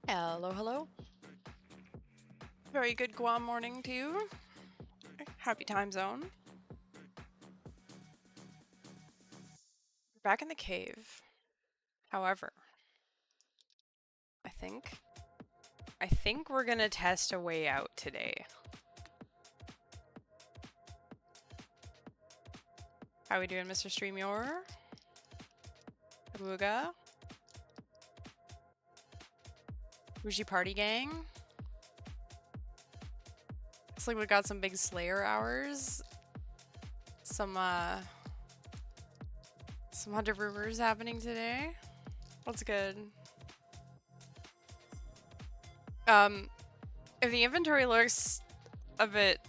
Hello, hello. Very good Guam morning to you. Happy time zone. We're back in the cave. However, I think we're gonna test a way out today. How we doing, Mr. StreamYour? Abuga? Bougie Party Gang? Looks like we got some big Slayer hours. Some Hunter rumors happening today. What's good? If the inventory looks a bit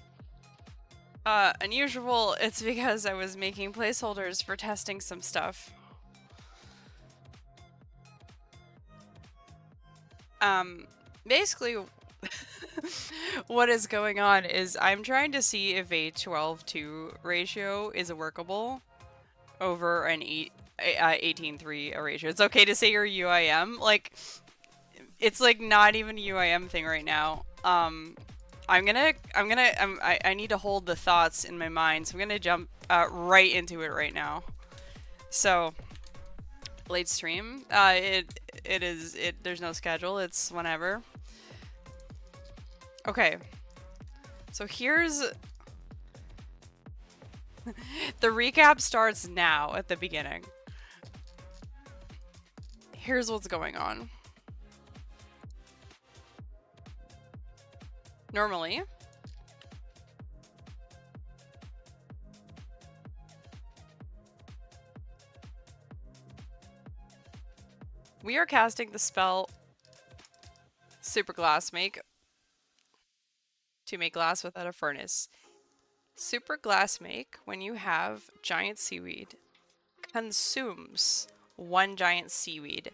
unusual, it's because I was making placeholders for testing some stuff. Basically, what is going on is I'm trying to see if a 12:2 ratio is workable over an 18:3 ratio. It's okay to say you're UIM. Like, it's like not even a UIM thing right now. I need to hold the thoughts in my mind, so I'm gonna jump right into it right now. So, late stream. There's no schedule. It's whenever. Okay. So here's the recap starts now at the beginning. Here's what's going on. Normally, we are casting the spell superglassmake to make glass without a furnace. Superglassmake, when you have giant seaweed, consumes one giant seaweed.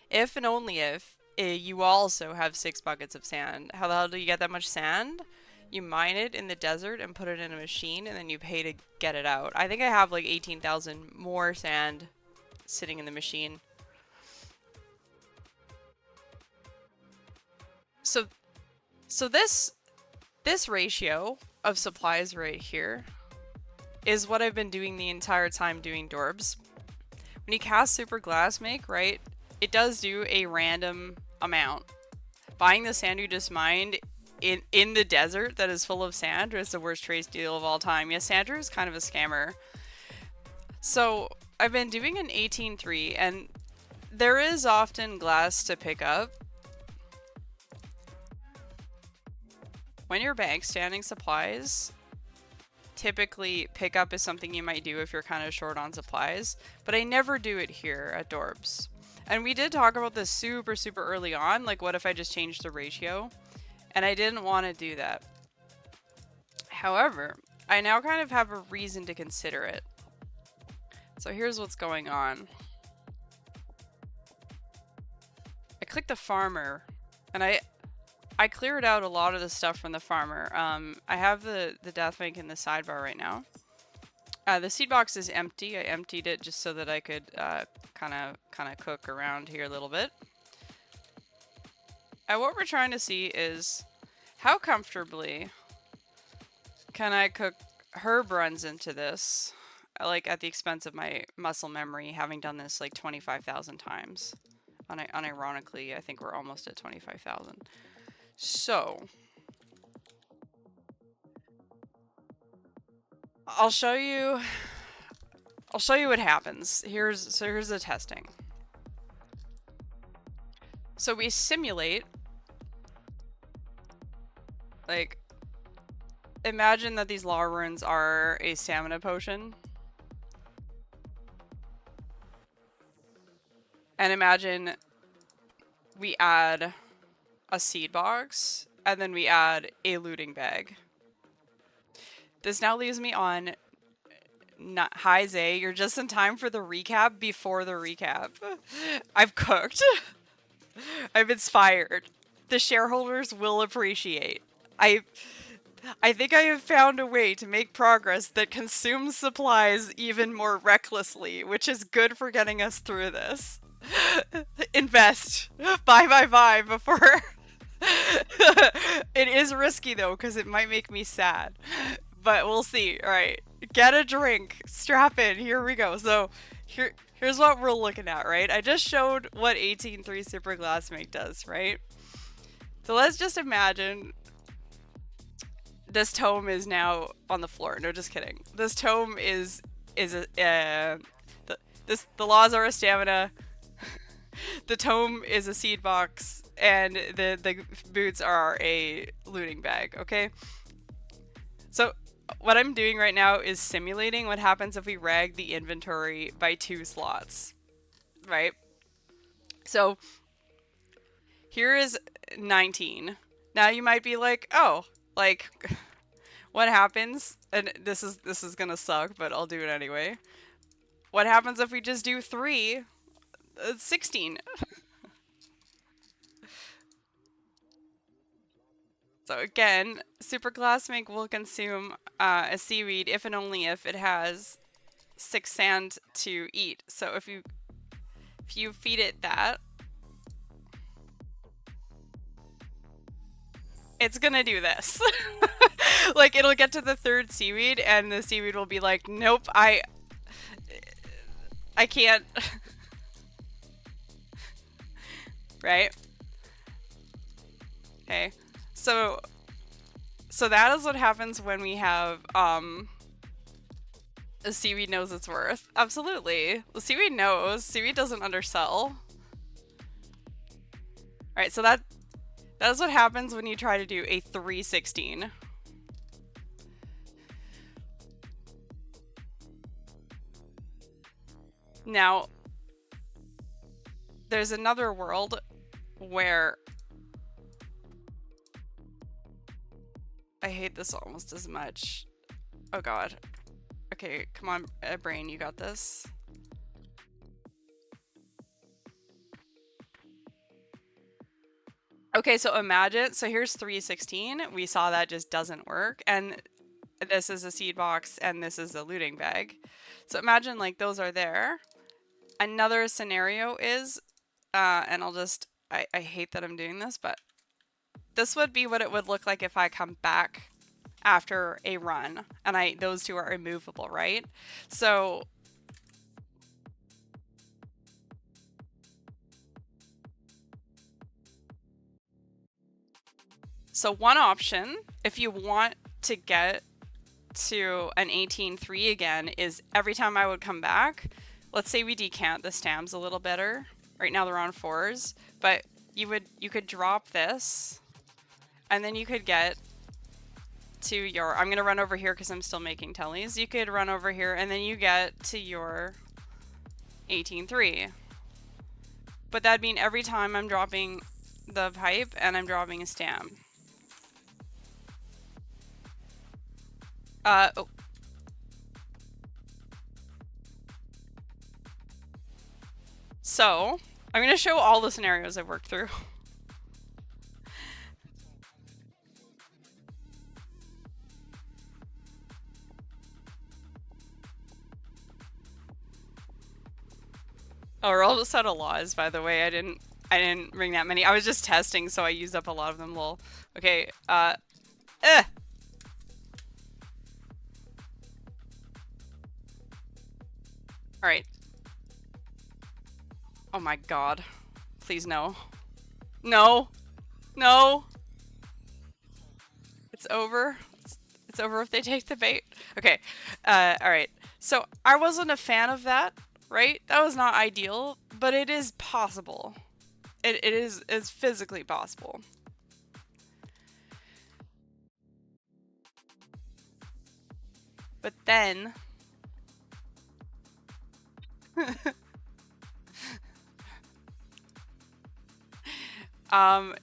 If and only if you also have 6 buckets of sand. How the hell do you get that much sand? You mine it in the desert and put it in a machine, and then you pay to get it out. I think I have like 18,000 more sand sitting in the machine. So this ratio of supplies right here is what I've been doing the entire time doing Dorbs. When you cast Super Glass Make, right, it does do a random amount. Buying the sand you just mined in the desert that is full of sand is the worst trade deal of all time. Yeah, Sandra is kind of a scammer. So I've been doing an 18.3, and there is often glass to pick up. When you're bank standing supplies, typically pickup is something you might do if you're kind of short on supplies, but I never do it here at Dorbs. And we did talk about this super early on, like what if I just changed the ratio? And I didn't want to do that. However, I now kind of have a reason to consider it. So here's what's going on. I clicked the farmer, and I cleared out a lot of the stuff from the farmer. I have the death bank in the sidebar right now. The seed box is empty. I emptied it just so that I could kind of cook around here a little bit. And what we're trying to see is how comfortably can I cook herb runs into this, like at the expense of my muscle memory, having done this like 25,000 times. Unironically, I think we're almost at 25,000. So I'll show you what happens. Here's the testing. So we simulate, like, imagine that these lava runes are a stamina potion. And imagine we add a seed box, and then we add a looting bag. This now leaves me on hi Zay, you're just in time for the recap before the recap. I've cooked. I've inspired. The shareholders will appreciate. I think I have found a way to make progress that consumes supplies even more recklessly, which is good for getting us through this. invest. Buy before. It is risky though, because it might make me sad. But we'll see. Alright. Get a drink. Strap in. Here we go. So here's what we're looking at, right? I just showed what 18.3 super glass make does, right? So let's just imagine this tome is now on the floor. No, just kidding. This tome is a the laws are a stamina. The tome is a seed box, and the boots are a looting bag. Okay. So what I'm doing right now is simulating what happens if we rag the inventory by 2 slots, right? So here is 19. Now you might be like, oh, like, what happens? And this is gonna suck, but I'll do it anyway. What happens if we just do 3? 16. So again, superglassmake will consume a seaweed if and only if it has 6 sand to eat. So if you feed it that, it's gonna do this. Like, it'll get to the 3rd seaweed and the seaweed will be like, nope, I can't. Right? Okay. So that is what happens when we have a seaweed knows its worth. Absolutely. The seaweed knows. Seaweed doesn't undersell. Alright, so that is what happens when you try to do a 316. Now, there's another world where I hate this almost as much. Oh god. Okay, come on, brain, you got this. Okay, so imagine, so here's 316. We saw that just doesn't work, and this is a seed box, and this is a looting bag. So imagine, like, those are there. Another scenario is, and I'll just, I hate that I'm doing this, but this would be what it would look like if I come back after a run, and those two are immovable, right? So one option, if you want to get to an 18.3 again, is every time I would come back, let's say we decant the stams a little better. Right now they're on 4s, but you could drop this, and then you could get to your, I'm gonna run over here because I'm still making tellies. You could run over here and then you get to your 18.3. But that'd mean every time I'm dropping the pipe and I'm dropping a stam. Oh. So, I'm gonna show all the scenarios I've worked through. Oh, we're all set of laws, by the way. I didn't bring that many. I was just testing, so I used up a lot of them, lol. Okay, Alright. Oh my god. Please no. No! No! It's over. It's over if they take the bait. Okay, alright. So, I wasn't a fan of that, right? That was not ideal, but it is possible. It's physically possible. But then...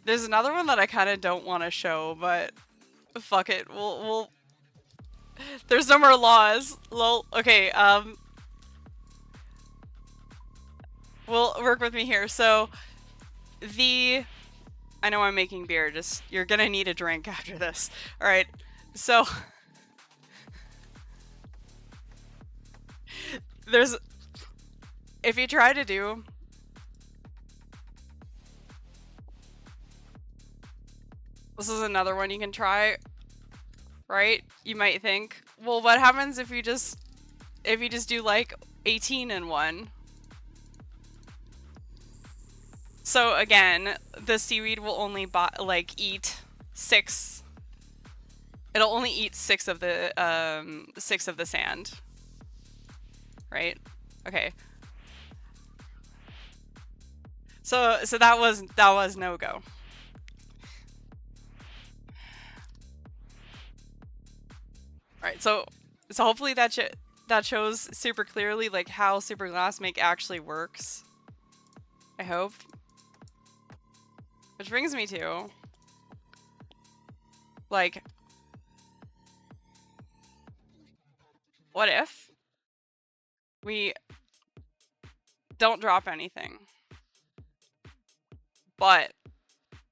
there's another one that I kind of don't want to show, but fuck it. We'll there's no more laws. Lol. Okay, we'll work with me here. So, I know I'm making beer, just, you're gonna need a drink after this. Alright, so... if you try to do This is another one you can try, right? You might think, well, what happens if you just do like 18 in one? So again, the seaweed will only eat 6. It'll only eat 6 of the sand, right? Okay. So that was no go. All right. So hopefully that shows super clearly like how superglassmake actually works. I hope. Which brings me to, like, what if we don't drop anything? But,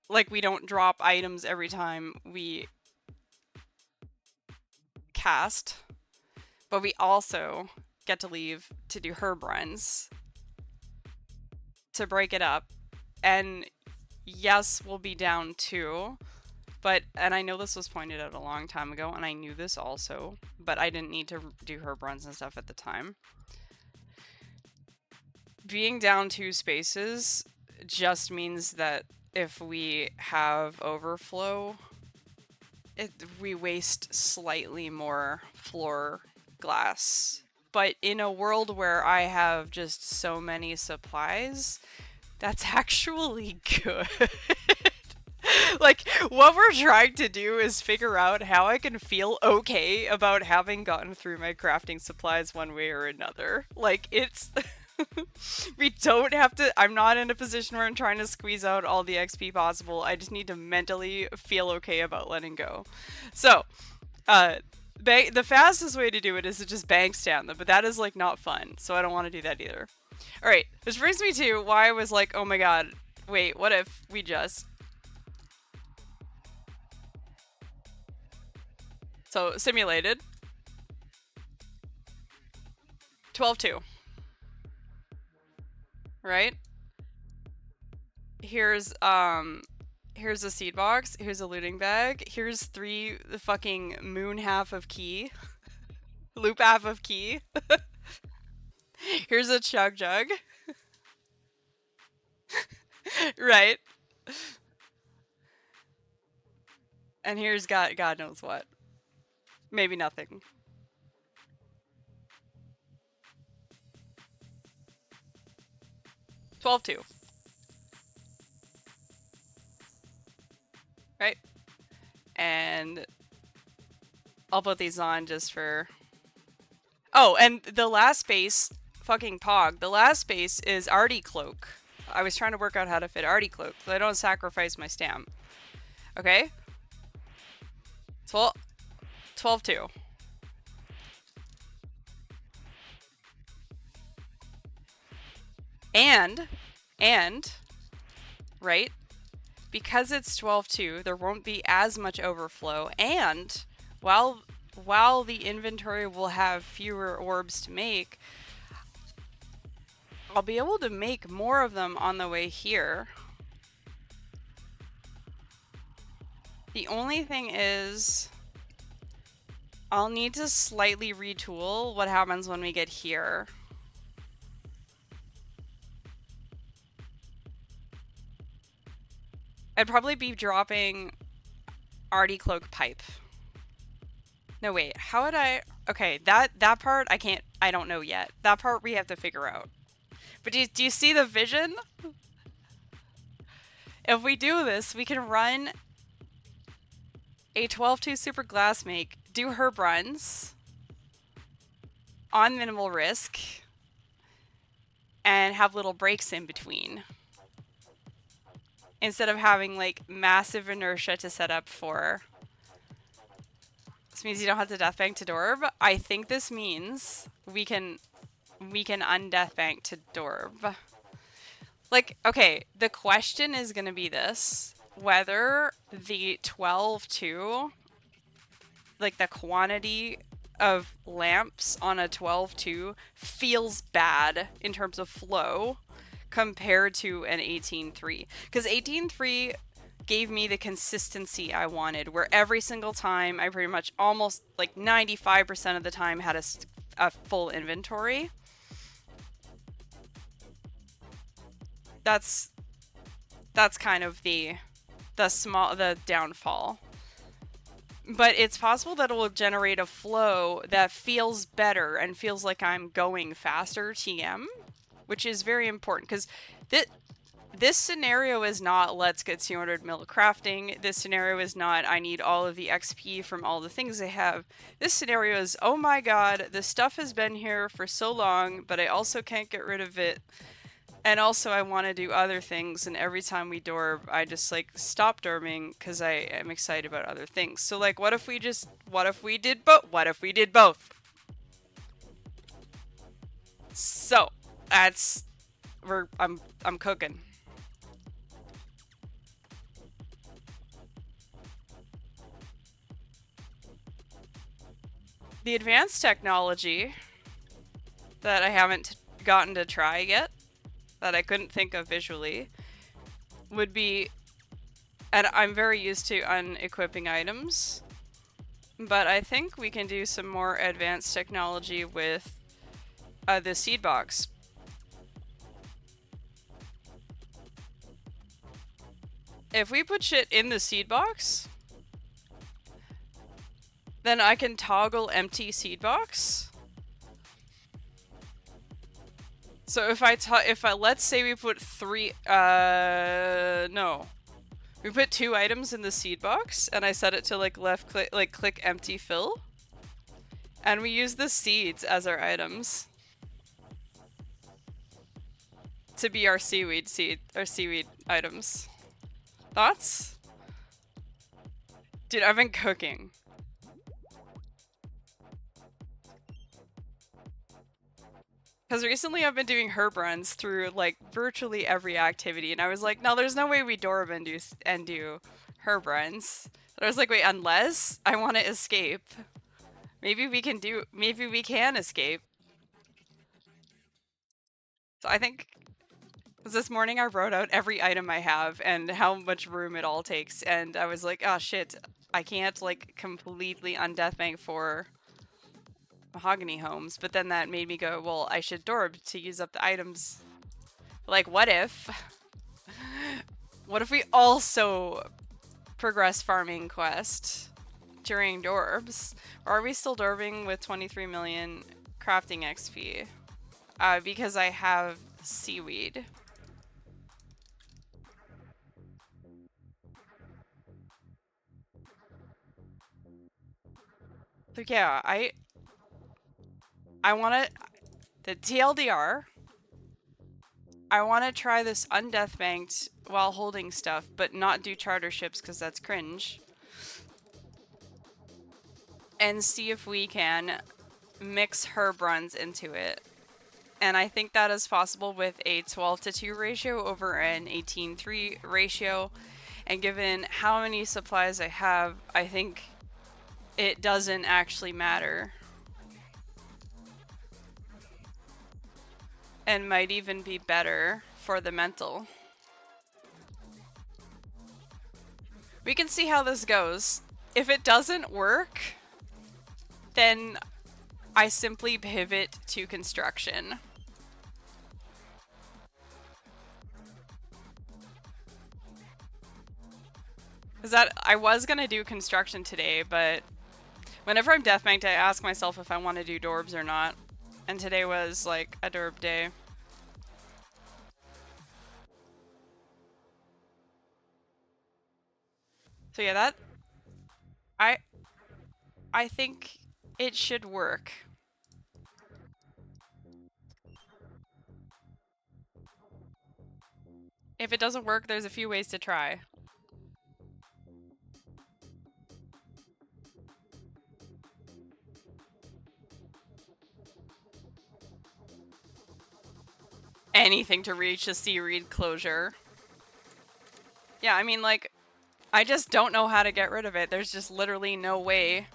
like, we don't drop items every time we cast, but we also get to leave to do herb runs to break it up. And yes, we'll be down 2, but, and I know this was pointed out a long time ago, and I knew this also, but I didn't need to do herb runs and stuff at the time. Being down 2 spaces just means that if we have overflow, we waste slightly more floor glass. But in a world where I have just so many supplies, that's actually good. Like, what we're trying to do is figure out how I can feel okay about having gotten through my crafting supplies one way or another. Like, it's... we don't have to... I'm not in a position where I'm trying to squeeze out all the XP possible. I just need to mentally feel okay about letting go. So, the fastest way to do it is to just bank stand them, but that is, like, not fun. So I don't want to do that either. Alright, which brings me to why I was like, oh my god, wait, what if we just... So, simulated. 12-2. Right? Here's a seed box, here's a looting bag, here's 3 fucking moon half of key. Loop half of key. Here's a chug jug. Right? And here's God knows what. Maybe nothing. $12.2. Right? And I'll put these on just for... Oh, and the last space, fucking pog, the last space is Artie Cloak. I was trying to work out how to fit Artie Cloak, so I don't sacrifice my stamp. Okay? 12-2. And, right? Because it's 12-2, there won't be as much overflow, and while the inventory will have fewer orbs to make, I'll be able to make more of them on the way here. The only thing is, I'll need to slightly retool what happens when we get here. I'd probably be dropping Artie Cloak Pipe. No, wait, how would I... Okay, that part I don't know yet. That part we have to figure out. But do you see the vision? If we do this, we can run a 12-2 super glass make, do herb runs on minimal risk, and have little breaks in between. Instead of having, like, massive inertia to set up for. This means you don't have to death bank to Dorb. I think this means we can undeath bank to Dorb. Like, okay, the question is gonna be this. Whether the 12-2, like the quantity of lamps on a 12-2 feels bad in terms of flow compared to an 18-3. Because 18-3 gave me the consistency I wanted, where every single time I pretty much almost like 95% of the time had a full inventory. That's kind of the downfall. But it's possible that it will generate a flow that feels better and feels like I'm going faster TM, which is very important because this scenario is not let's get 200 mil crafting. This scenario is not I need all of the XP from all the things I have. This scenario is, oh my god, this stuff has been here for so long, but I also can't get rid of it. And also I want to do other things, and every time we dorb, I just like stop dorming because I am excited about other things. So like what if we did both? So that's I'm cooking. The advanced technology that I haven't gotten to try yet, that I couldn't think of visually, would be, and I'm very used to unequipping items, but I think we can do some more advanced technology with the seed box. If we put shit in the seed box, then I can toggle empty seed box. So if I let's say we put we put 2 items in the seed box, and I set it to like left click, like click empty fill, and we use the seeds as our items to be our seaweed items. Thoughts? Dude, I've been cooking. Because recently I've been doing herb runs through like virtually every activity, and I was like, no, there's no way we dorb and do herb runs. But I was like, wait, unless I want to escape. Maybe we can escape. So I think, because this morning I wrote out every item I have and how much room it all takes, and I was like, oh shit, I can't like completely undeathbank for mahogany homes, but then that made me go, well, I should dorb to use up the items. Like, what if we also progress farming quest during dorbs? Or are we still dorbing with 23 million crafting XP? Because I have seaweed. So yeah, I want to, the TLDR, I want to try this undeathbanked while holding stuff, but not do charterships because that's cringe. And see if we can mix herb runs into it. And I think that is possible with a 12:2 ratio over an 18:3 ratio. And given how many supplies I have, I think it doesn't actually matter. And might even be better for the mental. We can see how this goes. If it doesn't work, then I simply pivot to construction. Because I was gonna do construction today, but whenever I'm deathbanked, I ask myself if I want to do dorbs or not. And today was like a dorb day. So yeah, that I think it should work. If it doesn't work, there's a few ways to try. Anything to reach a seaweed closure. Yeah, I mean, like, I just don't know how to get rid of it. There's just literally no way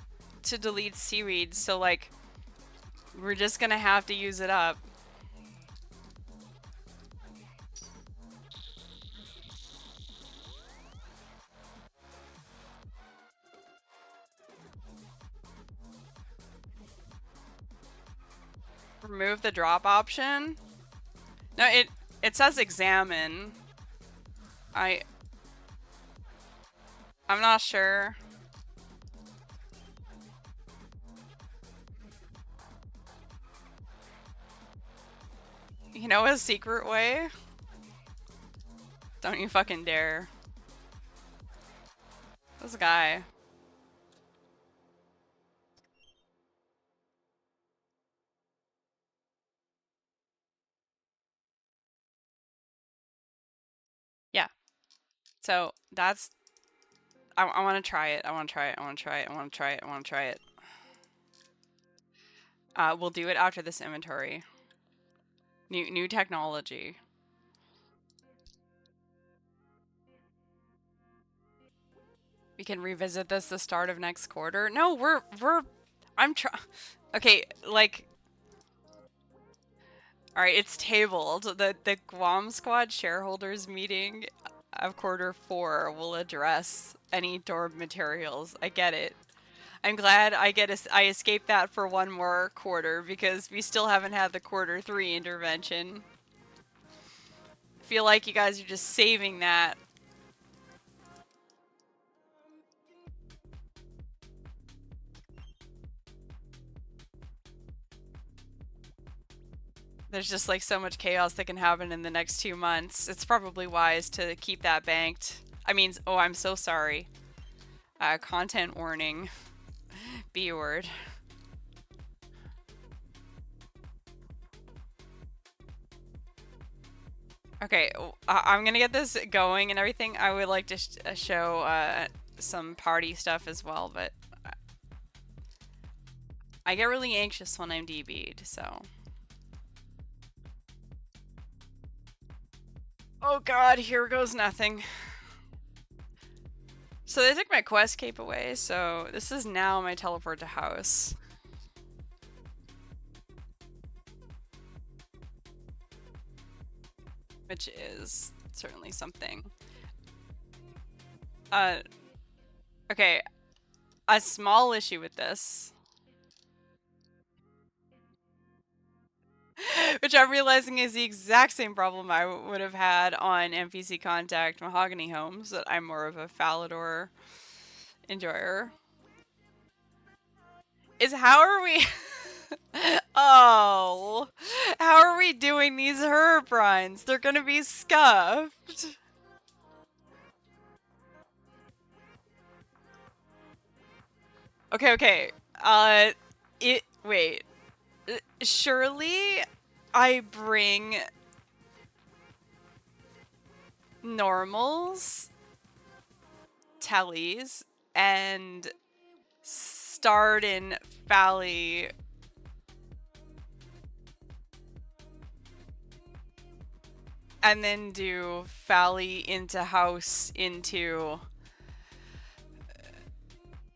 to delete seaweed, so like, we're just gonna have to use it up. Remove the drop option? No, it says examine. I'm not sure. You know a secret way? Don't you fucking dare. This guy. Yeah. So that's I want to try it. I want to try it. I want to try it. I want to try it. I want to try it. We'll do it after this inventory. New technology. We can revisit this the start of next quarter. No, I'm trying. Okay, like. All right, it's tabled. The Guam Squad shareholders meeting of quarter 4 will address any dorb materials. I get it. I'm glad I escaped that for one more quarter because we still haven't had the quarter 3 intervention. Feel like you guys are just saving that. There's just like so much chaos that can happen in the next 2 months. It's probably wise to keep that banked. I mean, oh, I'm so sorry. Content warning. B word. Okay, I'm gonna get this going and everything. I would like to show some party stuff as well, but I get really anxious when I'm DB'd, so. Oh god, here goes nothing. So they took my quest cape away, so this is now my teleport to house. Which is certainly something. Okay, a small issue with this. Which I'm realizing is the exact same problem I would have had on NPC Contact Mahogany Homes, that I'm more of a Falador enjoyer. Is how are we... Oh, how are we doing these herb rinds? They're gonna be scuffed. Okay. Wait. Surely I bring normals, tellies, and start in Fally. And then do Fally into house into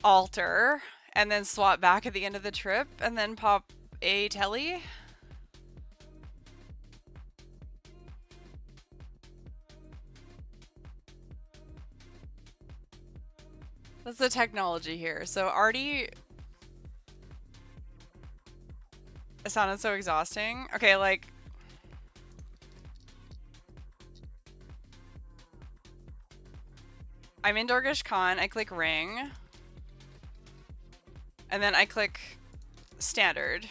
altar. And then swap back at the end of the trip. And then pop a telly. That's the technology here. So Artie... It sounded so exhausting. Okay, like... I'm in Dorgeshkaan, I click ring. And then I click standard.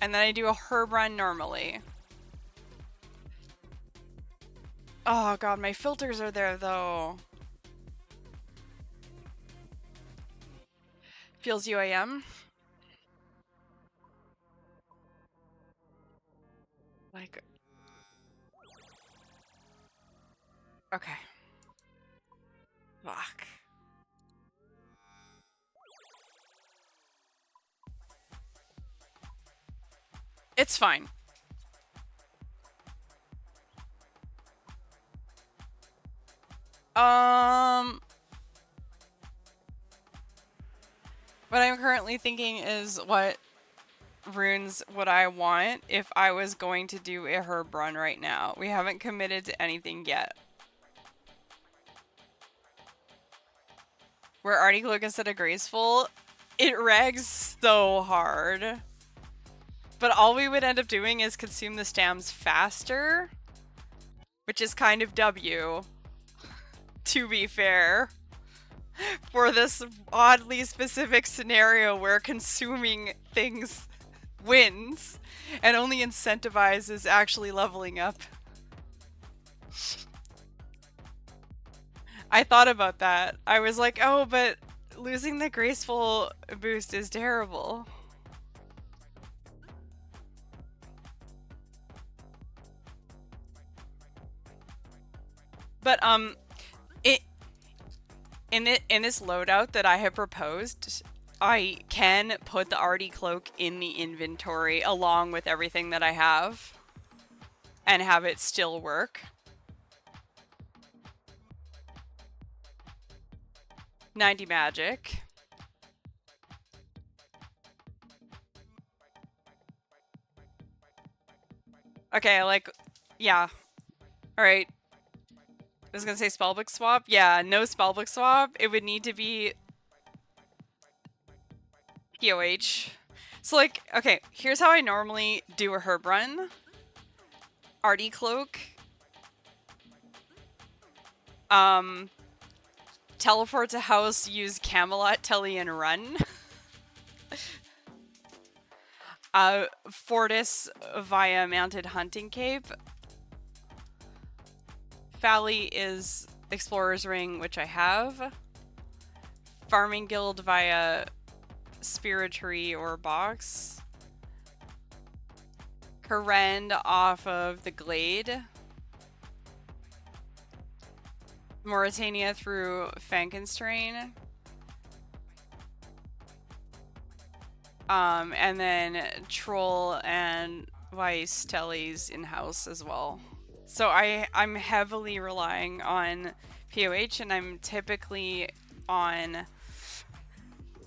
And then I do a herb run normally. Oh god, my filters are there though. Feels UAM. Like... Okay. Fuck. It's fine. What I'm currently thinking is what runes would I want if I was going to do a herb run right now. We haven't committed to anything yet. Where Artie Cloak instead of graceful, it rags so hard. But all we would end up doing is consume the stems faster, which is kind of W, to be fair, for this oddly specific scenario where consuming things wins and only incentivizes actually leveling up. I thought about that. I was like, oh, but losing the graceful boost is terrible. But in this loadout that I have proposed, I can put the arty cloak in the inventory along with everything that I have and have it still work. 90 magic. Okay, like, yeah. Alright. I was gonna say spellbook swap. Yeah, no spellbook swap. It would need to be POH. So, like, okay, here's how I normally do a herb run. Arty cloak. Teleport to house, use Camelot, Telly, and run. Fortis via mounted hunting cape. Valley is Explorer's Ring, which I have. Farming Guild via Spiritry or box. Karen off of the Glade. Mauritania through Frankenstrain. And then Troll and Weiss Telly's in-house as well. So I'm heavily relying on POH, and I'm typically on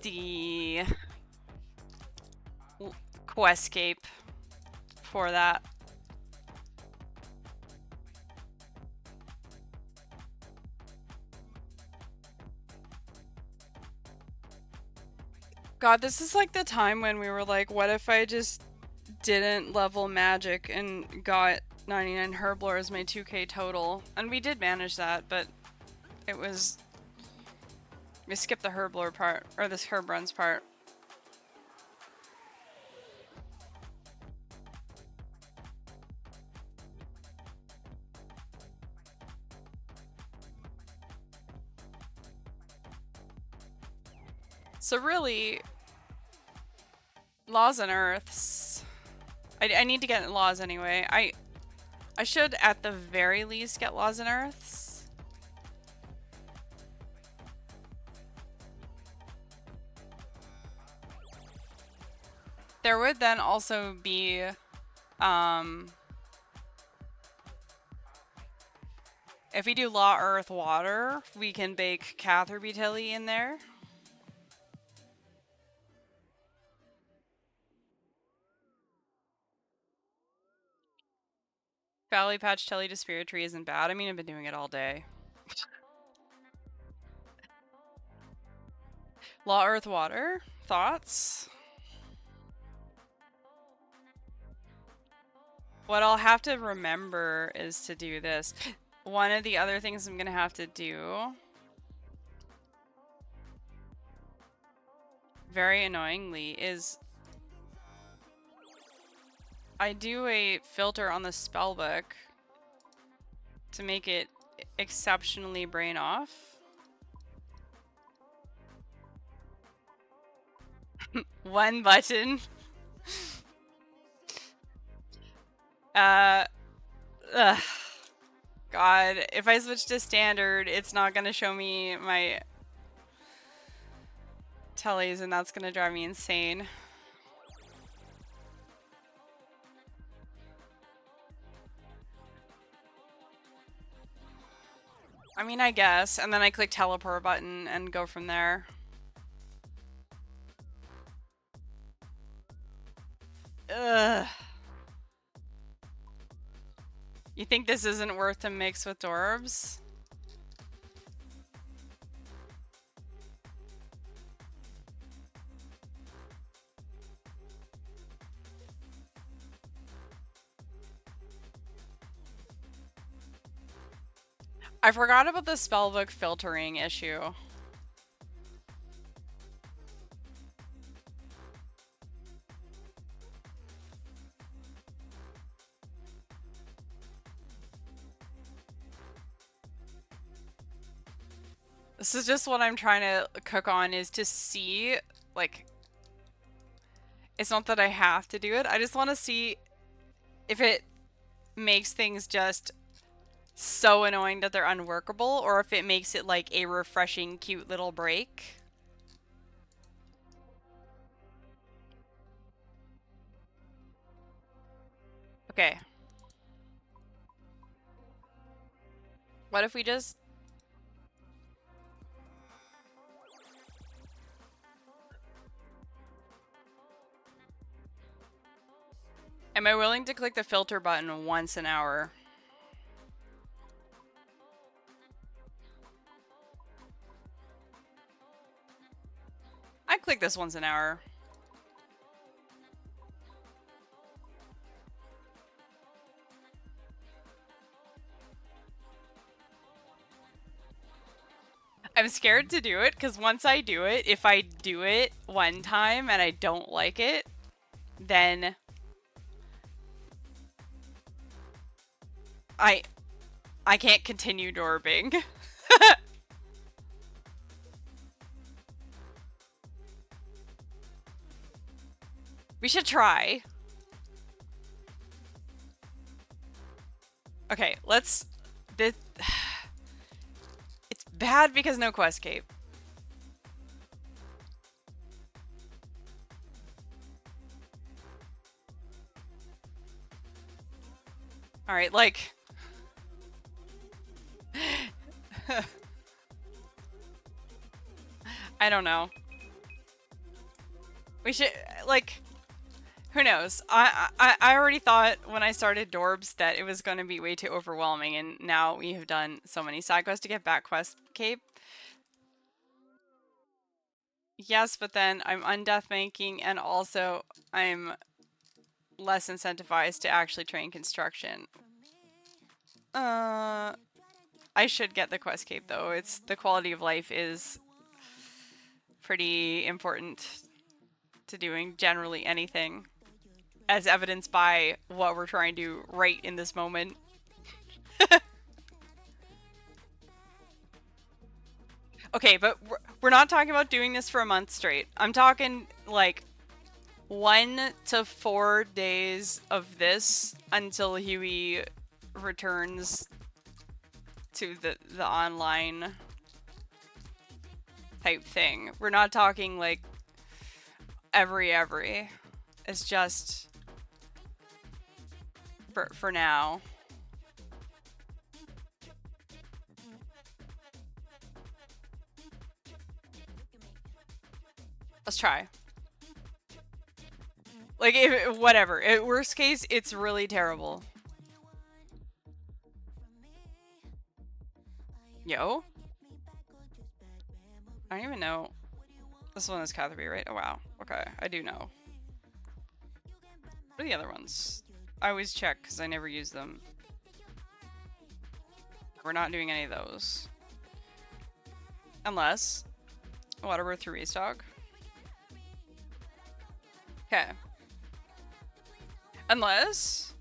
the Questscape for that. God, this is like the time when we were like, what if I just didn't level magic and got 99 herblore as my 2k total? And we did manage that, but it was... we skipped the herblore part, or this herb runs part. So really, laws and earths. I need to get laws anyway. I should at the very least get laws and earths. There would then also be if we do law, earth, water, we can bake Catherby Tilly in there. Valley Patch Telly to Spirit Tree isn't bad. I mean, I've been doing it all day. Law, Earth, Water. Thoughts? What I'll have to remember is to do this. One of the other things I'm gonna have to do, very annoyingly, is I do a filter on the spellbook to make it exceptionally brain off. One button. Ugh. God, if I switch to standard, it's not gonna show me my tellies, and that's gonna drive me insane. I mean, I guess. And then I click teleport button and go from there. Ugh. You think this isn't worth to mix with dorbs? I forgot about the spellbook filtering issue. This is just what I'm trying to cook on, is to see, like, it's not that I have to do it. I just want to see if it makes things just so annoying that they're unworkable, or if it makes it like a refreshing, cute little break. Okay. What if we just... Am I willing to click the filter button once an hour? I click this once an hour. I'm scared to do it, because once I do it, if I do it one time and I don't like it, then I can't continue dorbing. We should try. Okay, let's... This... It's bad because no quest cape. Alright, like... I don't know. We should, like... Who knows? I already thought when I started Dorbs that it was going to be way too overwhelming, and now we have done so many side quests to get back quest cape. Yes, but then I'm undeath making, and also I'm less incentivized to actually train construction. I should get the quest cape though. It's the quality of life is pretty important to doing generally anything, as evidenced by what we're trying to do right in this moment. Okay, but we're not talking about doing this for a month straight. I'm talking like 1 to 4 days of this until Huey returns to the online type thing. We're not talking like every. It's just for now. Let's try. Like, if, whatever. Worst case, it's really terrible. Yo? I don't even know. This one is Catherby, right? Oh, wow. Okay, I do know. What are the other ones? I always check because I never use them. We're not doing any of those. Unless... Waterbirth through restock. Okay. Unless...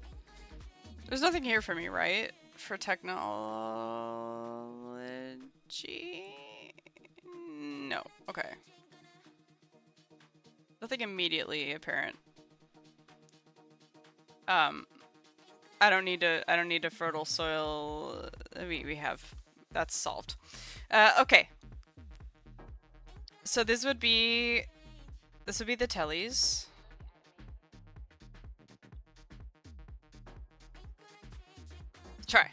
There's nothing here for me, right? For technology? No. Okay. Nothing immediately apparent. I don't need to fertile soil. We have... That's solved. Okay. So this would be the tellies. Try.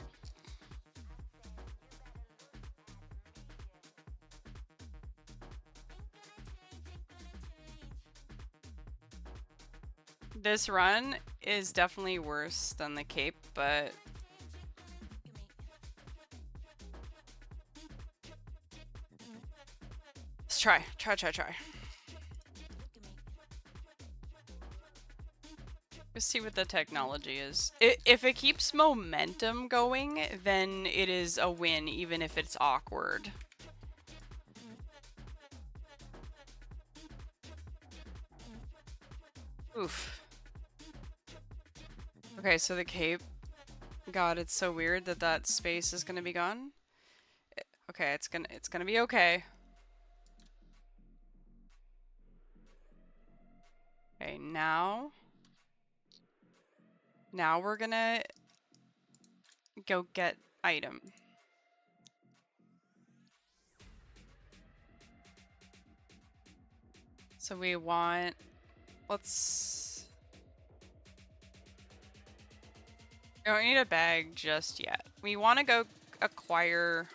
This run is definitely worse than the cape, but let's try. Let's see what the technology is. If it keeps momentum going, then it is a win, even if it's awkward. Oof. Okay, so the cape. God, it's so weird that that space is gonna be gone. Okay, it's gonna be okay. Okay, now we're gonna go get item. So we want, let's, we don't need a bag just yet. We want to go acquire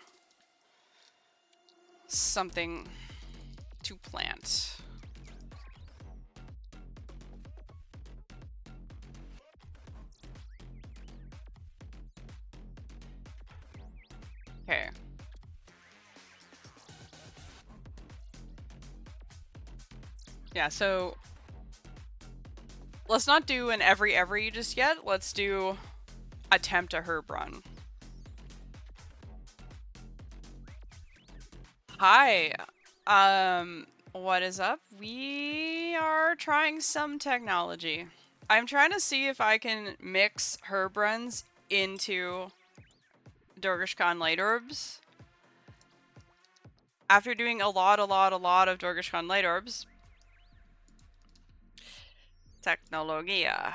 something to plant. Okay. Yeah, so let's not do an every just yet. Let's do attempt a herb run. Hi. What is up? We are trying some technology. I'm trying to see if I can mix herb runs into Dorgeshkaan light orbs. After doing a lot of Dorgeshkaan light orbs. Technologia.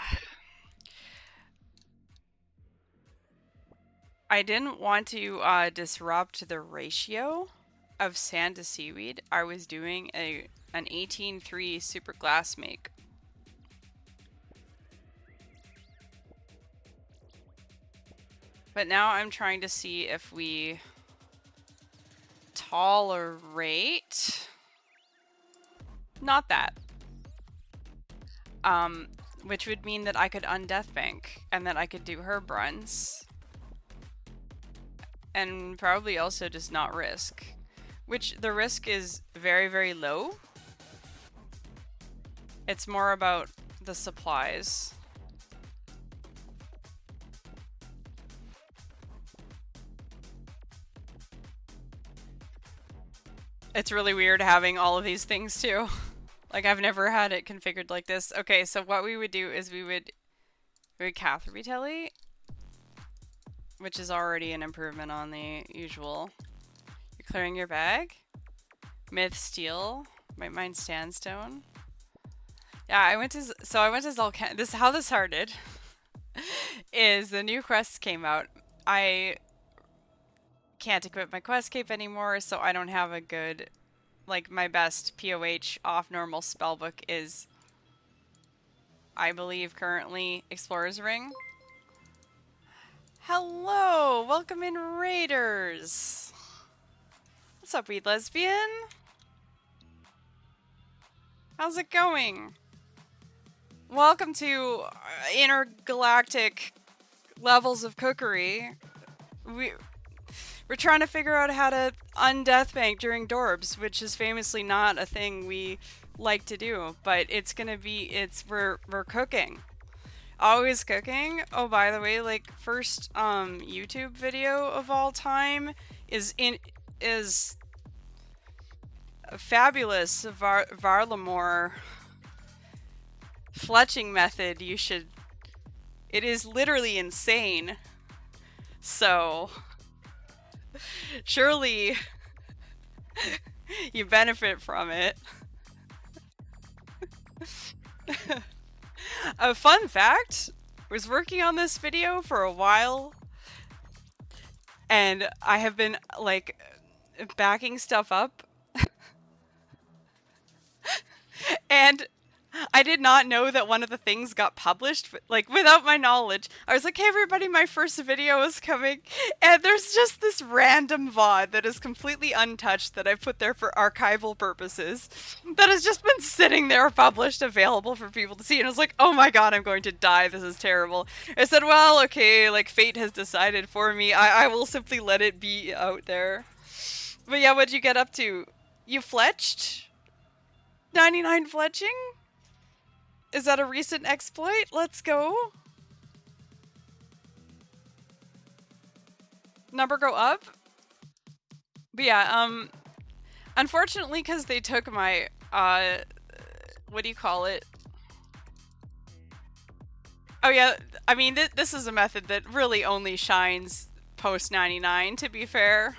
I didn't want to disrupt the ratio of sand to seaweed. I was doing an 18:3 superglassmake. But now I'm trying to see if we tolerate not that. Which would mean that I could undeath bank and that I could do herb runs. And probably also just not risk. Which the risk is very, very low. It's more about the supplies. It's really weird having all of these things too. Like, I've never had it configured like this. Okay, so what we would do is we would Catherby, which is already an improvement on the usual. You're clearing your bag. Myth steel. Mine's sandstone. Yeah, I went to Zolcan. This how this started. Is the new quests came out. I can't equip my quest cape anymore, so I don't have a good, like, my best POH off normal spellbook is, I believe, currently Explorer's Ring. Hello! Welcome in, Raiders! What's up, weed lesbian? How's it going? Welcome to intergalactic levels of cookery. We're trying to figure out how to undeath bank during dorbs, which is famously not a thing we like to do, but it's gonna be, we're cooking. Always cooking. Oh, by the way, like, first YouTube video of all time is a fabulous Varlamore fletching method. You should, it is literally insane. So surely you benefit from it. A fun fact, was working on this video for a while, and I have been, like, backing stuff up. And I did not know that one of the things got published, like, without my knowledge. I was like, hey everybody, my first video is coming, and there's just this random VOD that is completely untouched that I put there for archival purposes that has just been sitting there published, available for people to see, and I was like, oh my god, I'm going to die, this is terrible. I said, well, okay, like, fate has decided for me, I will simply let it be out there. But yeah, what'd you get up to? You fletched? 99 fletching? Is that a recent exploit? Let's go. Number go up? But yeah, unfortunately, because they took my, what do you call it? Oh yeah, I mean, this is a method that really only shines post 99, to be fair.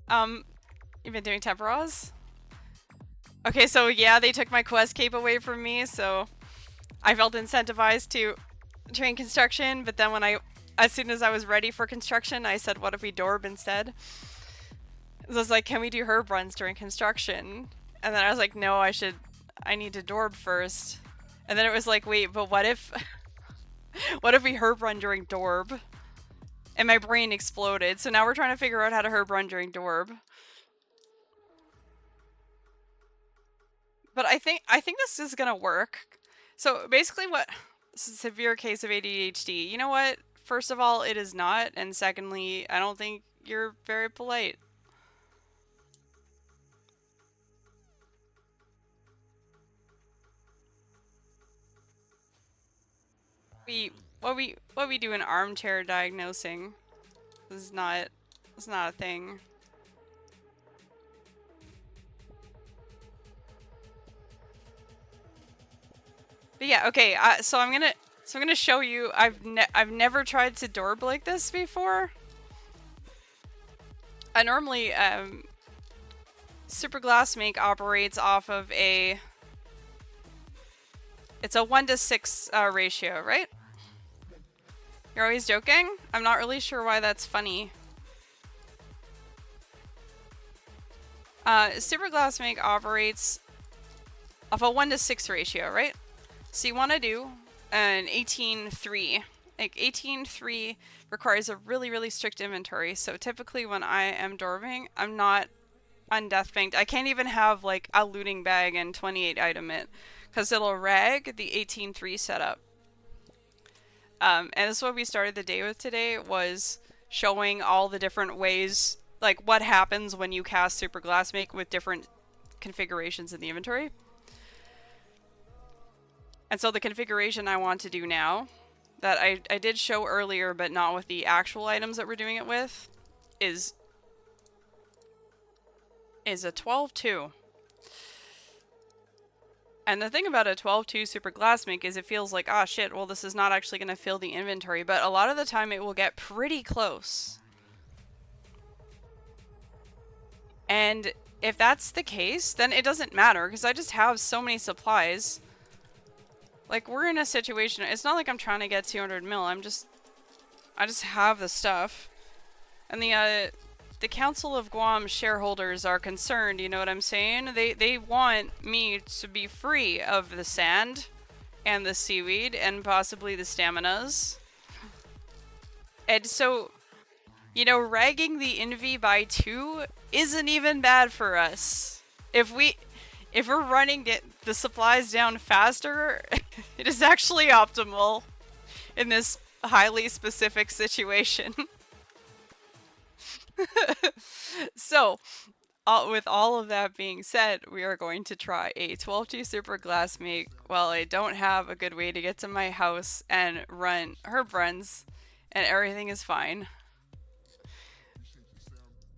You've been doing temporas? Okay, so yeah, they took my quest cape away from me, so I felt incentivized to train construction, but then as soon as I was ready for construction, I said, what if we dorb instead? So I was like, can we do herb runs during construction? And then I was like, no, I need to dorb first. And then it was like, wait, but what if, what if we herb run during dorb? And my brain exploded. So now we're trying to figure out how to herb run during dorb. But I think this is gonna work. So basically this is a severe case of ADHD. You know what? First of all, it is not. And secondly, I don't think you're very polite. What we do in armchair diagnosing is not, it's not a thing. But yeah, okay. So I'm gonna show you. I've never tried to dorb like this before. I normally superglassmake operates off of it's a 1:6 ratio, right? You're always joking? I'm not really sure why that's funny. Superglassmake operates off a 1:6 ratio, right? So you want to do an 18:3. Like 18:3 requires a really strict inventory. So typically when I am dorming, I'm not on death banked. I can't even have like a looting bag and 28 item it, because it'll rag the 18:3 setup. And this is what we started the day with today, was showing all the different ways, like what happens when you cast superglassmake with different configurations in the inventory. And so the configuration I want to do now, that I did show earlier but not with the actual items that we're doing it with, is a 12-2. And the thing about a 12-2 superglassmake is it feels like, ah shit, well this is not actually going to fill the inventory, but a lot of the time it will get pretty close. And if that's the case, then it doesn't matter, because I just have so many supplies. Like, we're in a situation, it's not like I'm trying to get 200 mil, I just have the stuff. And the Council of Guam shareholders are concerned, you know what I'm saying? They want me to be free of the sand and the seaweed and possibly the staminas. And so, you know, ragging the invy by 2 isn't even bad for us. If we're running the supplies down faster, it is actually optimal in this highly specific situation. So, with all of that being said, we are going to try a 12-2 superglassmake while I don't have a good way to get to my house and run herb runs, and everything is fine.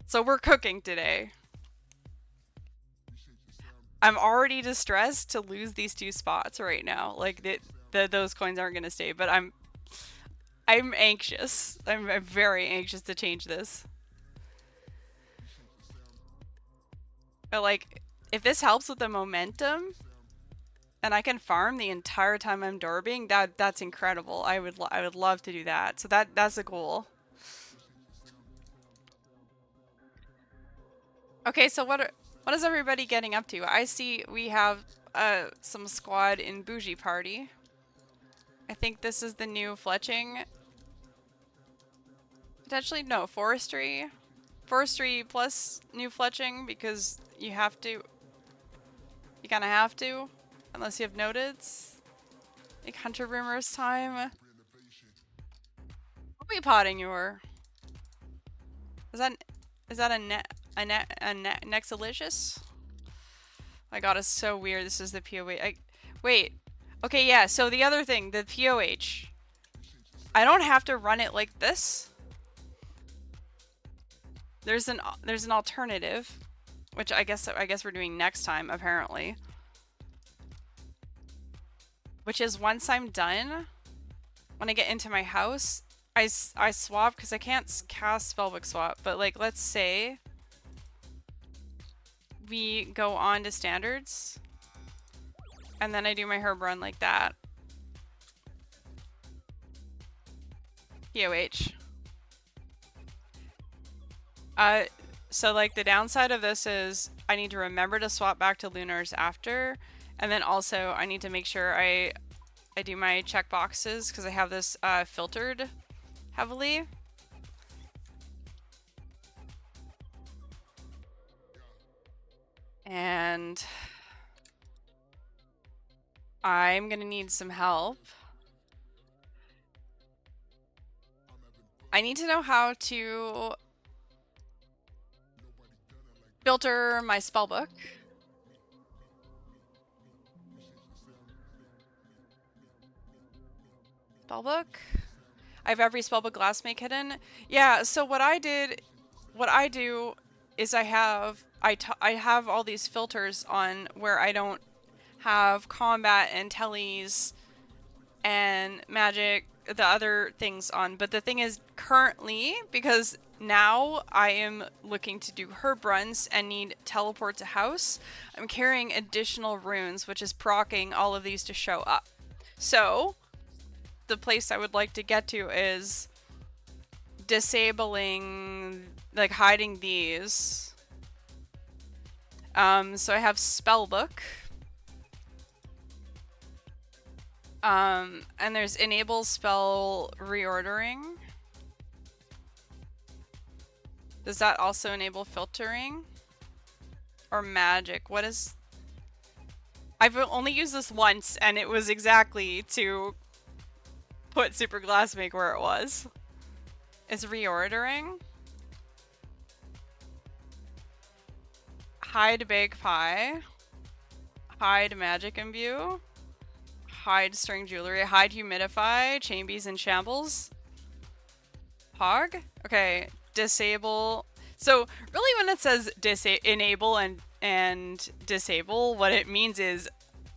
So we're cooking today. I'm already distressed to lose these 2 spots right now. Like, those coins aren't gonna stay, but I'm anxious. I'm very anxious to change this. But like, if this helps with the momentum, and I can farm the entire time I'm dorbing, that's incredible. I would love to do that. So that's a goal. Okay, so what is everybody getting up to? I see we have some squad in Bougie Party. I think this is the new fletching. Potentially, no, forestry. Forestry plus new fletching, because you have to. You kind of have to, unless you have noteds. Like Hunter Rumors time. What are we potting your? Is that a Nexalicious? My god, it's so weird. This is the POH. Wait. Okay, yeah, so the other thing, the POH. I don't have to run it like this. There's an alternative, which I guess we're doing next time, apparently. Which is once I'm done, when I get into my house, I swap, because I can't cast spellbook swap, but like, let's say we go on to standards, and then I do my herb run like that. POH. So like the downside of this is I need to remember to swap back to lunars after, and then also I need to make sure I do my check boxes because I have this filtered heavily. And I'm gonna need some help. I need to know how to filter my spellbook. Spellbook? I have every spellbook glassmake hidden. Yeah, so what I do is I have all these filters on where I don't have combat and tellies and magic, the other things on. But the thing is, currently, because now I am looking to do herb runs and need teleport to house, I'm carrying additional runes, which is proccing all of these to show up. So the place I would like to get to is disabling, like hiding these. So I have spellbook. And there's enable spell reordering. Does that also enable filtering? Or magic? What is... I've only used this once, and it was exactly to put superglassmake where it was. Is reordering? Hide bake pie. Hide magic imbue. Hide string jewelry. Hide humidify. Chambies and shambles. Hog? Okay. Disable. So really when it says enable and disable, what it means is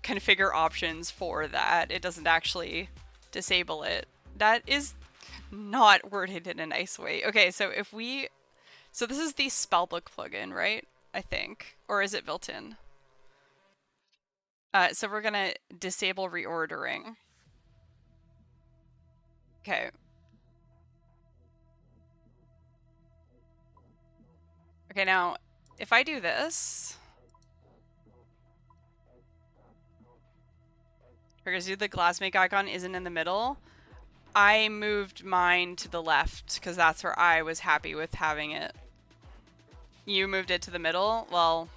configure options for that. It doesn't actually disable it. That is not worded in a nice way. Okay, so if we... So this is the spellbook plugin, right? I think. Or is it built in? So we're gonna disable reordering. Okay. Okay, now, if I do this... Because the glassmake icon isn't in the middle. I moved mine to the left, because that's where I was happy with having it. You moved it to the middle? Well...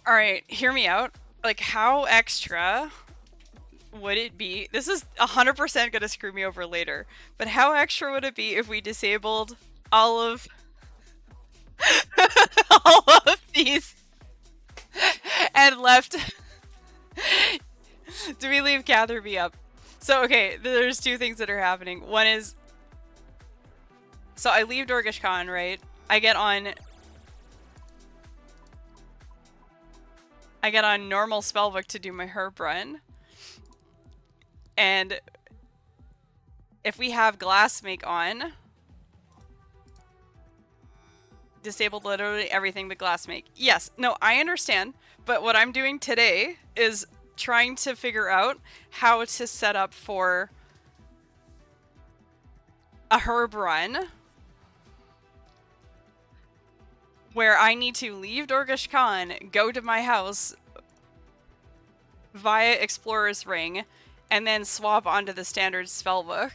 Alright, hear me out. Like, how extra would it be? This is 100% gonna screw me over later. But how extra would it be if we disabled all of... all of these and left... Do we leave Gather Me Up? So, okay, there's two things that are happening. One is... So I leave Dorgeshkaan, right? I get on normal spellbook to do my herb run. And if we have glassmake on, disabled literally everything but glassmake. Yes, no, I understand. But what I'm doing today is trying to figure out how to set up for a herb run where I need to leave Dorgeshkaan, go to my house via Explorer's Ring, and then swap onto the standard spellbook.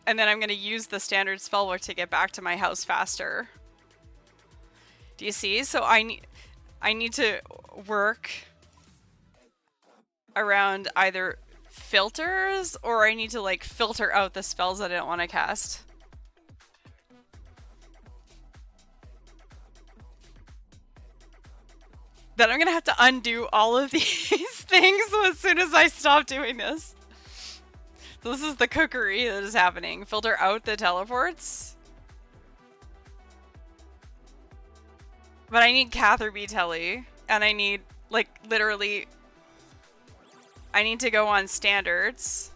And then I'm going to use the standard spellbook to get back to my house faster. Do you see? So I need to work around either filters, or I need to like filter out the spells that I don't want to cast. Then I'm gonna have to undo all of these things as soon as I stop doing this. So this is the cookery that is happening. Filter out the teleports. But I need Catherby Telly. And I need, like, literally... I need to go on standards.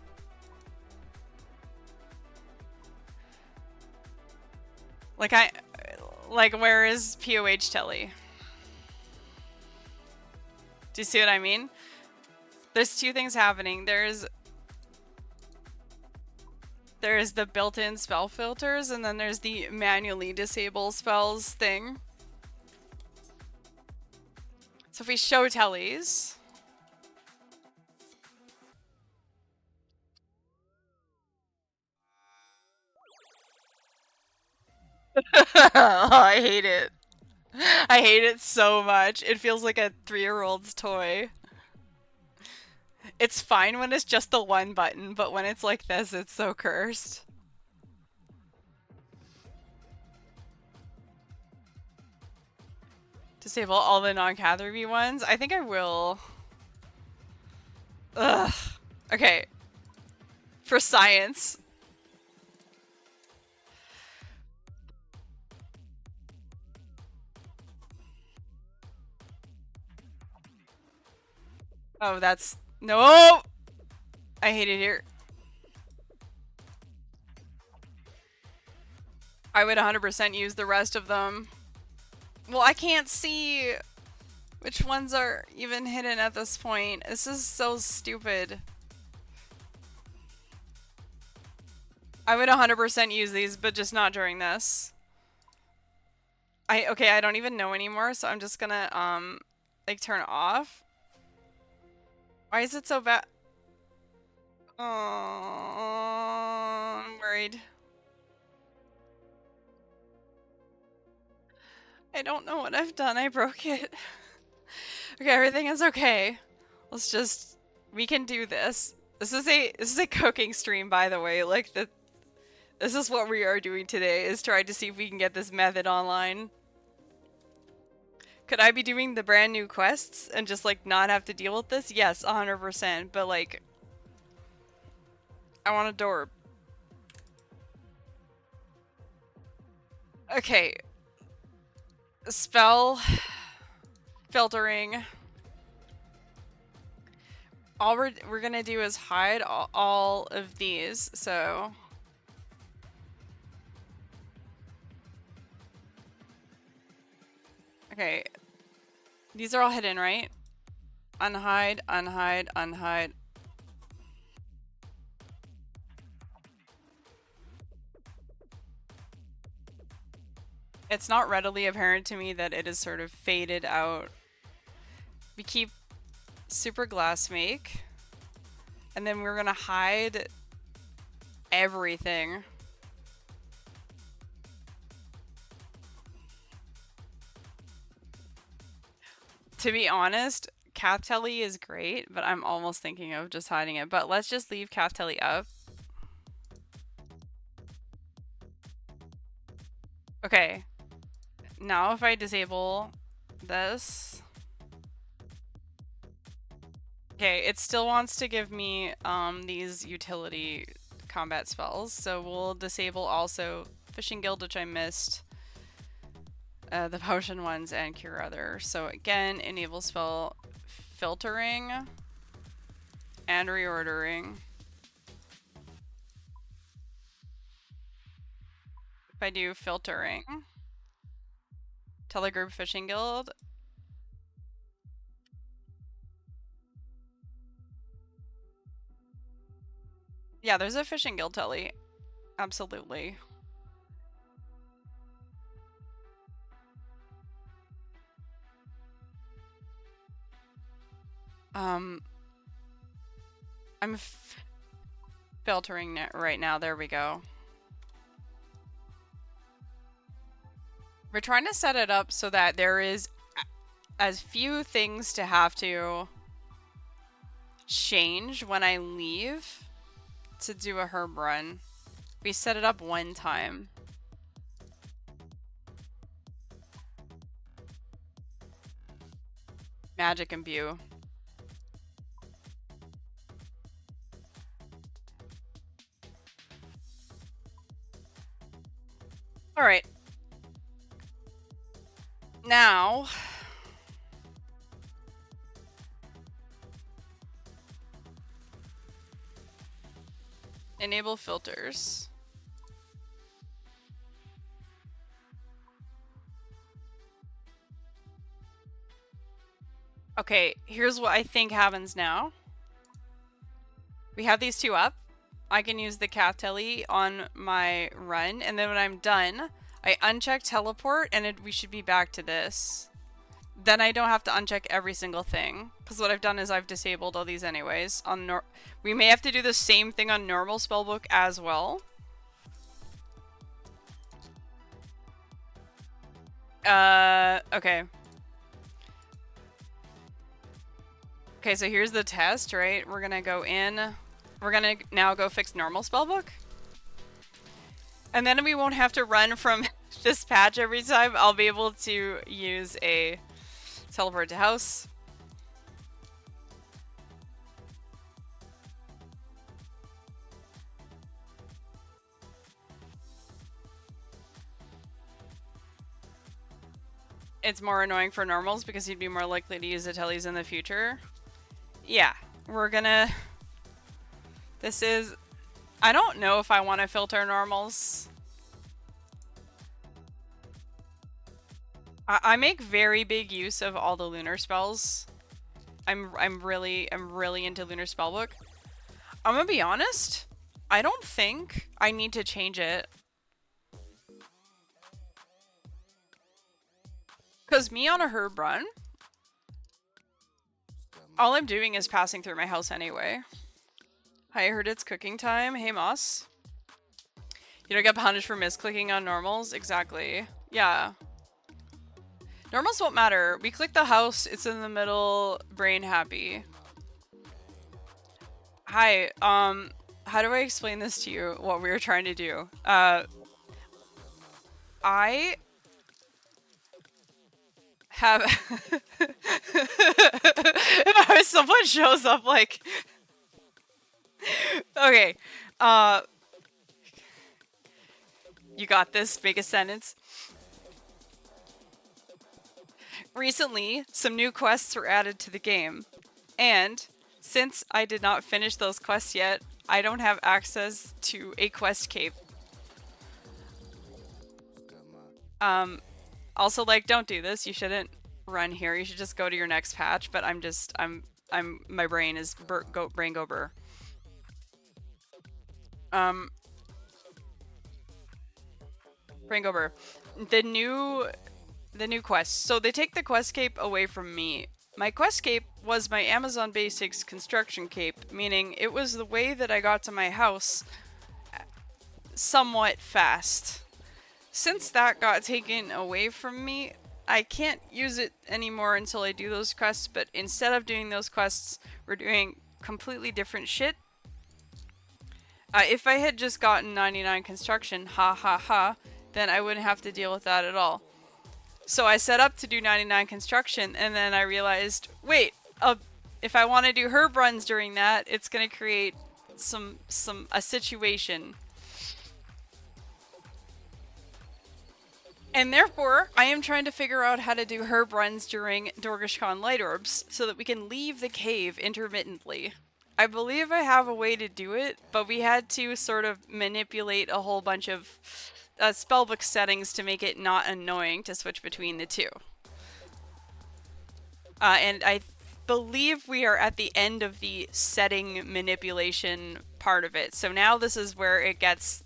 Like, where is POH Telly? Do you see what I mean? There's two things happening. There's the built-in spell filters, and then there's the manually disable spells thing. So if we show tellies... Oh, I hate it. I hate it so much. It feels like a 3-year-old's toy. It's fine when it's just the one button, but when it's like this, it's so cursed. Disable all the non-Catherby ones? I think I will. Ugh. Okay. For science. Oh, that's... No! I hate it here. I would 100% use the rest of them. Well, I can't see which ones are even hidden at this point. This is so stupid. I would 100% use these, but just not during this. Okay, I don't even know anymore, so I'm just gonna, like, turn off. Why is it so bad? Oh, I'm worried. I don't know what I've done. I broke it. Okay, everything is okay. Let's just... We can do this. This is a cooking stream, by the way. Like, this is what we are doing today, is trying to see if we can get this method online. Could I be doing the brand new quests and just, like, not have to deal with this? Yes, 100%. But, like... I want a dorb. Okay. Spell... filtering. All we're gonna do is hide all of these, so... Okay. These are all hidden, right? Unhide, unhide, unhide. It's not readily apparent to me that it is sort of faded out. We keep superglassmake. And then we're gonna hide everything. To be honest, Cath Telly is great, but I'm almost thinking of just hiding it. But let's just leave Cath Telly up. Okay. Now if I disable this... Okay, it still wants to give me these utility combat spells, so we'll disable also Fishing Guild, which I missed, the potion ones, and Cure Other. So again, enable spell filtering and reordering. If I do filtering, telegroup Fishing Guild. Yeah, there's a Fishing Guild telly. Absolutely. I'm filtering it right now. There we go. We're trying to set it up so that there is as few things to have to change when I leave to do a herb run. We set it up one time. Magic imbue. Alright. Now... enable filters. Okay, here's what I think happens now. We have these two up. I can use the cat telly on my run, and then when I'm done, I uncheck teleport, and we should be back to this. Then I don't have to uncheck every single thing, because what I've done is I've disabled all these anyways. We may have to do the same thing on normal spellbook as well. Okay. Okay, so here's the test, right? We're gonna go in. We're gonna now go fix normal spellbook. And then we won't have to run from this patch every time. I'll be able to use a teleport to house. It's more annoying for normals because you'd be more likely to use the tellies in the future. Yeah, we're gonna... This is... I don't know if I want to filter normals. I make very big use of all the lunar spells. I'm really into lunar spellbook. I'm gonna be honest, I don't think I need to change it. Cause me on a herb run, all I'm doing is passing through my house anyway. I heard it's cooking time. Hey Moss. You don't get punished for misclicking on normals? Exactly. Yeah. Normals won't matter. We click the house, it's in the middle, brain happy. Hi, how do I explain this to you, what we were trying to do? I have... If someone shows up like... Okay, you got this, make a sentence. Recently, some new quests were added to the game, and since I did not finish those quests yet, I don't have access to a quest cape. Also, like, don't do this. You shouldn't run here. You should just go to your next patch, but my brain is brain go burr. Brain go burr. The new quest. So they take the quest cape away from me. My quest cape was my Amazon Basics construction cape, meaning it was the way that I got to my house somewhat fast. Since that got taken away from me, I can't use it anymore until I do those quests, but instead of doing those quests, we're doing completely different shit. If I had just gotten 99 construction, ha ha ha, then I wouldn't have to deal with that at all. So I set up to do 99 construction, and then I realized, wait, if I want to do herb runs during that, it's going to create a situation. And therefore, I am trying to figure out how to do herb runs during Dorgeshkaan light orbs, so that we can leave the cave intermittently. I believe I have a way to do it, but we had to sort of manipulate a whole bunch of spellbook settings to make it not annoying to switch between the two. And I believe we are at the end of the setting manipulation part of it. So now this is where it gets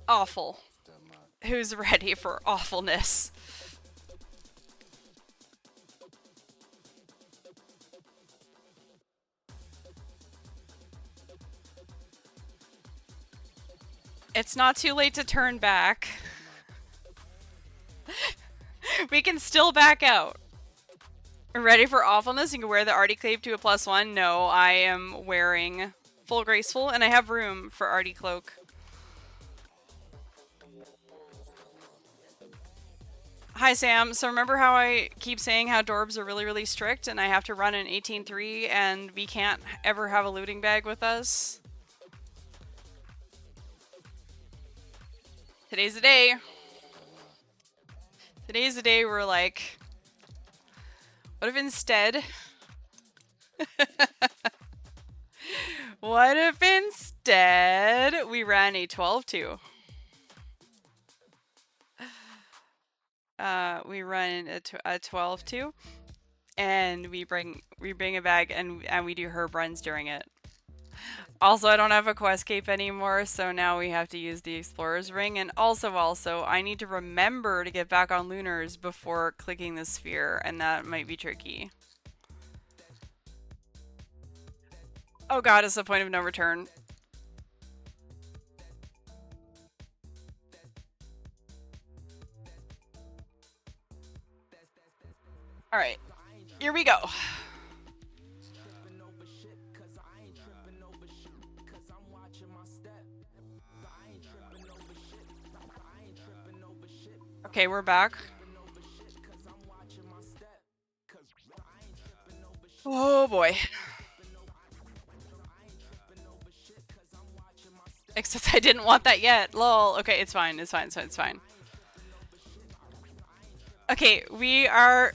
awful. Who's ready for awfulness? It's not too late to turn back. We can still back out. Ready for awfulness? You can wear the Artie Cloak to a +1. No, I am wearing full graceful, and I have room for Artie Cloak. Hi Sam, so remember how I keep saying how dorbs are really, really strict and I have to run an 18.3 and we can't ever have a looting bag with us? Today's the day. Today's the day we're like, what if instead... What if instead we ran a 12-2? We run a 12-2 and we bring a bag and we do herb runs during it. Also, I don't have a quest cape anymore, so now we have to use the explorer's ring. And also, I need to remember to get back on lunars before clicking the sphere, and that might be tricky. Oh god, it's the point of no return. Alright, here we go. Okay, we're back. Oh boy. Except I didn't want that yet. Lol. Okay, it's fine. It's fine. It's fine. Okay, we're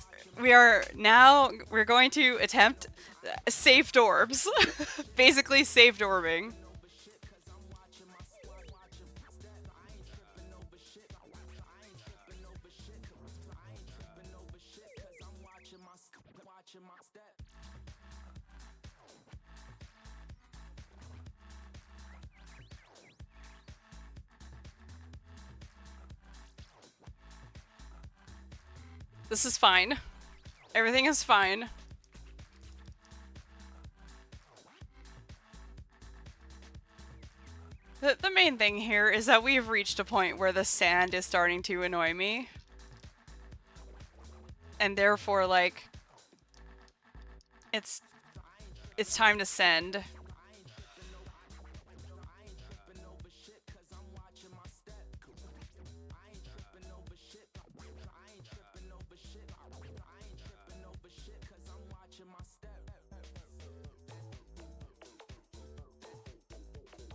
going to attempt safe dorbs. Basically safe dorbing. This is fine. Everything is fine. The main thing here is that we've reached a point where the sand is starting to annoy me. And therefore, like, it's time to send.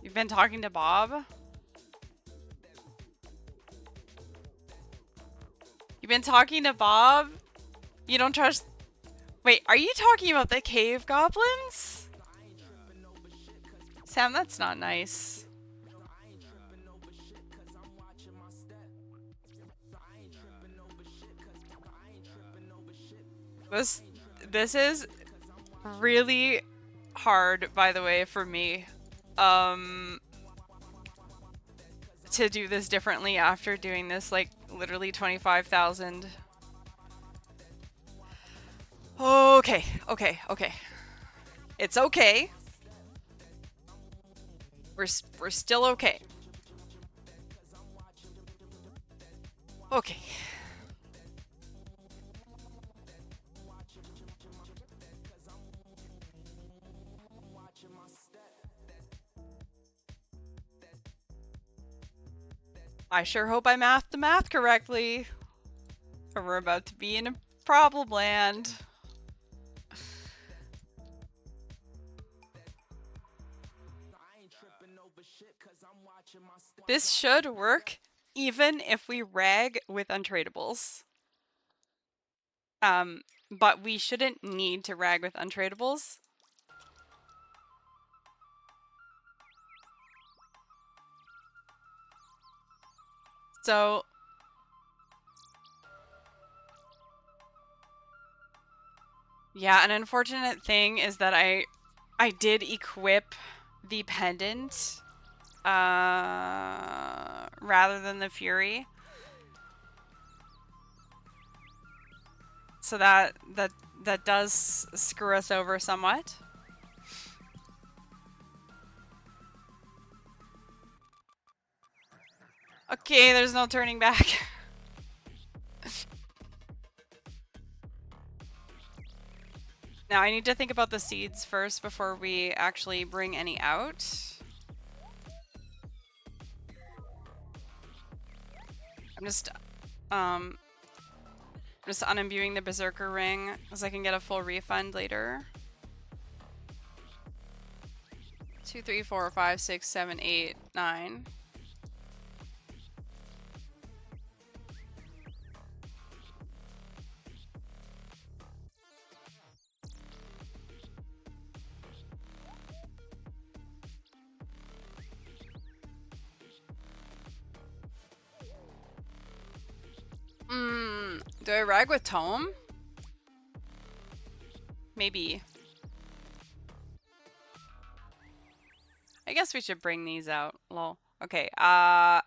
You've been talking to Bob? You've been talking to Bob? You don't trust... Wait, are you talking about the cave goblins? Sam, that's not nice. This is really hard, by the way, for me. To do this differently after doing this, like, literally 25,000. Okay. It's okay. We're still okay. Okay. I sure hope I mathed the math correctly. Or we're about to be in a problem land. This should work even if we rag with untradables. But we shouldn't need to rag with untradables. So yeah, an unfortunate thing is that I did equip the pendant rather than the fury. So that does screw us over somewhat. Okay, there's no turning back. Now I need to think about the seeds first before we actually bring any out. I'm just Just unimbuing the Berserker ring, because I can get a full refund later. 2, 3, 4, 5, 6, 7, 8, 9. Do I rag with tome? Maybe. I guess we should bring these out. Lol. Okay, yeah.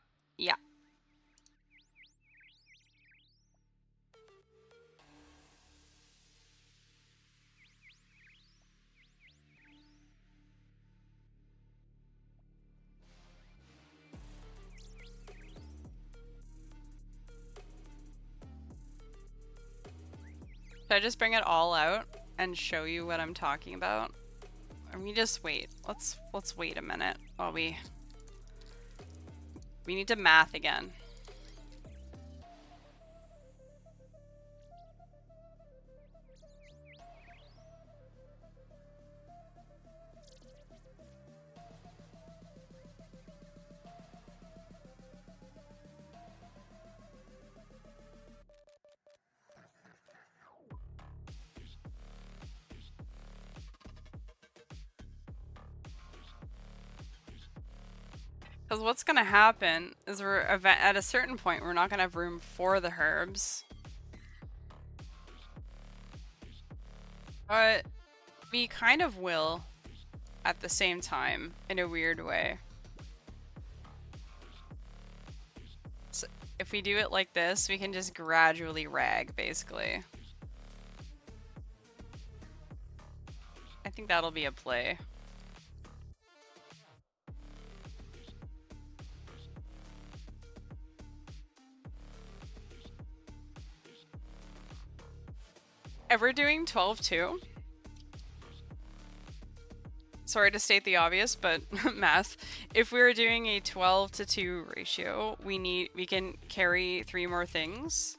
Should I just bring it all out and show you what I'm talking about? Or we just wait. Let's wait a minute while we need to math again. Because what's going to happen is we're at a certain point we're not going to have room for the herbs. But we kind of will at the same time in a weird way. So if we do it like this, we can just gradually rag, basically. I think that'll be a play. If we're doing 12-2, sorry to state the obvious, but math. If we're doing a 12-2 ratio, we can carry 3 more things.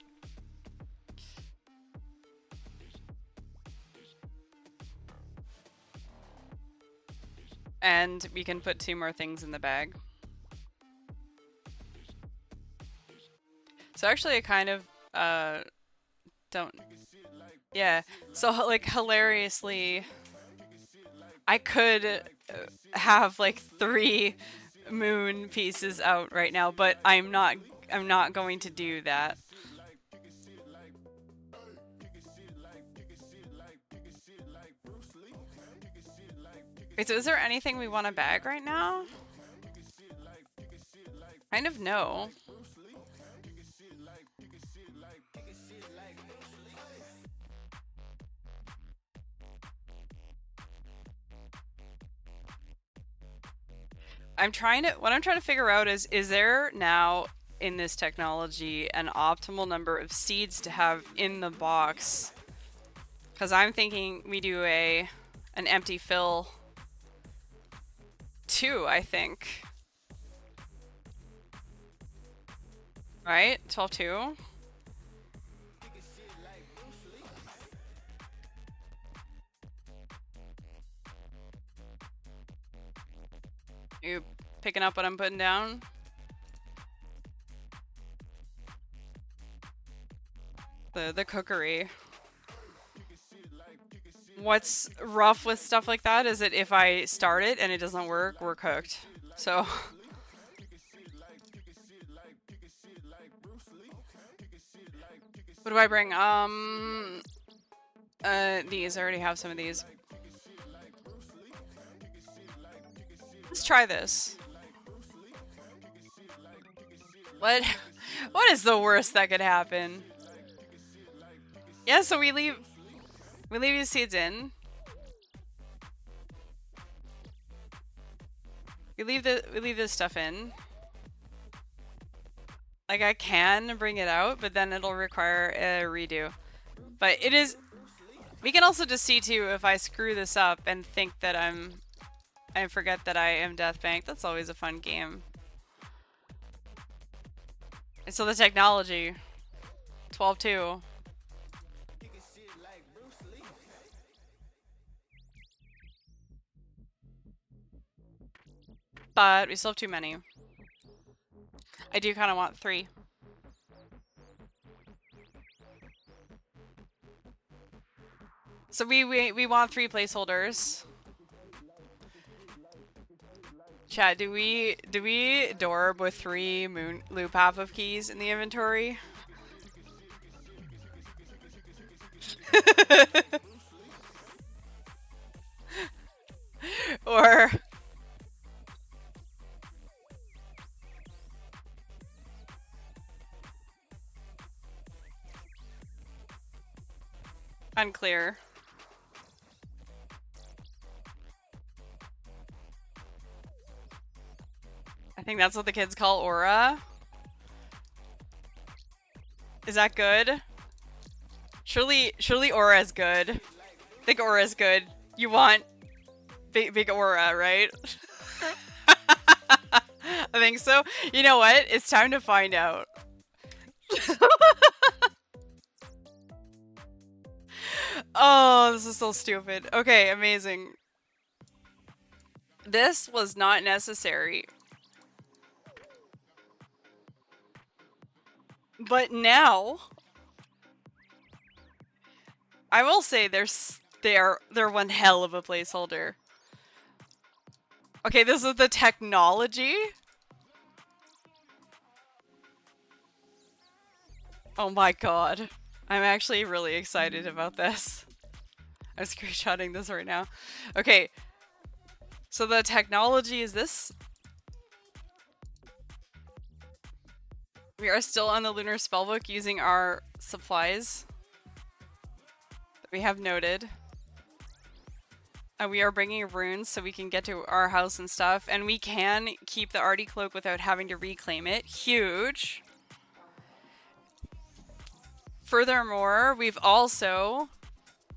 And we can put 2 more things in the bag. So actually I kind of don't. Yeah, so like hilariously, I could have like 3 moon pieces out right now, but I'm not going to do that. Wait, so is there anything we want to bag right now? Kind of no. What I'm trying to figure out is there now in this technology an optimal number of seeds to have in the box? Because I'm thinking we do an empty fill 2, I think. Right? 12-2? You picking up what I'm putting down? The cookery. What's rough with stuff like that is that if I start it and it doesn't work, we're cooked. So what do I bring? These. I already have some of these. Let's try this. What is the worst that could happen? Yeah, so we leave these seeds in. We leave this stuff in. Like, I can bring it out, but then it'll require a redo. But it is... We can also just see, too, if I screw this up and think that I forget that I am Death Bank. That's always a fun game. And so the technology. 12-2. But we still have too many. I do kind of want 3. So we want 3 placeholders. Chat, do we dorb with 3 moon loop half of keys in the inventory? Or unclear. I think that's what the kids call aura. Is that good? Surely aura is good. I think aura is good. You want big aura, right? I think so. You know what? It's time to find out. Oh, this is so stupid. Okay, amazing. This was not necessary. But now, I will say they're one hell of a placeholder. Okay, this is the technology. Oh my god. I'm actually really excited about this. I'm screenshotting this right now. Okay. So the technology is this. We are still on the lunar spellbook using our supplies that we have noted. And we are bringing runes so we can get to our house and stuff. And we can keep the arty cloak without having to reclaim it. Huge. Furthermore, we've also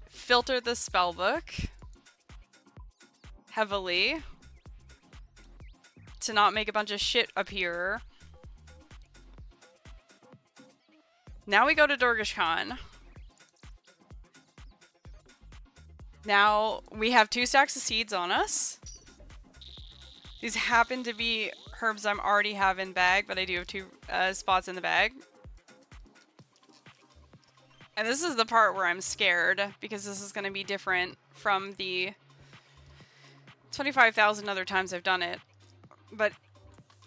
filtered the spellbook heavily to not make a bunch of shit appear. Now we go to Dorgeshkaan. Now we have 2 stacks of seeds on us. These happen to be herbs I'm already have in bag, but I do have 2 spots in the bag. And this is the part where I'm scared, because this is going to be different from the 25,000 other times I've done it. But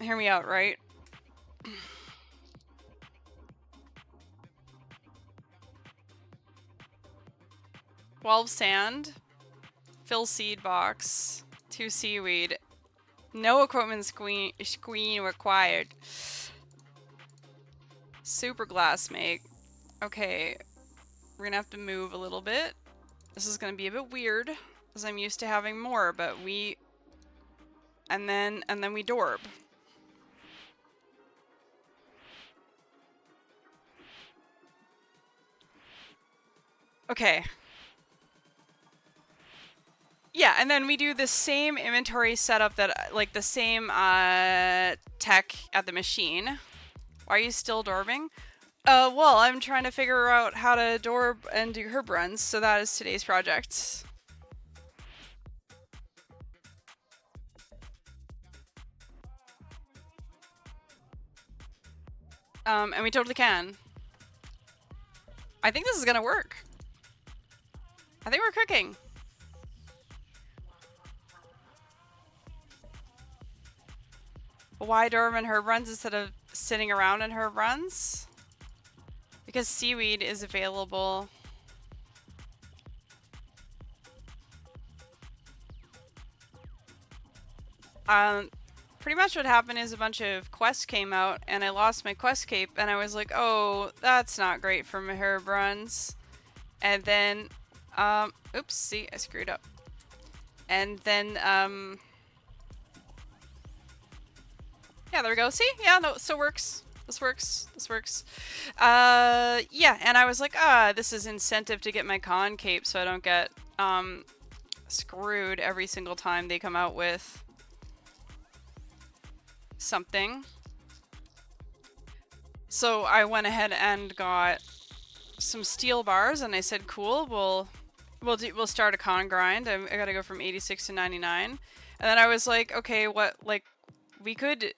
hear me out, right? 12 sand, fill seed box, 2 seaweed, no equipment screen required. Superglassmake. Okay, we're gonna have to move a little bit. This is gonna be a bit weird, because I'm used to having more, but we... And then we dorb. Okay. Yeah, and then we do the same inventory setup that, like, the same tech at the machine. Why are you still dorbing? Well, I'm trying to figure out how to dorb and do herb runs, so that is today's project. And we totally can. I think this is gonna work. I think we're cooking. Why dorb and herb runs instead of sitting around in herb runs? Because seaweed is available. Pretty much what happened is a bunch of quests came out and I lost my quest cape and I was like, oh, that's not great for my herb runs. And then, oops, see, I screwed up. And then, yeah, there we go. See? Yeah, no, it still works. This works. This works. Yeah, and I was like, this is incentive to get my con cape so I don't get, screwed every single time they come out with something. So I went ahead and got some steel bars and I said, cool, we'll we'll start a con grind. I gotta go from 86 to 99. And then I was like, okay, what, like, we could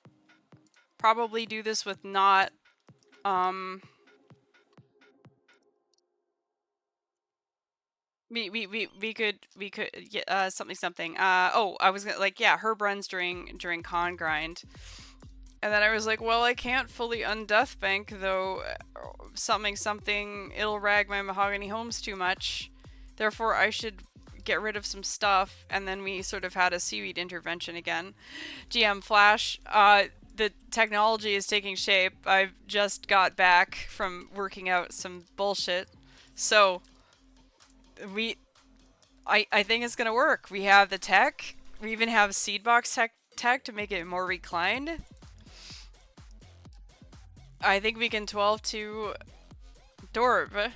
probably do this with not, we could something. Oh, I was gonna, like, yeah, herb runs during con grind. And then I was like, well, I can't fully undeath bank though. Something, it'll rag my mahogany homes too much. Therefore, I should get rid of some stuff. And then we sort of had a seaweed intervention again. GM Flash, the technology is taking shape. I've just got back from working out some bullshit. So, I think it's gonna work. We have the tech. We even have seed box tech to make it more reclined. I think we can 12 to Dorb.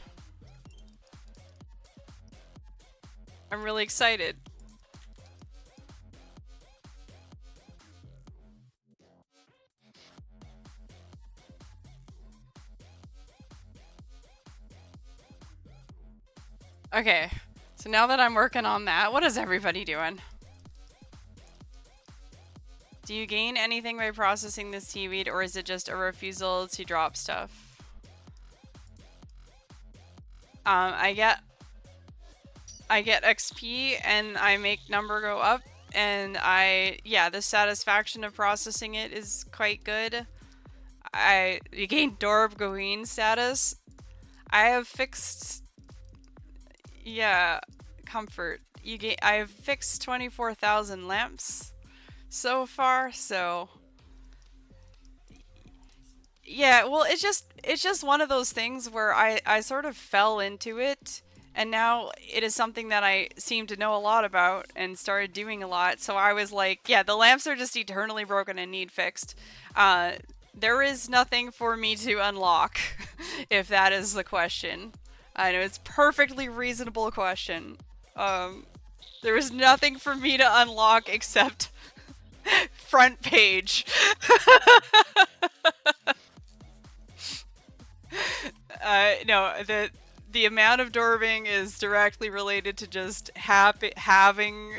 I'm really excited. Okay, so now that I'm working on that, what is everybody doing? Do you gain anything by processing the seaweed, or is it just a refusal to drop stuff? I get XP and I make number go up, and yeah, the satisfaction of processing it is quite good. You gain Dorb Goeen status. I have fixed, yeah, comfort. I have fixed 24,000 lamps so far, so yeah, well, it's just one of those things where I sort of fell into it, and now it is something that I seem to know a lot about and started doing a lot. So I was like, yeah, the lamps are just eternally broken and need fixed. There is nothing for me to unlock, if that is the question. I know it's perfectly reasonable question. There is nothing for me to unlock except front page. No, the amount of dorbing is directly related to just having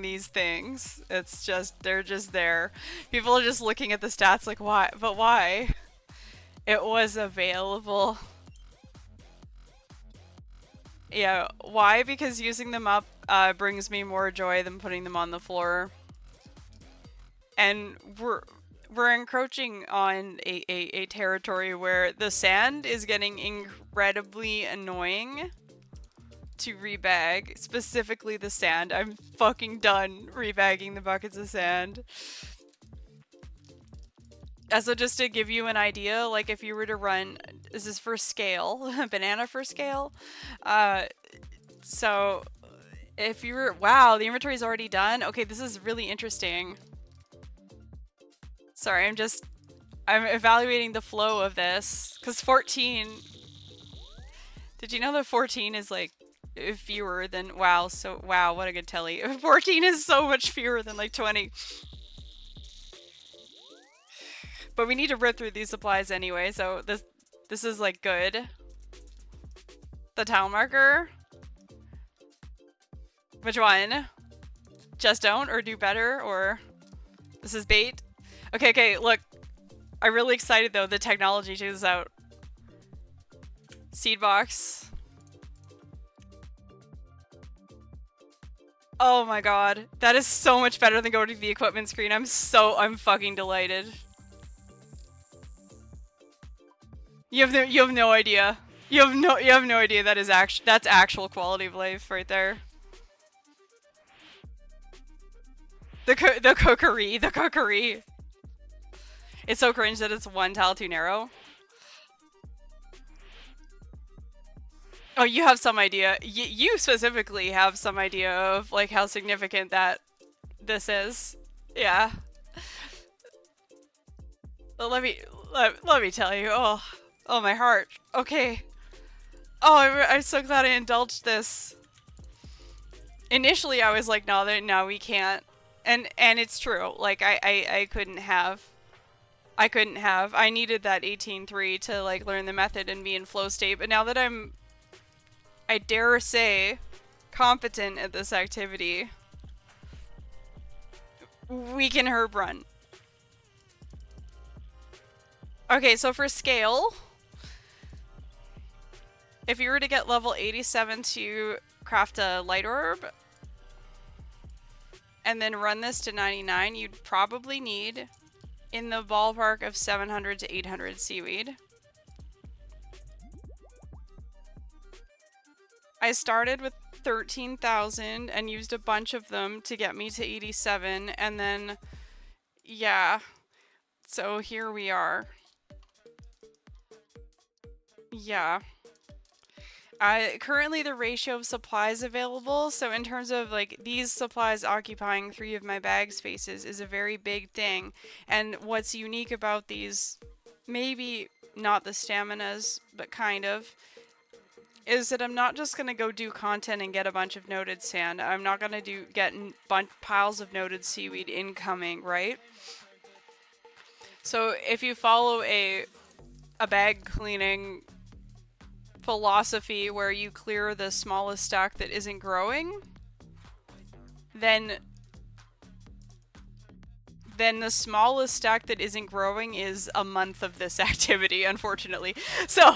these things. It's just, they're just there. People are just looking at the stats like, why? But why? It was available. Yeah, why? Because using them up brings me more joy than putting them on the floor. And we're encroaching on a territory where the sand is getting incredibly annoying to rebag. Specifically the sand. I'm fucking done rebagging the buckets of sand. So just to give you an idea, like if you were to run, this is for scale, banana for scale. So if you were, wow, the inventory is already done. Okay, this is really interesting. Sorry, I'm evaluating the flow of this, because 14, did you know that 14 is like fewer than, wow, what a good telly. 14 is so much fewer than like 20. But we need to rip through these supplies anyway, so this is like good. The tile marker? Which one? Just don't, or do better, or this is bait? Okay, look. I'm really excited though, the technology is out. Seed box. Oh my god. That is so much better than going to the equipment screen. I'm fucking delighted. You have no idea. You have no idea that's actual quality of life right there. The cookery. It's so cringe that it's one tile too narrow. Oh, you have some idea. You specifically have some idea of like how significant that this is. Yeah. But let me tell you. Oh, my heart. Okay. Oh, I'm so glad I indulged this. Initially, I was like, no, we can't. And it's true. Like, I couldn't have. I needed that 18.3 to like learn the method and be in flow state. But now that I'm I dare say, competent at this activity, we can herb run. Okay, so for scale, if you were to get level 87 to craft a light orb, and then run this to 99, you'd probably need in the ballpark of 700 to 800 seaweed. I started with 13,000 and used a bunch of them to get me to 87, and then, yeah, so here we are. Yeah. Currently the ratio of supplies available, so in terms of like these supplies occupying 3 of my bag spaces is a very big thing. And what's unique about these, maybe not the staminas, but kind of, is that I'm not just gonna go do content and get a bunch of noted sand. I'm not gonna get piles of noted seaweed incoming, right? So if you follow a bag cleaning philosophy where you clear the smallest stack that isn't growing, then the smallest stack that isn't growing is a month of this activity, unfortunately. So,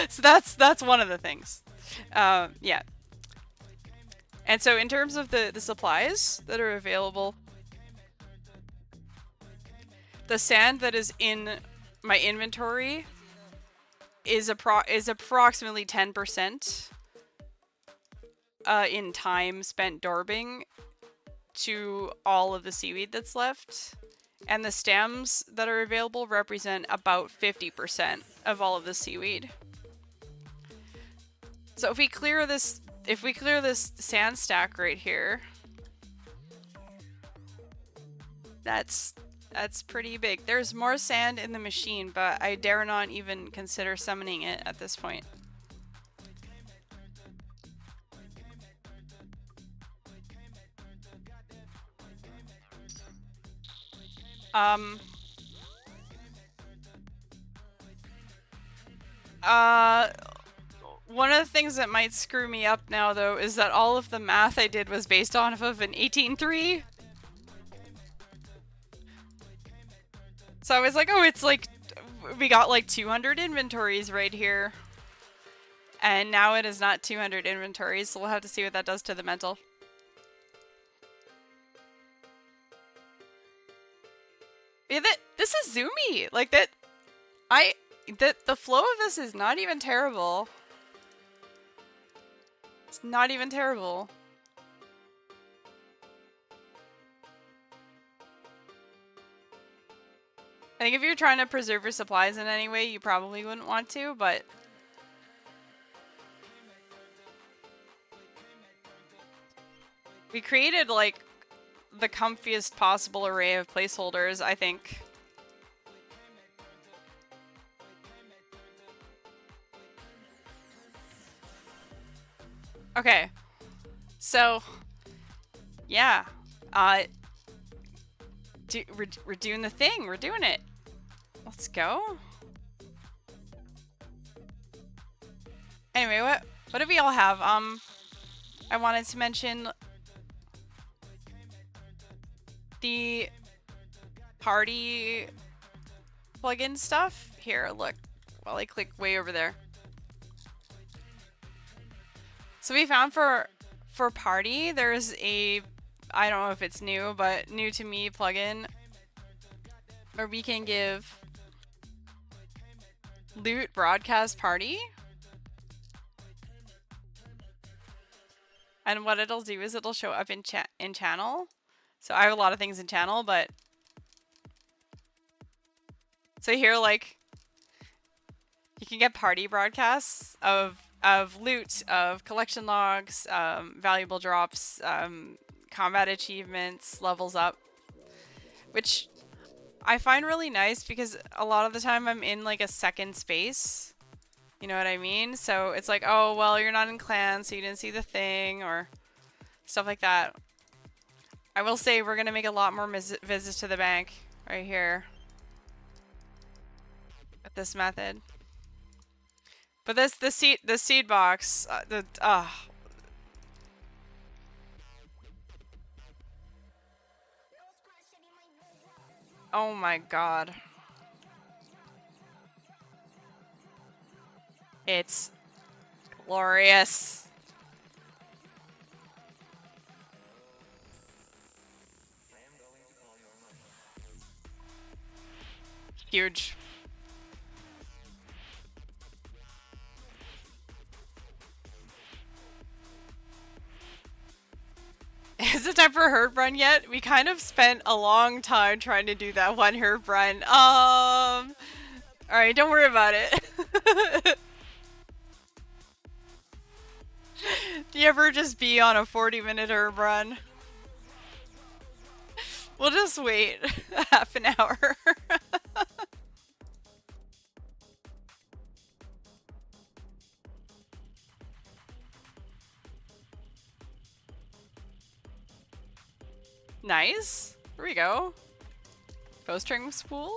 so that's one of the things. Yeah. And so in terms of the supplies that are available, the sand that is in my inventory is approximately 10% in time spent dorbing to all of the seaweed that's left. And the stems that are available represent about 50% of all of the seaweed. So if we clear this sand stack right here, that's pretty big. There's more sand in the machine, but I dare not even consider summoning it at this point. One of the things that might screw me up now, though, is that all of the math I did was based off of an 18.3. So I was like, oh, it's like, we got like 200 inventories right here. And now it is not 200 inventories, so we'll have to see what that does to the mental. Yeah, this is zoomy! Like, the flow of this is not even terrible. It's not even terrible. I think if you're trying to preserve your supplies in any way, you probably wouldn't want to, but... we created, like, the comfiest possible array of placeholders, I think. Okay. So, yeah. We're doing the thing. We're doing it. Let's go. Anyway, what do we all have? I wanted to mention the party plugin stuff. Here, look. While I click way over there. So we found for party, there's a, I don't know if it's new, but new to me plugin where we can give loot broadcast party. And what it'll do is it'll show up in channel. So I have a lot of things in channel, but so here, like, you can get party broadcasts of loot, of collection logs, valuable drops, combat achievements, levels up, which I find really nice because a lot of the time I'm in like a second space. You know what I mean? So it's like, oh, well, you're not in clan, so you didn't see the thing, or stuff like that. I will say we're going to make a lot more visits to the bank right here with this method. But the seed box, oh my god. It's glorious. Huge. Is it time for a herb run yet? We kind of spent a long time trying to do that one herb run. Alright, don't worry about it. Do you ever just be on a 40-minute herb run? We'll just wait half an hour. Nice. Here we go. Bowstring spool.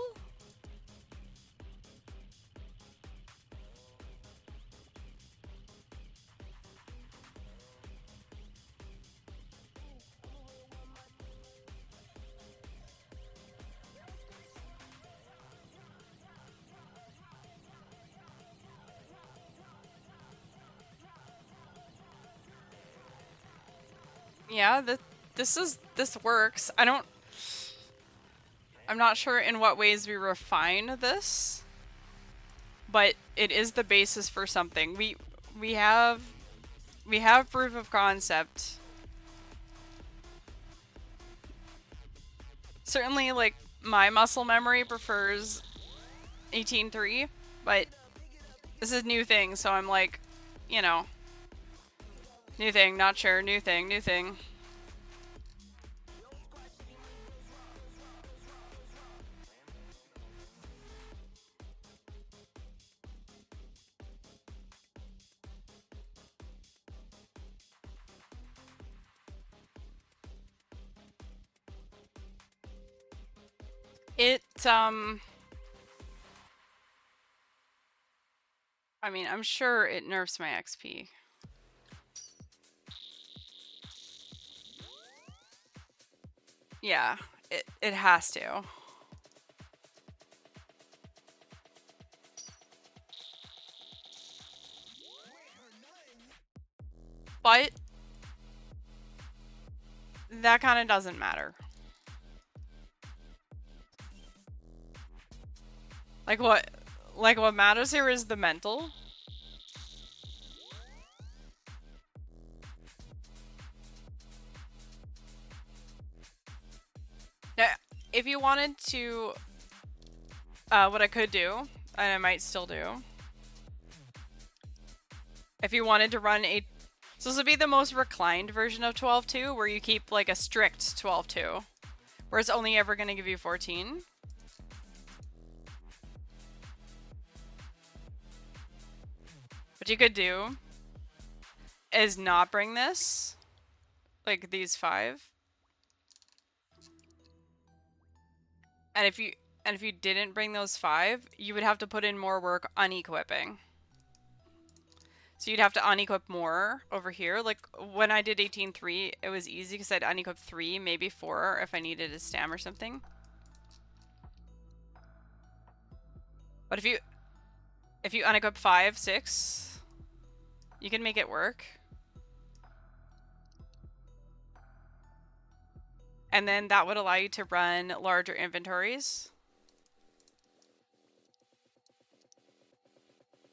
Yeah, this works. I'm not sure in what ways we refine this, but it is the basis for something. We have proof of concept. Certainly, like, my muscle memory prefers 18.3, but this is new thing, so I'm like, you know, new thing, not sure, new thing, new thing. I mean, I'm sure it nerfs my XP. Yeah, it has to. But that kind of doesn't matter. Like what matters here is the mental. Now, if you wanted to, what I could do, and I might still do, if you wanted to run a, so this would be the most reclined version of 12.2, where you keep like a strict 12.2, where it's only ever going to give you 14. What you could do is not bring this, like these 5. And if you didn't bring those 5, you would have to put in more work unequipping. So you'd have to unequip more over here. Like when I did 18.3, it was easy because I'd unequip 3, maybe 4 if I needed a stam or something. But if you unequip 5, 6, you can make it work. And then that would allow you to run larger inventories.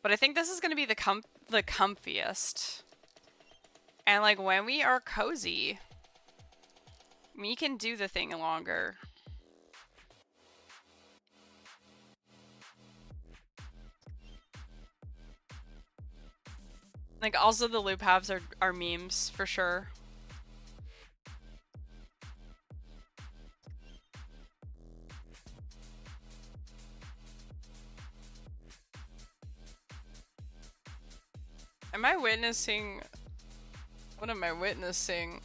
But I think this is going to be the comfiest. And like when we are cozy, we can do the thing longer. Like also the loop halves are memes for sure. Am I witnessing? What am I witnessing?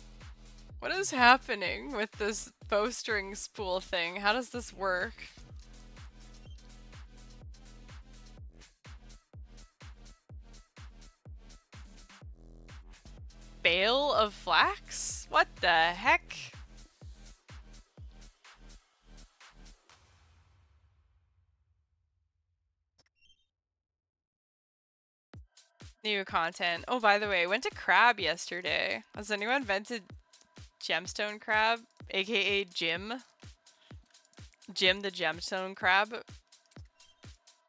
What is happening with this bowstring spool thing? How does this work? bale of flax? What the heck? New content. Oh, by the way, I went to crab yesterday. Has anyone invented gemstone crab? AKA Jim? Jim the gemstone crab?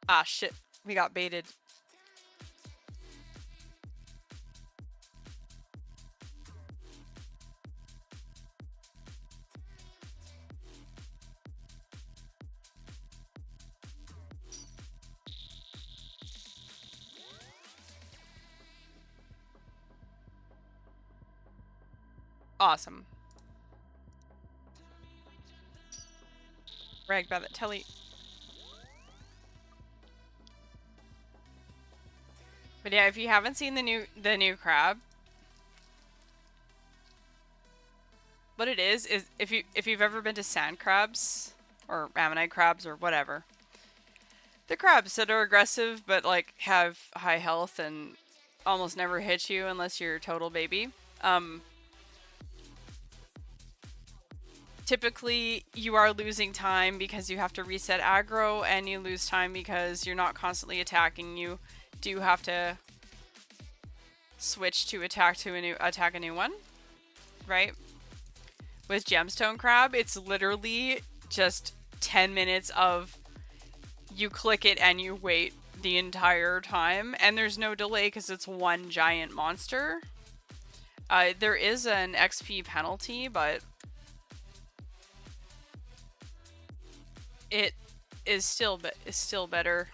Ah, shit. We got baited. Awesome. Rag by the telly. But yeah, if you haven't seen the new crab, what it is if you've ever been to sand crabs or ammonite crabs or whatever, the crabs that are aggressive but like have high health and almost never hit you unless you're a total baby. Typically you are losing time because you have to reset aggro, and you lose time because you're not constantly attacking. You do have to switch to attack a new one, right? With gemstone crab, it's literally just 10 minutes of you click it and you wait the entire time, and there's no delay because it's one giant monster. There is an XP penalty, but it is still better.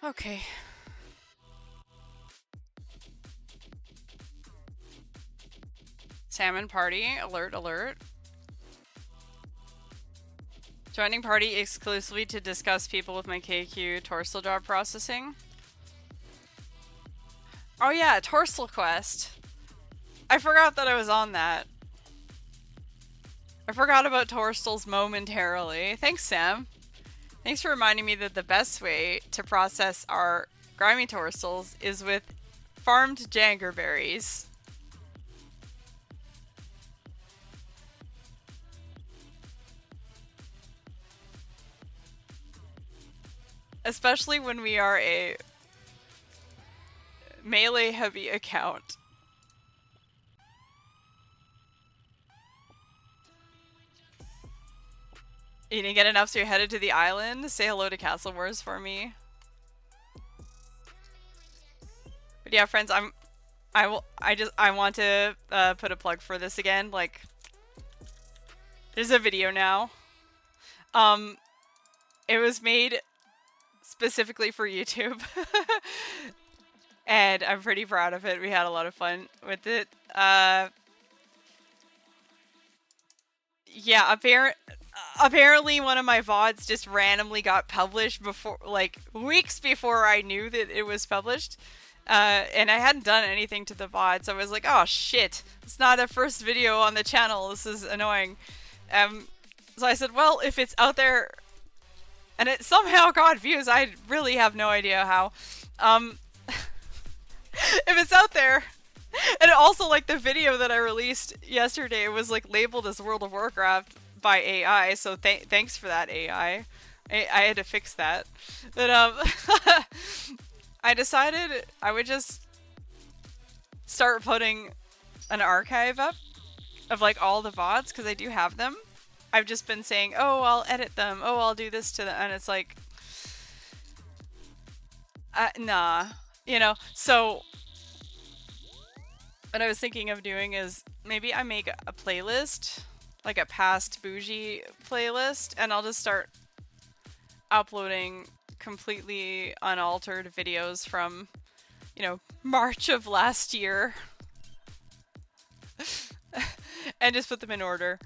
Okay. Salmon party, alert, alert. Joining party exclusively to discuss people with my KQ torsal job processing. Oh yeah, torsal quest. I forgot that I was on that. I forgot about torsals momentarily. Thanks, Sam. Thanks for reminding me that the best way to process our grimy torsals is with farmed jangerberries. Especially when we are a melee heavy account. You didn't get enough, so you're headed to the island? Say hello to Castle Wars for me. But yeah, friends, I want to put a plug for this again. Like, there's a video now. It was made specifically for YouTube. And I'm pretty proud of it. We had a lot of fun with it. Yeah, apparently one of my VODs just randomly got published before, like, weeks before I knew that it was published. And I hadn't done anything to the VOD, so I was like, oh shit, it's not a first video on the channel, this is annoying. So I said, well, if it's out there, and it somehow got views, I really have no idea how. If it's out there, and also, like, the video that I released yesterday was, like, labeled as World of Warcraft by AI, so thanks for that, AI. I had to fix that. But, I decided I would just start putting an archive up of, like, all the VODs, because I do have them. I've just been saying, oh, I'll edit them, oh, I'll do this to them, and it's like, nah, you know, so what I was thinking of doing is maybe I make a playlist, like a past bougie playlist, and I'll just start uploading completely unaltered videos from, you know, March of last year. And just put them in order.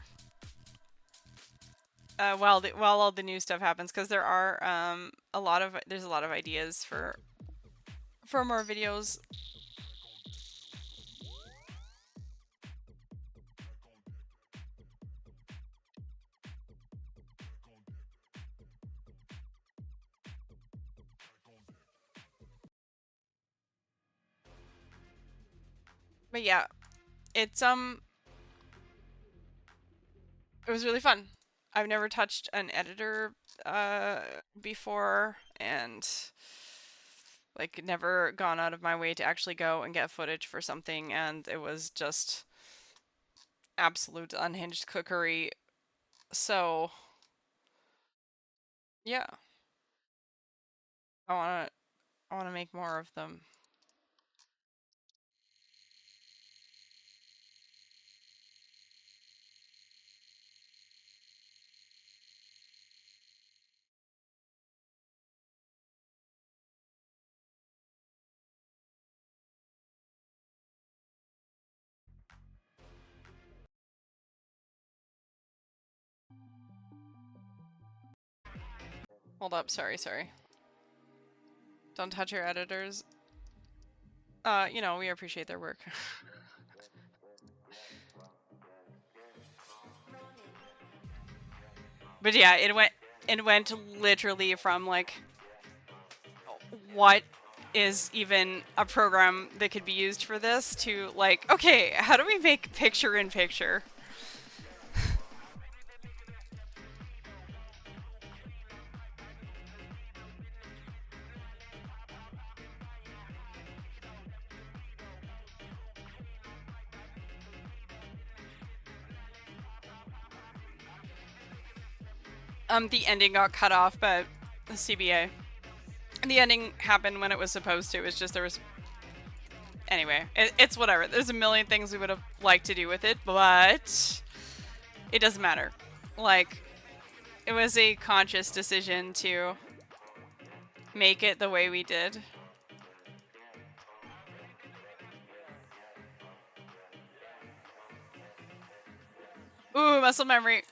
While all the new stuff happens, because there are there's a lot of ideas for more videos. But yeah, it's it was really fun. I've never touched an editor before, and like never gone out of my way to actually go and get footage for something, and it was just absolute unhinged cookery. So yeah, I wanna make more of them. Hold up, sorry. Don't touch your editors. You know, we appreciate their work. But yeah, it went literally from like what is even a program that could be used for this to like, okay, how do we make picture in picture? The ending got cut off by the CBA. The ending happened when it was supposed to. It was just there was... Anyway, it's whatever. There's a million things we would have liked to do with it, but it doesn't matter. Like, it was a conscious decision to make it the way we did. Ooh, muscle memory.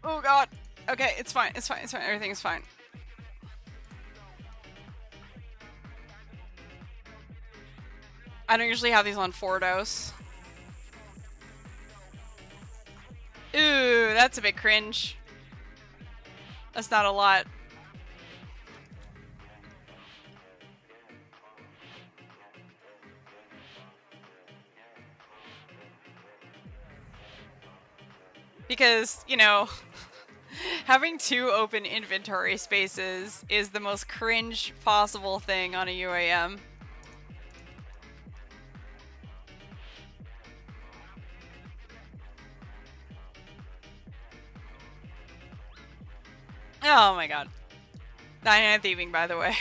Oh god. Okay, it's fine. Everything's fine. I don't usually have these on 4 dose. Ooh, that's a bit cringe. That's not a lot. Because, you know, having 2 open inventory spaces is the most cringe possible thing on a UAM. Oh my god. 99 thieving, by the way.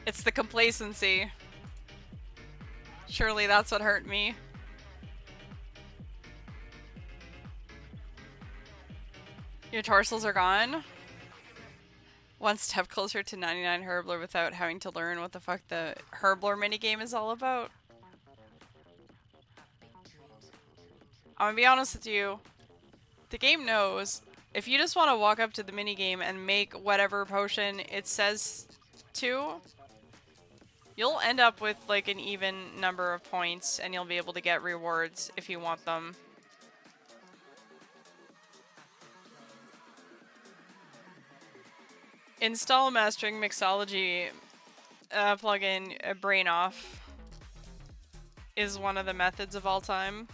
It's the complacency. Surely that's what hurt me. Your torsals are gone? One step closer to 99 Herbler without having to learn what the fuck the Herbler minigame is all about. I'm gonna be honest with you. The game knows if you just want to walk up to the minigame and make whatever potion it says to, you'll end up with like an even number of points and you'll be able to get rewards if you want them. Install Mastering Mixology plugin Brain Off is one of the methods of all time.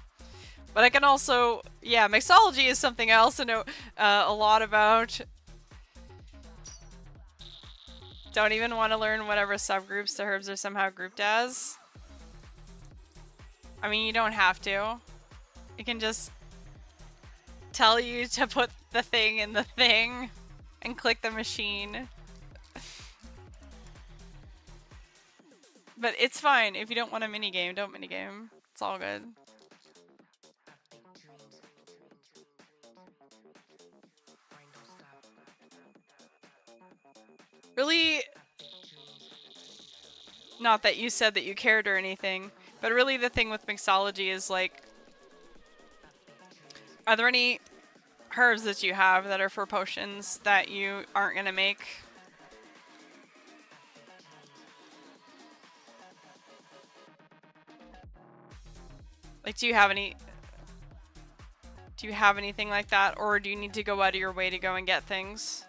But I can also, yeah, mixology is something I also know a lot about. Don't even want to learn whatever subgroups the herbs are somehow grouped as. I mean, you don't have to. It can just tell you to put the thing in the thing and click the machine. But it's fine. If you don't want a minigame, don't minigame. It's all good. Really, not that you said that you cared or anything, but really the thing with mixology is like, are there any herbs that you have that are for potions that you aren't gonna make? Like, do you have anything like that, or do you need to go out of your way to go and get things?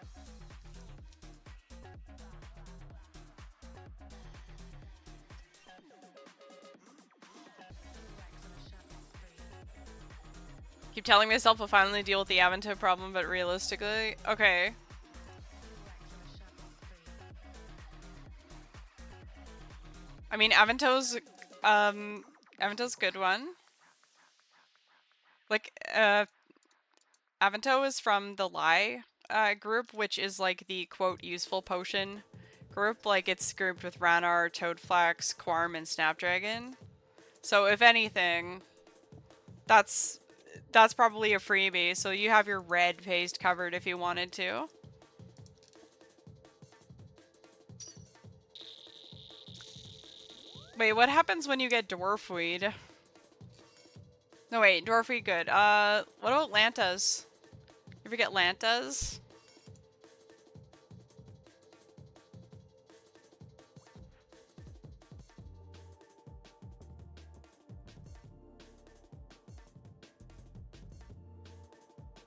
Keep telling myself I'll finally deal with the Avento problem, but realistically, okay. I mean, Avento's a good one. Like, Avento is from the Lie group, which is like the quote useful potion group. Like, it's grouped with Ranar, Toadflax, Quarm, and Snapdragon. So if anything, that's probably a freebie. So you have your red paste covered if you wanted to. Wait, what happens when you get dwarfweed? No, wait, dwarfweed good. What about Lantas? You ever get Lantas?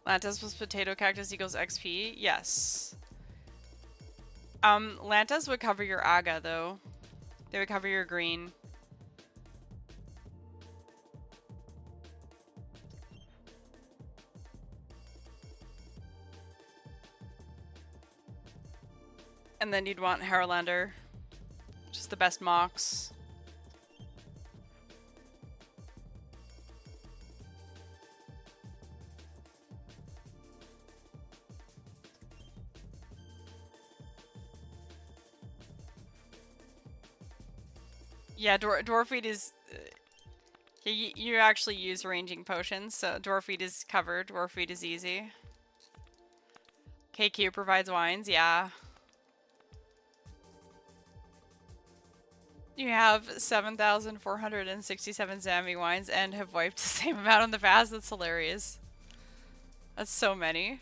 Lantas plus potato cactus equals XP? Yes. Lantas would cover your aga, though. They would cover your green. And then you'd want Haralander, which is the best Mox. Yeah, Dwarfweed is... you actually use ranging potions, so Dwarfweed is covered. Dwarfweed is easy. KQ provides wines, yeah. You have 7,467 Zammy wines and have wiped the same amount on the fast. That's hilarious. That's so many.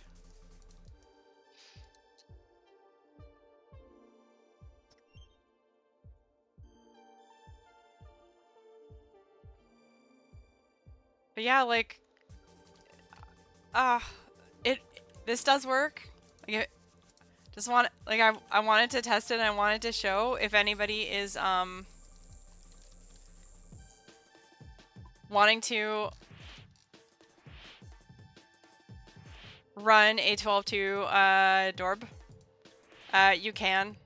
But yeah, like, this does work. Like, just want, like, I wanted to test it and I wanted to show if anybody is, wanting to run a 12-2, Dorb. You can.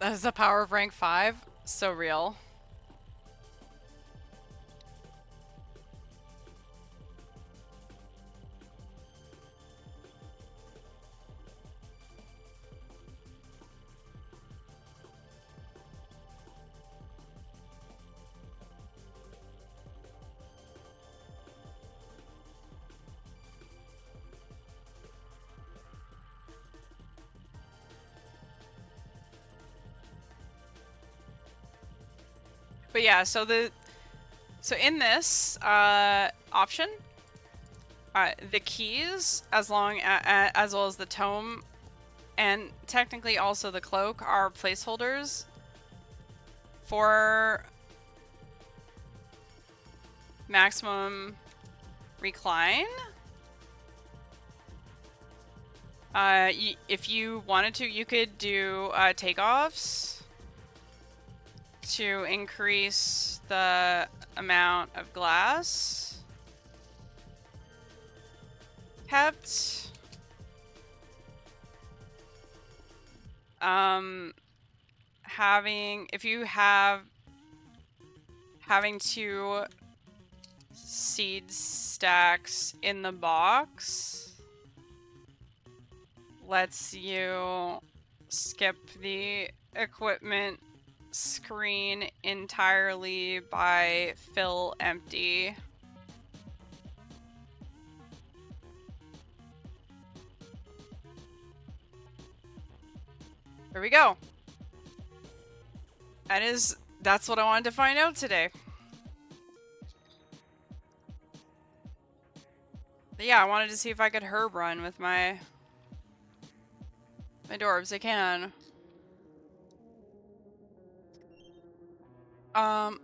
That is the power of rank 5. So real. But yeah, so in this option, the keys, as well as the tome, and technically also the cloak, are placeholders for maximum recline. If you wanted to, you could do takeoffs to increase the amount of glass kept. Having 2 seed stacks in the box lets you skip the equipment screen entirely by fill empty. There we go. That's what I wanted to find out today. But yeah, I wanted to see if I could herb run with my dorbs. I can. I'm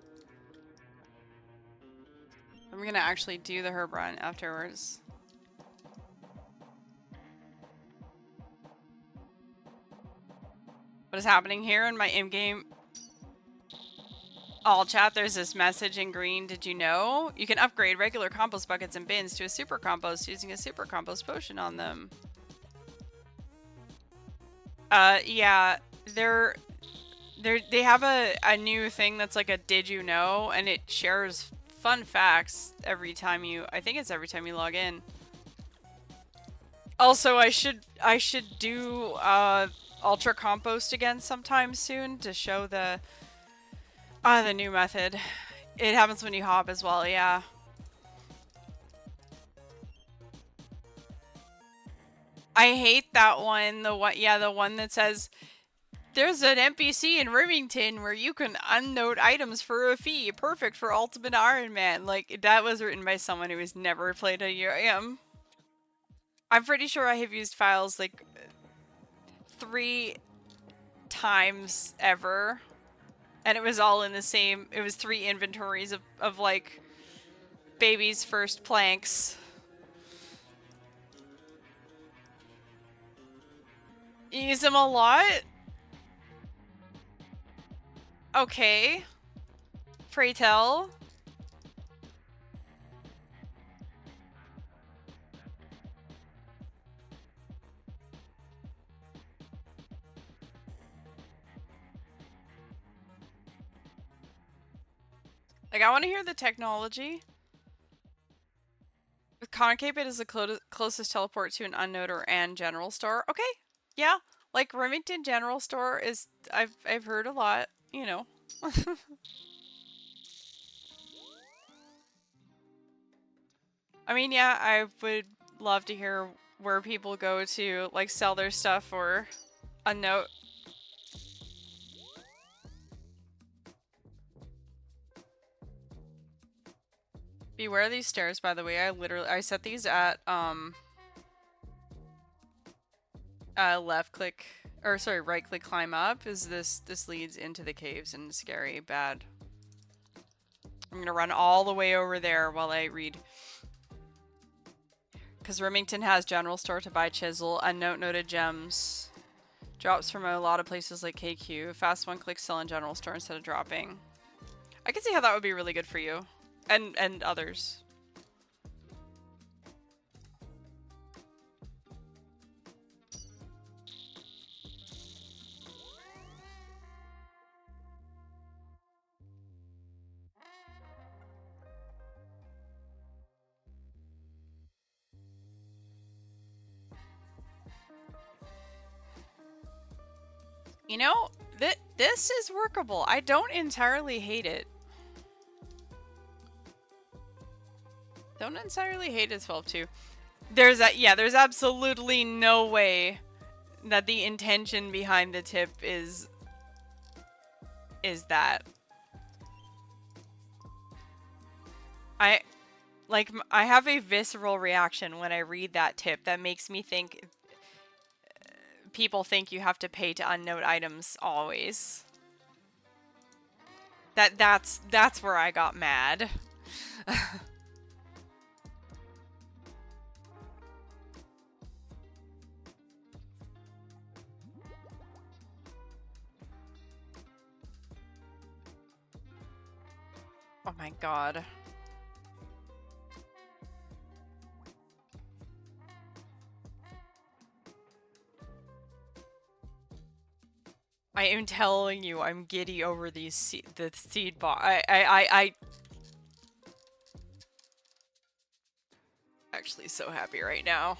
gonna actually do the herb run afterwards. What is happening here in my in-game all chat? There's this message in green. Did you know? You can upgrade regular compost buckets and bins to a super compost using a super compost potion on them. Yeah, they have a new thing that's like a did you know, and it shares fun facts every time you, I think it's every time you log in. Also, I should do ultra compost again sometime soon to show the new method. It happens when you hop as well, yeah. I hate that one. The one that says there's an NPC in Remington where you can unload items for a fee. Perfect for Ultimate Iron Man. Like, that was written by someone who has never played a UAM. I'm pretty sure I have used files like 3 times ever. And it was all in the same, it was 3 inventories of like baby's first planks. You use them a lot? Okay. Pray tell. Like, I want to hear the technology. With concave, it is the closest teleport to an unnoder and general store. Okay, yeah. Like, Remington General Store is... I've heard a lot, you know. I mean, yeah, I would love to hear where people go to, like, sell their stuff or a note. Beware these stairs, by the way. I set these at, left click, or sorry, right click climb up, is this leads into the caves and scary, bad. I'm gonna run all the way over there while I read. Because Remington has general store to buy chisel, noted gems. Drops from a lot of places like KQ. Fast one click sell in general store instead of dropping. I can see how that would be really good for you. And others. You know, this is workable. I don't entirely hate it. Don't entirely hate it, 12-2. There's absolutely no way that the intention behind the tip is that. I have a visceral reaction when I read that tip that makes me think people think you have to pay to unnote items always. That's where I got mad. Oh my god. I am telling you, I'm giddy over these the seed box. I actually so happy right now.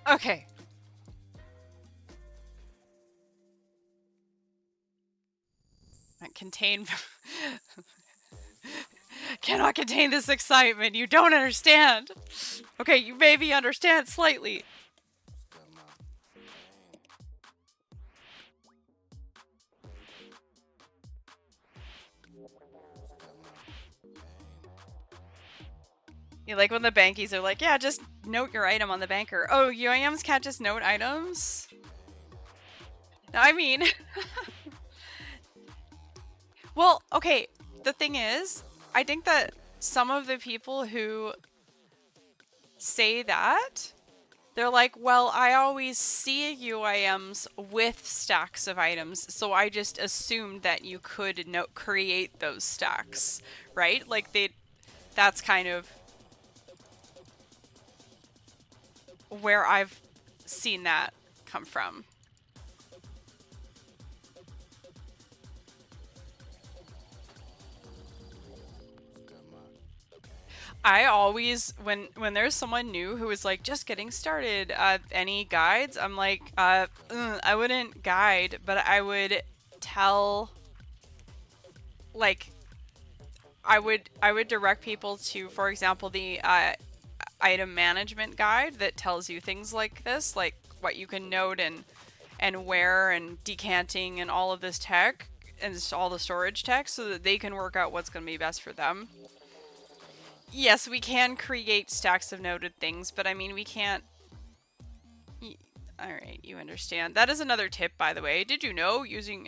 Okay. Contain cannot contain this excitement. You don't understand. Okay, you maybe understand slightly. You like when the bankies are like, yeah, just note your item on the banker. Oh, UIMs can't just note items? I mean... Well, okay, the thing is, I think that some of the people who say that, they're like, well, I always see UIMs with stacks of items, so I just assumed that you could create those stacks, right? Like, that's kind of where I've seen that come from. I always, when there's someone new who is like just getting started, any guides, I'm like, I wouldn't guide, but I would tell, like, I would direct people to, for example, the item management guide that tells you things like this, like what you can note and where and decanting and all of this tech and all the storage tech, so that they can work out what's going to be best for them. Yes, we can create stacks of noted things, but I mean, we can't... Alright, you understand. That is another tip, by the way. Did you know using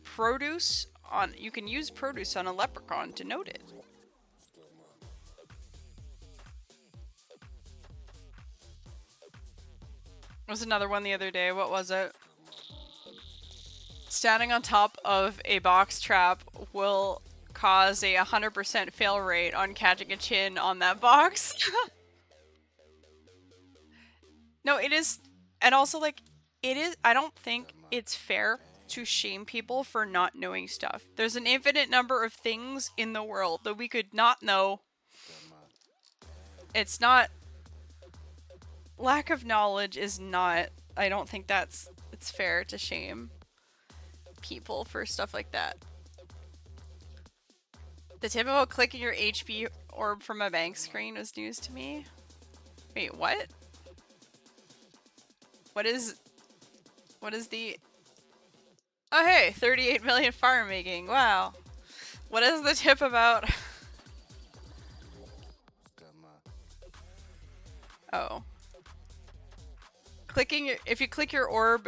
produce on... You can use produce on a leprechaun to note it. There was another one the other day. What was it? Standing on top of a box trap will cause a 100% fail rate on catching a chin on that box. No, it is, and also, like, it is, I don't think it's fair to shame people for not knowing stuff. There's an infinite number of things in the world that we could not know. It's not, lack of knowledge is not, I don't think it's fair to shame people for stuff like that. The tip about clicking your HP orb from a bank screen was news to me. Wait, what? What is the... Oh hey, 38 million farm making, wow. What is the tip about... Oh. If you click your orb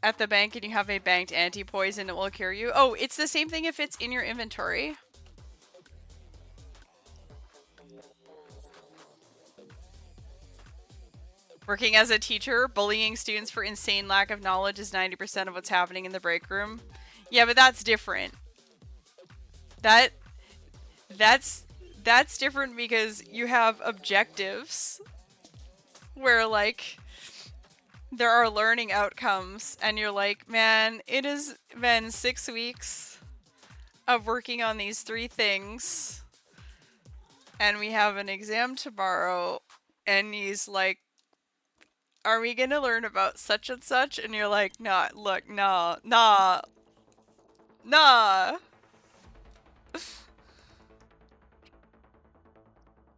at the bank and you have a banked anti-poison, it will cure you. Oh, it's the same thing if it's in your inventory. Working as a teacher, bullying students for insane lack of knowledge is 90% of what's happening in the break room. Yeah, but that's different. That's different because you have objectives where, like, there are learning outcomes and you're like, man, it has been 6 weeks of working on these 3 things and we have an exam tomorrow, and he's like, are we gonna learn about such and such? And you're like, nah, look, nah.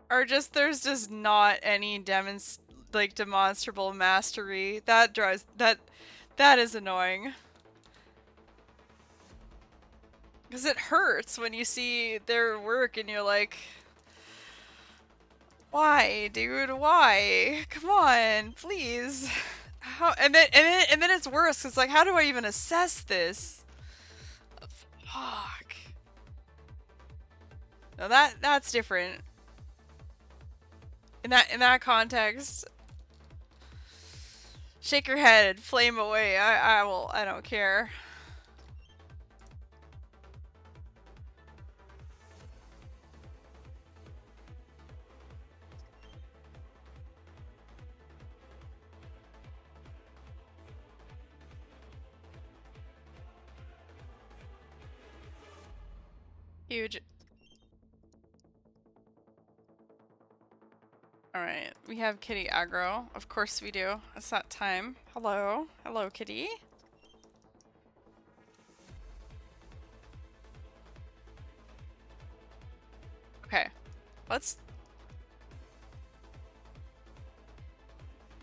Or just, there's just not any demonstrable mastery. That is annoying. Because it hurts when you see their work and you're like, why, dude? Why? Come on, please. How? And then it's worse. It's like, how do I even assess this? Fuck. Now that's different. In that context, shake your head, flame away. I don't care. Huge. Alright, we have kitty aggro. Of course we do. It's that time. Hello. Hello, kitty. Okay. Let's...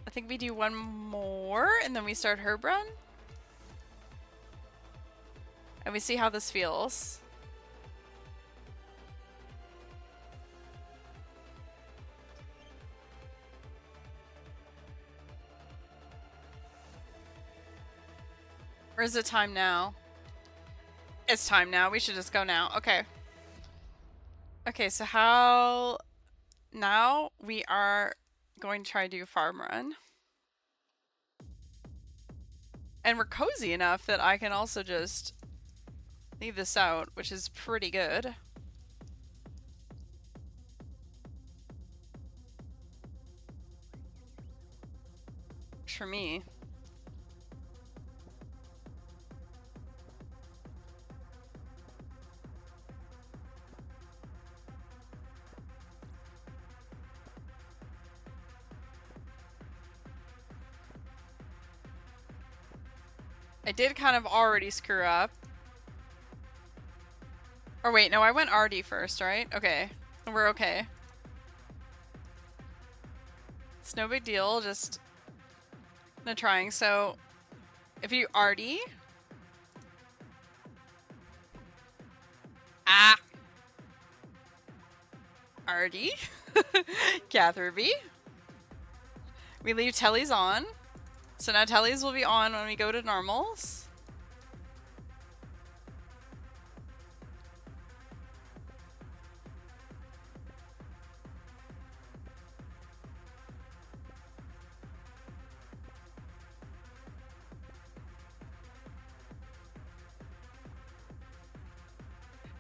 I think we do one more, and then we start herb run. And we see how this feels. Or is it time now? It's time now. We should just go now. Okay. Okay, so how... Now we are going to try to do farm run. And we're cozy enough that I can also just leave this out, which is pretty good. For me. I did kind of already screw up. Or wait, no, I went RD first, right? Okay. We're okay. It's no big deal, just no trying. So, if you RD... Ah! RD? Catherine B. We leave tellies on. So now tellies will be on when we go to normals.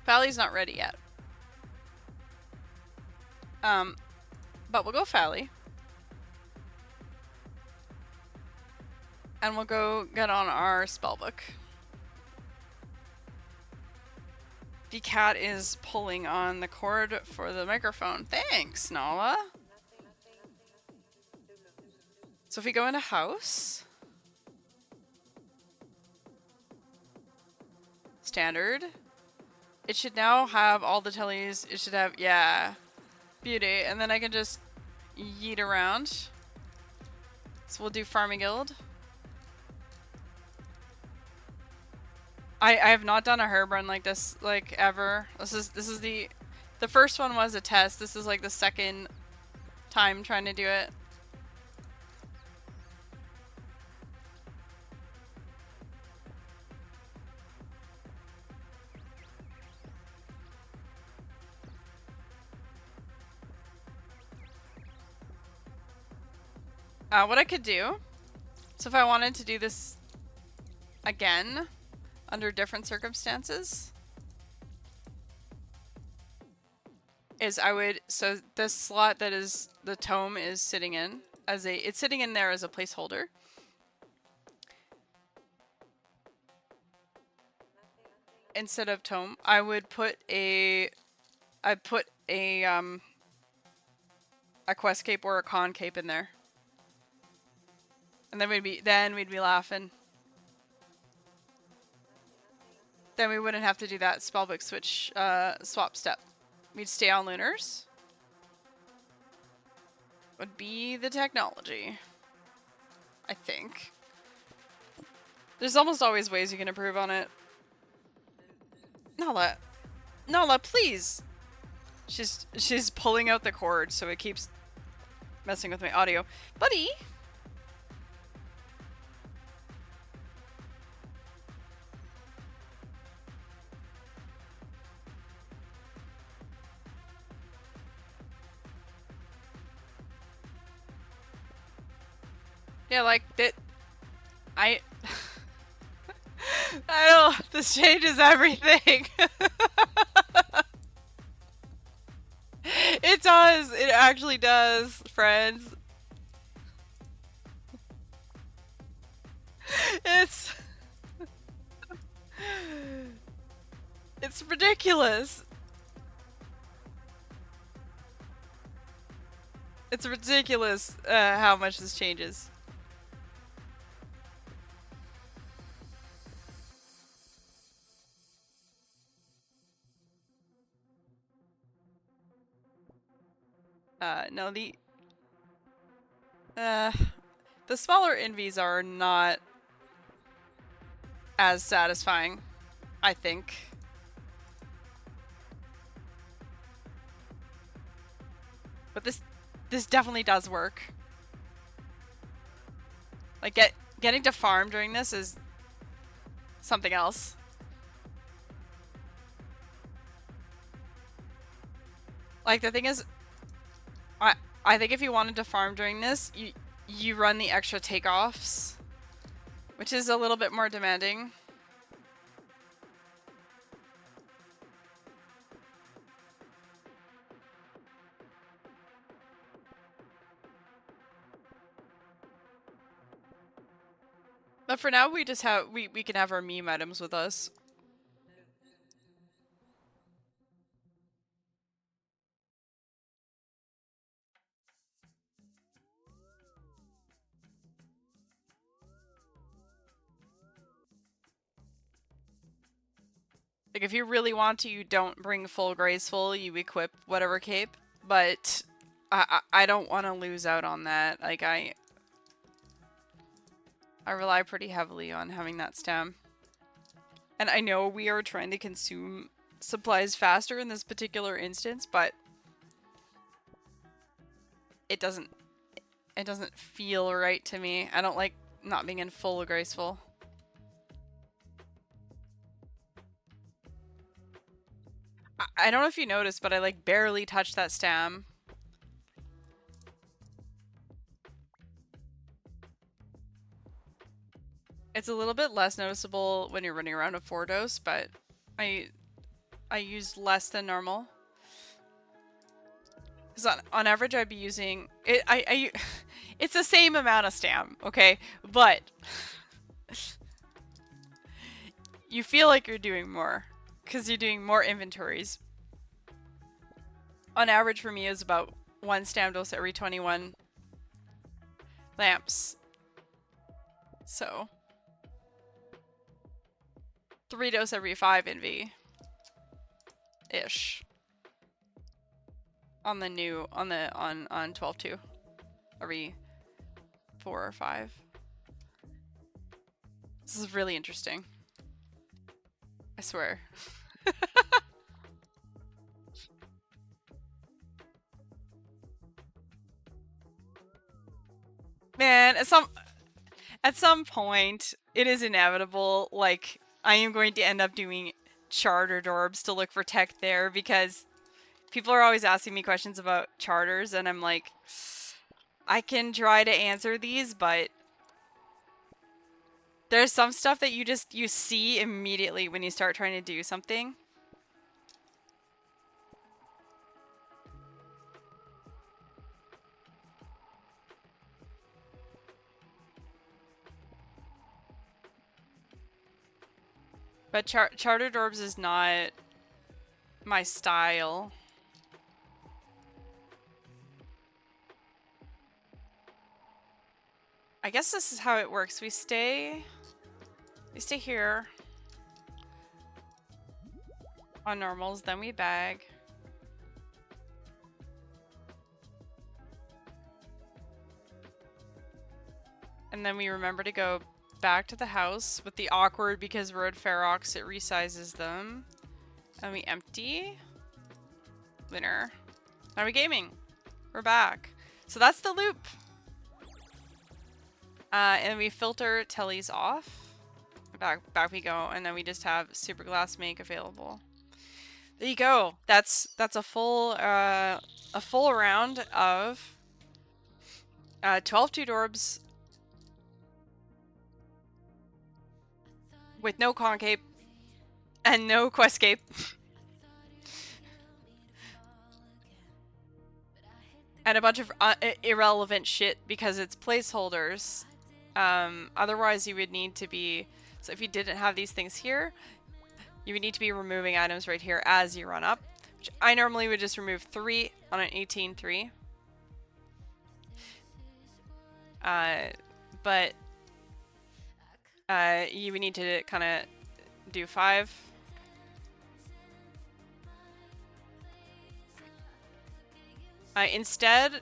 Falley's not ready yet. But we'll go Falley. And we'll go get on our spellbook. The cat is pulling on the cord for the microphone. Thanks, Nala. So if we go into house... Standard. It should now have all the tellies. It should have, yeah. Beauty. And then I can just yeet around. So we'll do Farming Guild. I have not done a herb run like this, like, ever. This is the first one was a test. This is like the second time trying to do it. What I could do, so if I wanted to do this again, under different circumstances, is I would, so this slot that is the tome is sitting in, as a, it's sitting in there as a placeholder. Instead of tome, I would put a, a quest cape or a con cape in there. And then we'd be laughing. Then we wouldn't have to do that spellbook switch swap step. We'd stay on lunars. Would be the technology. I think. There's almost always ways you can improve on it. Nala, Nala, please. She's pulling out the cord, so it keeps messing with my audio. Buddy. Yeah, like that. I don't. This changes everything. It does. It actually does, friends. It's it's ridiculous. It's ridiculous how much this changes. No, the smaller invies are not as satisfying, I think. But this definitely does work. Like getting to farm during this is something else. Like the thing is, I think if you wanted to farm during this, you run the extra takeoffs, which is a little bit more demanding. But for now, we just have we can have our meme items with us. Like if you really want to, you don't bring full graceful. You equip whatever cape. But I don't want to lose out on that. Like I rely pretty heavily on having that stem. And I know we are trying to consume supplies faster in this particular instance, but it doesn't feel right to me. I don't like not being in full graceful. I don't know if you noticed, but I like barely touched that stem. It's a little bit less noticeable when you're running around a 4-dose, but I use less than normal. Because on average I'd be using it. It's the same amount of stam, okay, but you feel like you're doing more because you're doing more inventories. On average for me is about 1 stam dose every 21 lamps. So 3 dose every 5 invy ish. On the new on 12.2 every 4 or 5. This is really interesting. I swear. Man, at some point it is inevitable, like I am going to end up doing charter dorbs to look for tech there because people are always asking me questions about charters and I'm like, I can try to answer these, but there's some stuff that you see immediately when you start trying to do something. But charter dorbs is not my style. I guess this is how it works. We stay here on normals, then we bag. And then we remember to go back to the house with the awkward, because we're at Ferox, it resizes them. And we empty. Winner. Now we gaming. We're back. So that's the loop. And we filter tellies off. Back we go, and then we just have superglassmake available. There you go. That's a full round of 12 dorbs with no concave and no questscape. And a bunch of irrelevant shit because it's placeholders. Otherwise you would need to be, so if you didn't have these things here, you would need to be removing items right here as you run up, which I normally would just remove 3 on an 18-3. But you would need to kind of do 5. Instead,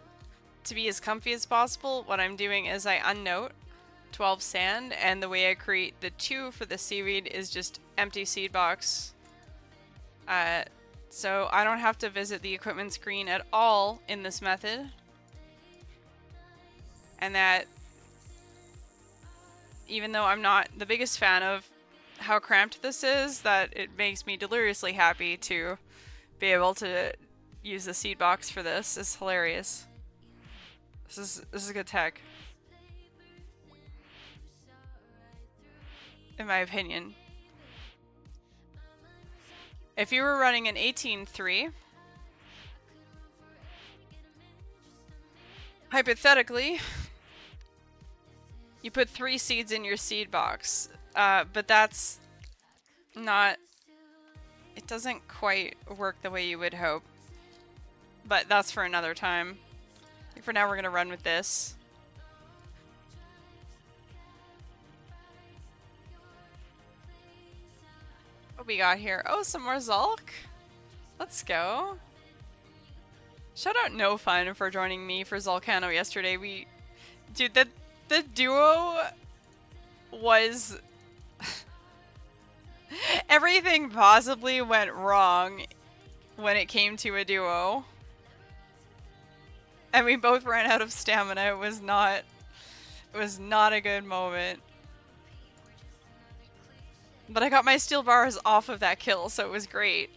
to be as comfy as possible, what I'm doing is I unnote 12 sand, and the way I create the 2 for the seaweed is just empty seed box. So I don't have to visit the equipment screen at all in this method. And that, even though I'm not the biggest fan of how cramped this is, that it makes me deliriously happy to be able to use the seed box for this. Is hilarious. This is good tech, in my opinion. If you were running an 18-3, hypothetically, you put 3 seeds in your seed box, but that's not, it doesn't quite work the way you would hope. But that's for another time. I think for now we're gonna run with this. What we got here? Oh, some more Zulk. Let's go. Shout out No Fun for joining me for Zulcano yesterday. Dude, the duo was everything possibly went wrong when it came to a duo. And we both ran out of stamina. It was not a good moment. But I got my steel bars off of that kill, so it was great.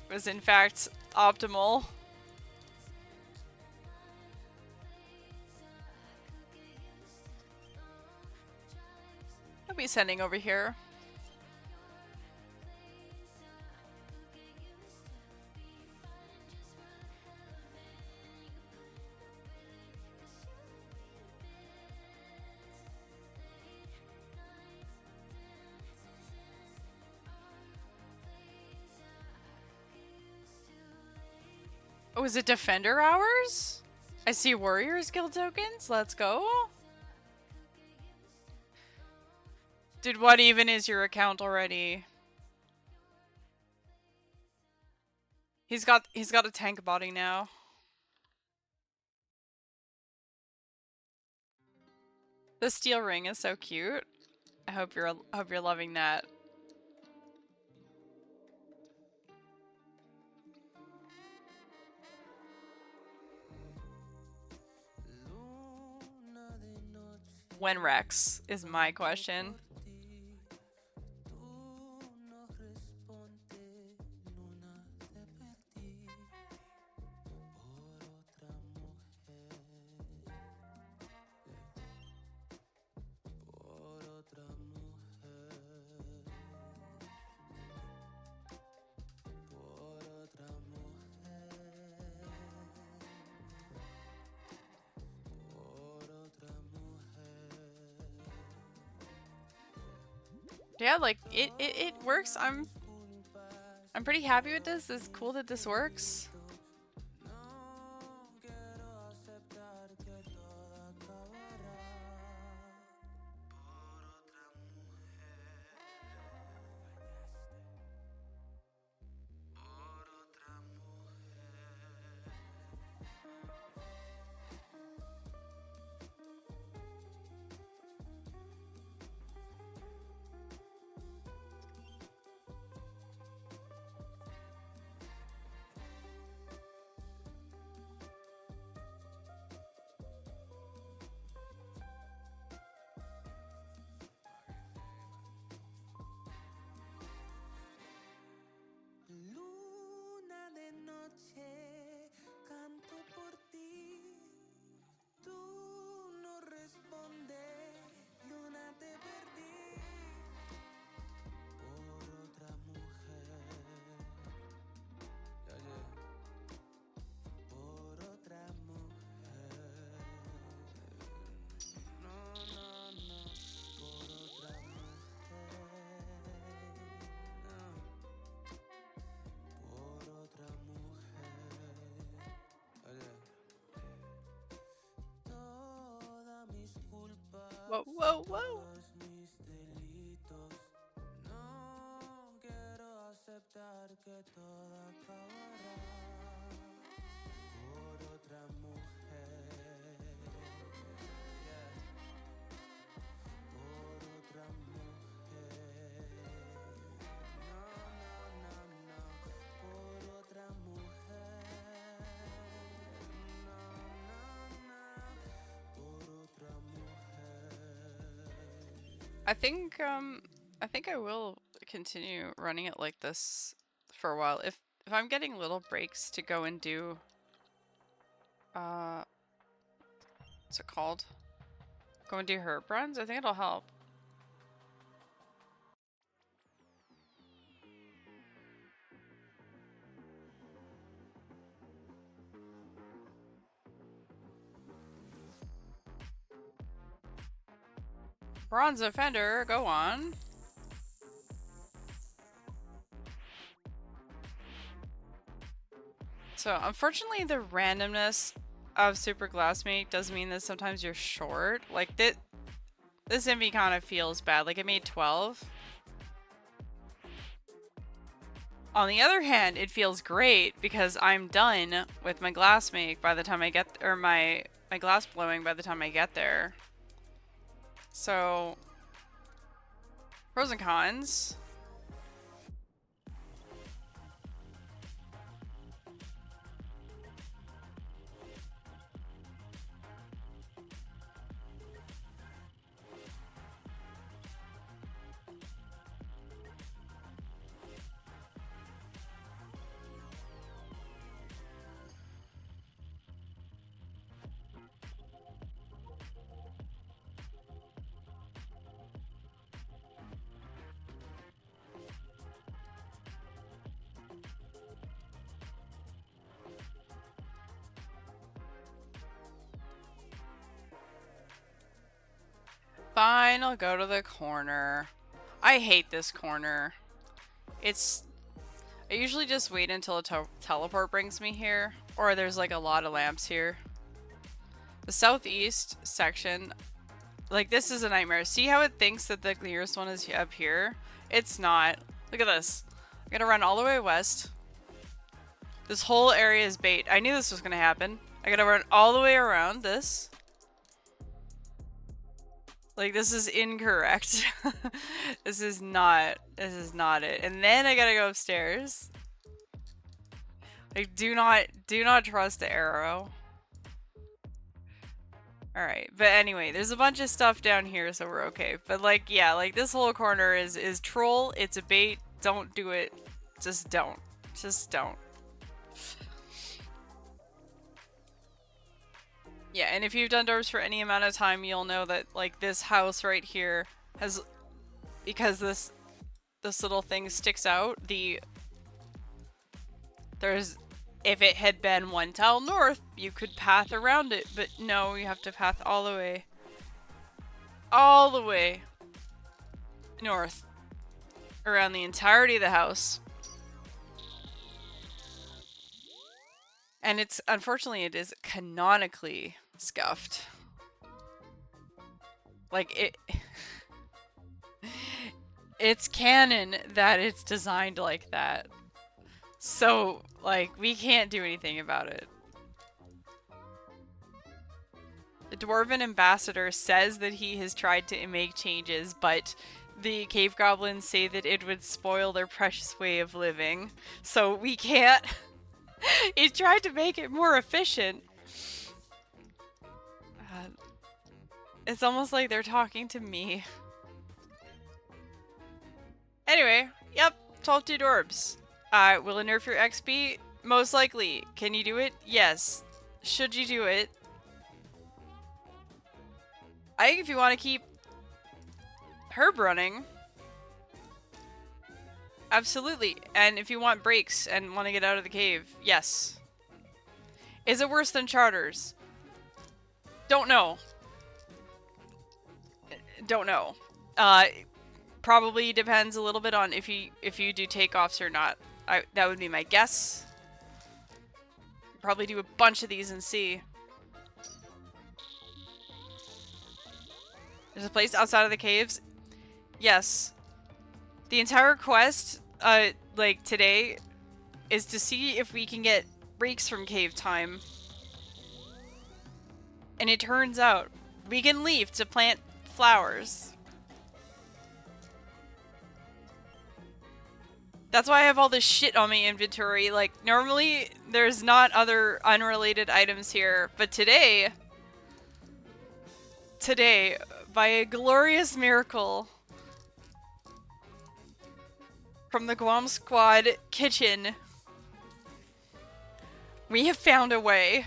It was in fact optimal. I'll be sending over here. Oh, is it Defender Hours? I see Warriors Guild tokens. Let's go. Dude, what even is your account already? He's got a tank body now. The steel ring is so cute. I hope you're loving that. When Rex is my question. Yeah, like it works. I'm pretty happy with this. It's cool that this works. Whoa, whoa, whoa. I think I will continue running it like this for a while. If I'm getting little breaks to go and do what's it called? Go and do herb runs, I think it'll help. Bronze offender, go on. So unfortunately the randomness of superglassmake does mean that sometimes you're short. Like this invy kind of feels bad. Like it made 12. On the other hand, it feels great because I'm done with my glass make by the time I get, or my glass blowing by the time I get there. So, pros and cons. Fine, I'll go to the corner. I hate this corner. I usually just wait until a teleport brings me here, or there's like a lot of lamps here. The southeast section, like this is a nightmare. See how it thinks that the nearest one is up here? It's not. Look at this. I gotta run all the way west. This whole area is bait. I knew this was gonna happen. I gotta run all the way around this. Like, this is incorrect. This is not it. And then I gotta go upstairs. Like, do not trust the arrow. Alright, but anyway, there's a bunch of stuff down here, so we're okay. But like, yeah, like this whole corner is troll, it's a bait, don't do it. Just don't. Just don't. Yeah, and if you've done dorbs for any amount of time, you'll know that, like, this house right here has, because this little thing sticks out, if it had been one tile north, you could path around it, but no, you have to path all the way north, around the entirety of the house. And unfortunately, it is canonically scuffed. Like, it's canon that it's designed like that. So, like, we can't do anything about it. The Dwarven Ambassador says that he has tried to make changes, but the cave goblins say that it would spoil their precious way of living. So we can't... He tried to make it more efficient. It's almost like they're talking to me. Anyway, yep, 12-2 dorbs. Will it nerf your XP? Most likely. Can you do it? Yes. Should you do it? I think if you want to keep herb running, absolutely. And if you want breaks and want to get out of the cave, yes. Is it worse than charters? Don't know. Don't know. Probably depends a little bit on if you do takeoffs or not. That would be my guess. Probably do a bunch of these and see. There's a place outside of the caves. Yes. The entire quest, like today, is to see if we can get breaks from cave time. And it turns out we can leave to plant flowers. That's why I have all this shit on my inventory. Like, normally there's not other unrelated items here, but today, by a glorious miracle from the Guam Squad kitchen, we have found a way.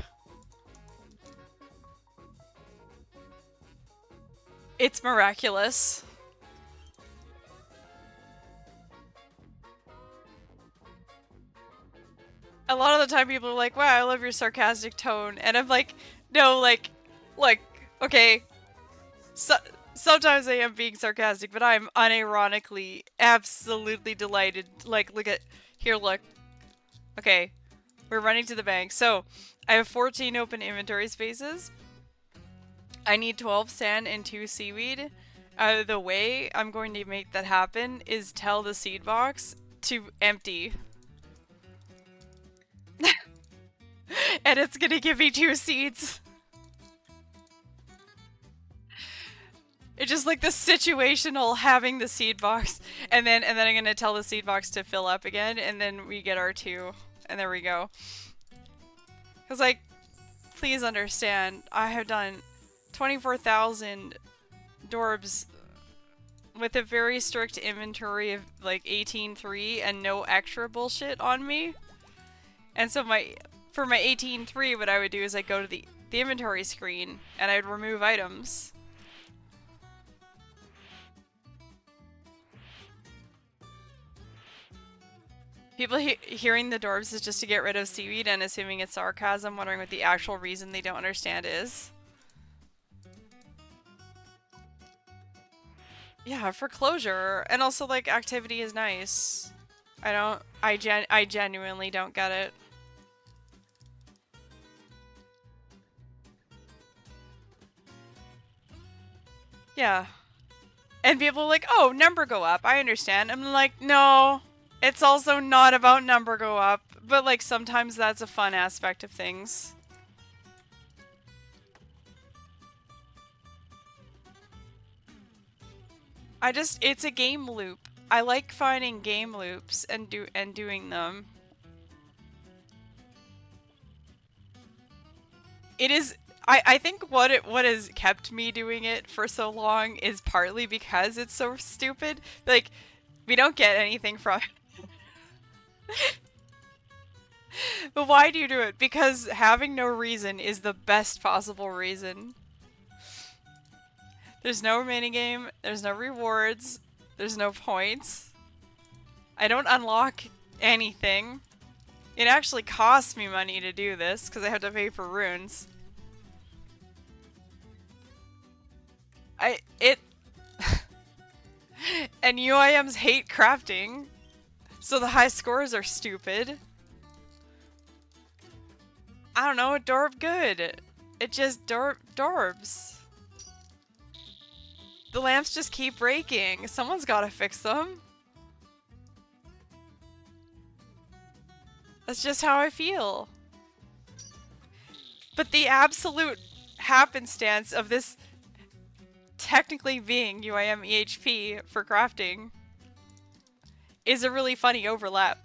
It's miraculous. A lot of the time people are like, wow, I love your sarcastic tone. And I'm like, no, like, okay. So, sometimes I am being sarcastic, but I'm unironically absolutely delighted. Like, look at, here, look. Okay, we're running to the bank. So, I have 14 open inventory spaces. I need 12 sand and 2 seaweed. The way I'm going to make that happen is tell the seed box to empty. And it's gonna give me 2 seeds. It's just like the situational having the seed box, and then I'm gonna tell the seed box to fill up again, and then we get our 2, and there we go. Cause like, please understand, I have done 24,000 dorbs with a very strict inventory of like 18.3 and no extra bullshit on me. And so for my 18.3, what I would do is I'd go to the inventory screen and I'd remove items. People hearing the dorbs is just to get rid of seaweed and assuming it's sarcasm, wondering what the actual reason they don't understand is. Yeah, for closure. And also, like, activity is nice. I genuinely don't get it. Yeah. And people are like, oh, number go up. I understand. I'm like, no. It's also not about number go up. But, like, sometimes that's a fun aspect of things. It's a game loop. I like finding game loops and doing them. It is, I think what has kept me doing it for so long is partly because it's so stupid. Like, we don't get anything from it. But why do you do it? Because having no reason is the best possible reason. There's no minigame, there's no rewards, there's no points. I don't unlock anything. It actually costs me money to do this, because I have to pay for runes. And UIMs hate crafting, so the high scores are stupid. I don't know, dorb good. It just dorbs. The lamps just keep breaking. Someone's gotta fix them. That's just how I feel. But the absolute happenstance of this technically being UIM EHP for crafting is a really funny overlap.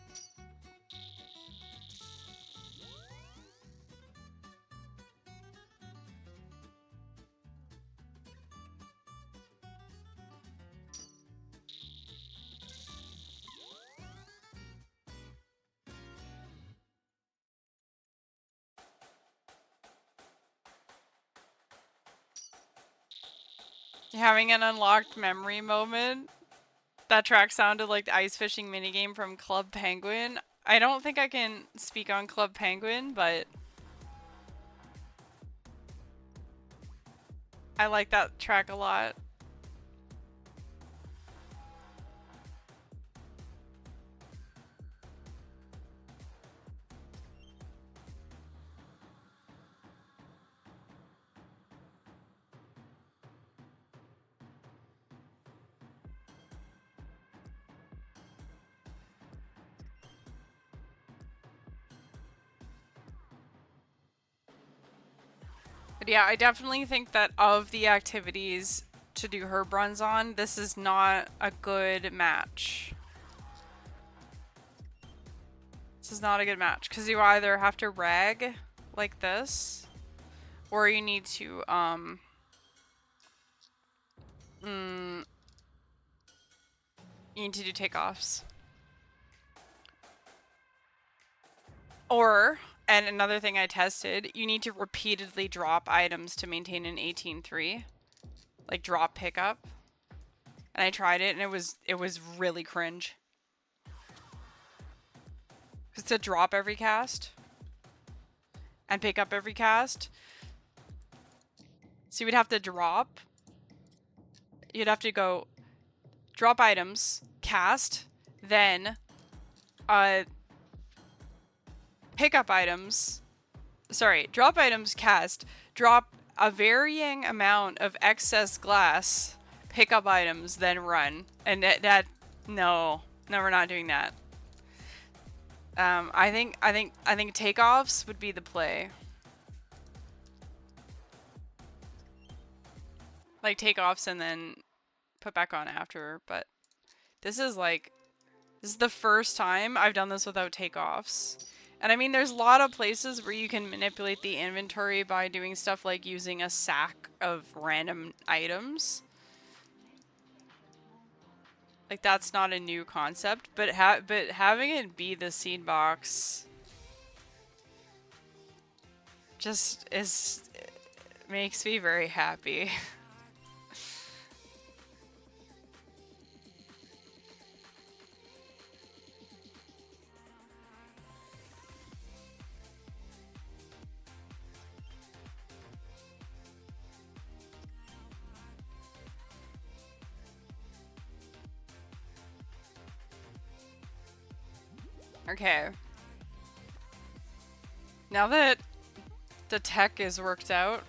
Having an unlocked memory moment. That track sounded like the ice fishing minigame from Club Penguin. I don't think I can speak on Club Penguin, but I like that track a lot. Yeah, I definitely think that of the activities to do herb runs on, this is not a good match. This is not a good match, because you either have to rag like this, or you need to, you need to do takeoffs. Or, and another thing I tested, you need to repeatedly drop items to maintain an 18-3. Like drop pickup. And I tried it and it was really cringe. Because to drop every cast and pick up every cast. So you would have to drop. You'd have to go drop items, cast, then pick up items. Sorry, drop items, cast, drop a varying amount of excess glass, pick up items, then run. And no, we're not doing that. I think takeoffs would be the play. Like takeoffs and then put back on after, but this is the first time I've done this without takeoffs. And I mean, there's a lot of places where you can manipulate the inventory by doing stuff like using a sack of random items. Like, that's not a new concept, but having it be the seed box just makes me very happy. Okay. Now that the tech is worked out,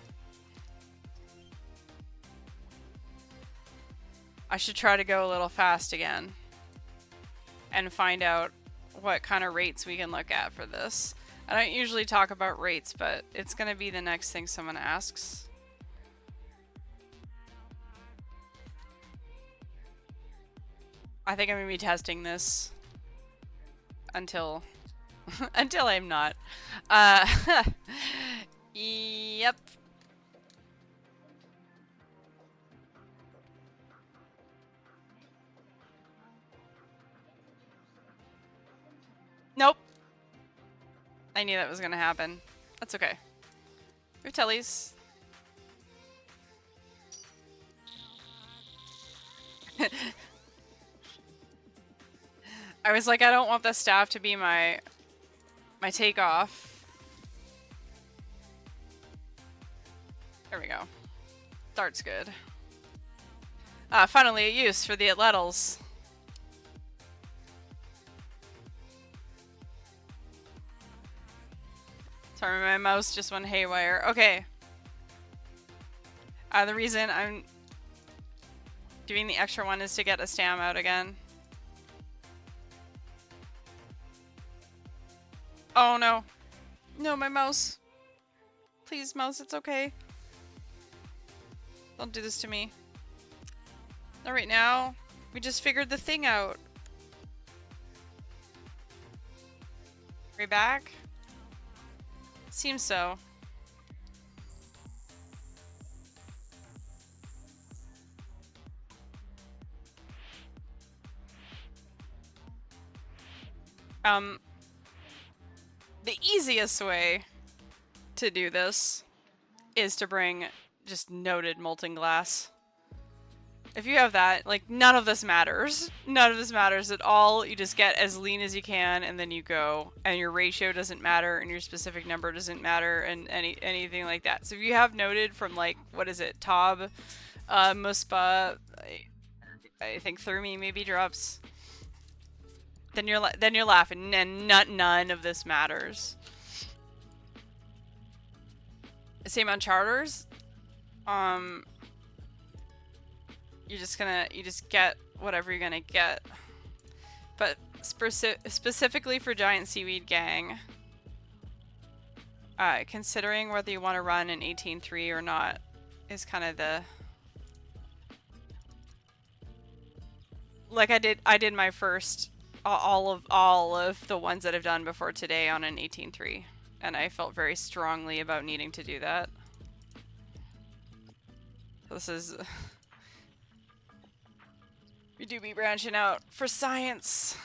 I should try to go a little fast again and find out what kind of rates we can look at for this. I don't usually talk about rates, but it's gonna be the next thing someone asks. I think I'm gonna be testing this until until I'm not. Yep. Nope. I knew that was gonna happen. That's okay. Your tellies. I was like, I don't want the staff to be my takeoff. There we go. Start's good. Finally a use for the atletals. Sorry, my mouse just went haywire. Okay. The reason I'm doing the extra one is to get a stam out again. Oh no. No, my mouse. Please, mouse, it's okay. Don't do this to me. Not right now. We just figured the thing out. Right back? Seems so. The easiest way to do this is to bring just noted molten glass. If you have that, like, none of this matters. None of this matters at all. You just get as lean as you can, and then you go. And your ratio doesn't matter, and your specific number doesn't matter, and anything like that. So if you have noted from, like, what is it, Tob, Muspa, I think Thermi maybe drops. Then you're laughing, and none of this matters. Same on charters. You just get whatever you're gonna get. But specifically for Giant Seaweed Gang, considering whether you want to run an 18.3 or not is kind of the... Like I did my first, all of the ones that I've done before today on an 18.3, and I felt very strongly about needing to do that. This is... We do be branching out for science.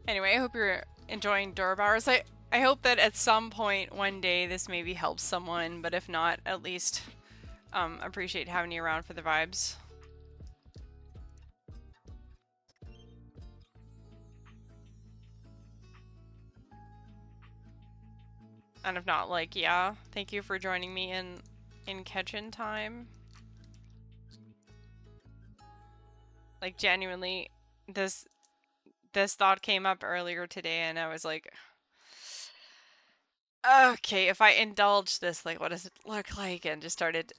Anyway, I hope you're enjoying Dorb Hours. I hope that at some point one day this maybe helps someone, but if not, at least appreciate having you around for the vibes. And if not, like, yeah, thank you for joining me in kitchen time. Like, genuinely, this thought came up earlier today, and I was like, okay, if I indulge this, like, what does it look like? And just started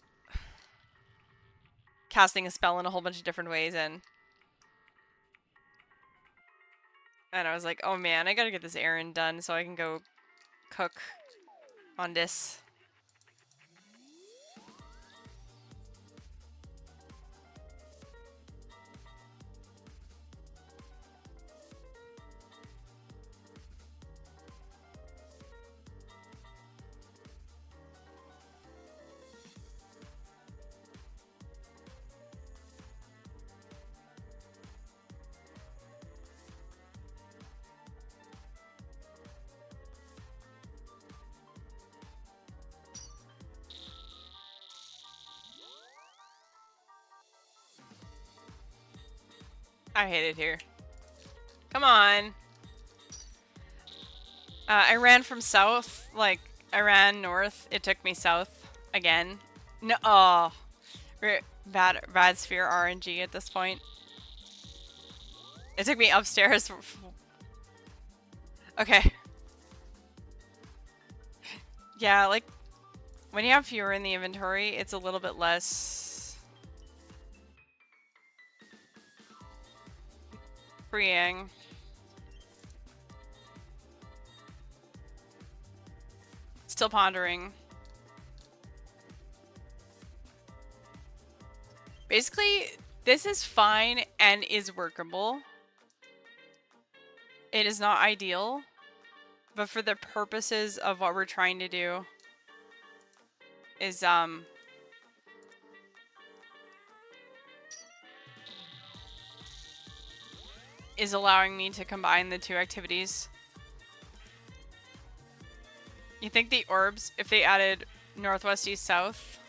casting a spell in a whole bunch of different ways, and I was like, oh man, I gotta get this errand done so I can go cook on this. I hate it here. Come on. I ran from south, like, I ran north. It took me south again. No, oh. Bad sphere RNG at this point. It took me upstairs. Okay. Yeah, like, when you have fewer in the inventory, it's a little bit less freeing. Still pondering. Basically, this is fine and is workable. It is not ideal, but for the purposes of what we're trying to do is allowing me to combine the two activities. You think the orbs, if they added northwest, east, south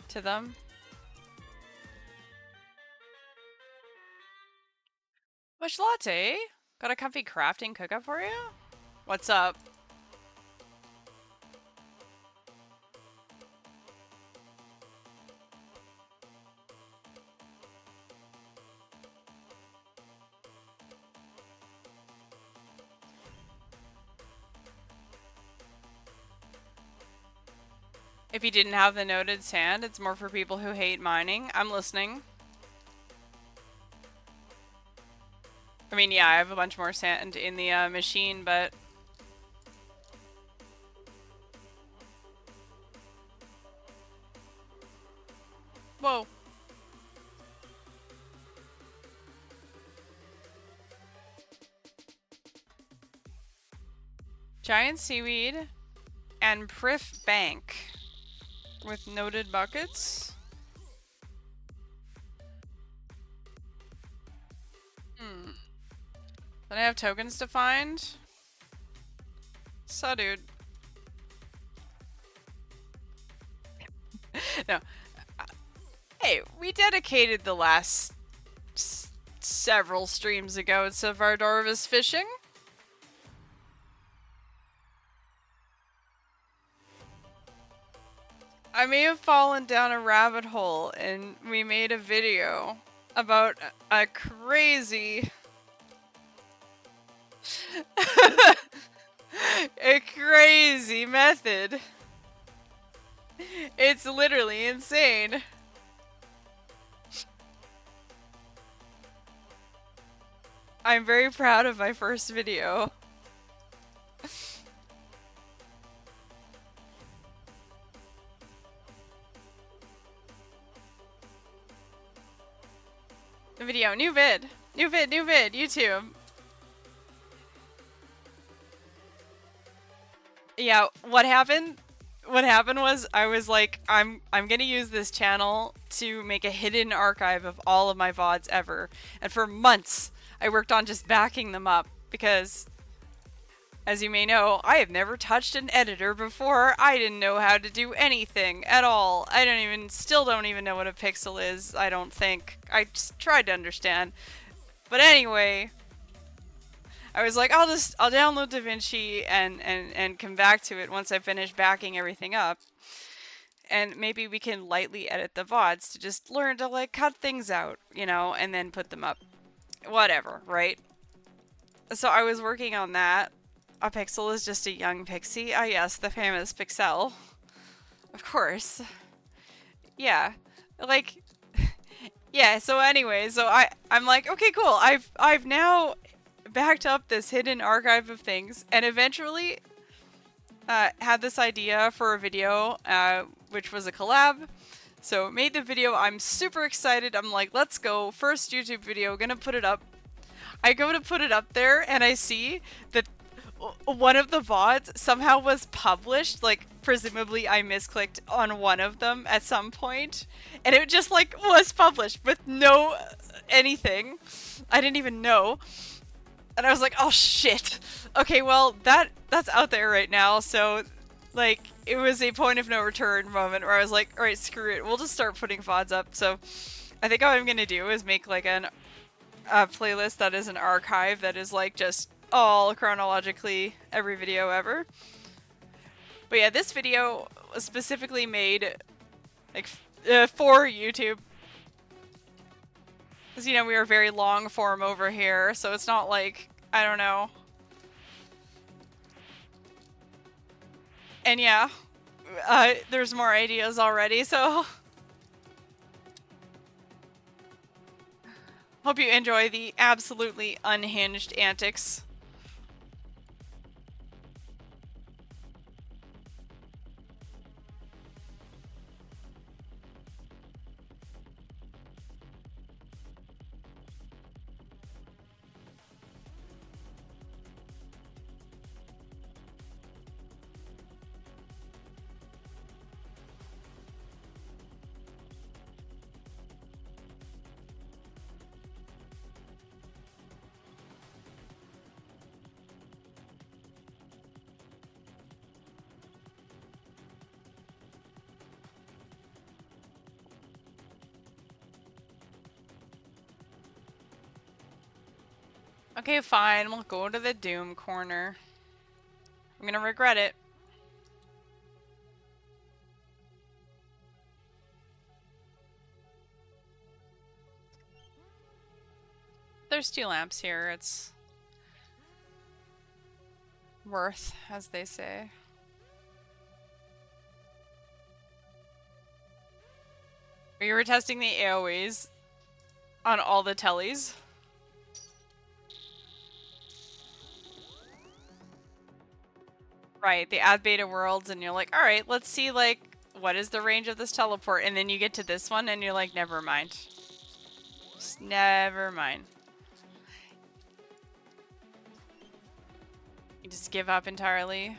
to them? Bush latte? Got a comfy crafting cookup for you? What's up? If you didn't have the noted sand, it's more for people who hate mining. I'm listening. I mean, yeah, I have a bunch more sand in the machine, but... Whoa. Giant seaweed and Priff Bank with noted buckets. Then I have tokens to find. So, dude. No. Hey, we dedicated the last several streams ago to Vardorvis fishing. I may have fallen down a rabbit hole and we made a video about a crazy a crazy method. It's literally insane. I'm very proud of my first video. The video, new vid, YouTube. Yeah, what happened? What happened was I was like, I'm gonna use this channel to make a hidden archive of all of my VODs ever. And for months, I worked on just backing them up because, as you may know, I have never touched an editor before. I didn't know how to do anything at all. Still don't even know what a pixel is, I don't think. I just tried to understand. But anyway, I was like, I'll download DaVinci and come back to it once I finish backing everything up. And maybe we can lightly edit the VODs to just learn to like cut things out, you know, and then put them up. Whatever, right? So I was working on that. A pixel is just a young pixie. Ah yes, the famous pixel. Of course. Yeah. Like yeah, so anyway, so I'm like, okay, cool. I've now backed up this hidden archive of things and eventually had this idea for a video, which was a collab. So made the video. I'm super excited. I'm like, let's go. First YouTube video, gonna put it up. I go to put it up there and I see that one of the VODs somehow was published. Like, presumably I misclicked on one of them at some point and it just like was published with no anything. I didn't even know. And I was like, oh shit. Okay, well, that's out there right now, so, like, it was a point of no return moment where I was like, alright, screw it, we'll just start putting VODs up. So, I think what I'm gonna do is make, like, a playlist that is an archive that is, like, just all chronologically every video ever. But yeah, this video was specifically made, like, for YouTube. Because, you know, we are very long form over here, so it's not like, I don't know. And yeah, there's more ideas already, so hope you enjoy the absolutely unhinged antics. Okay, fine, we'll go to the doom corner. I'm gonna regret it. There's 2 lamps here, it's worth, as they say. We were testing the AoEs on all the tellies. Right, the add beta worlds, and you're like, alright, let's see, like, what is the range of this teleport? And then you get to this one, and you're like, never mind. Just never mind. You just give up entirely.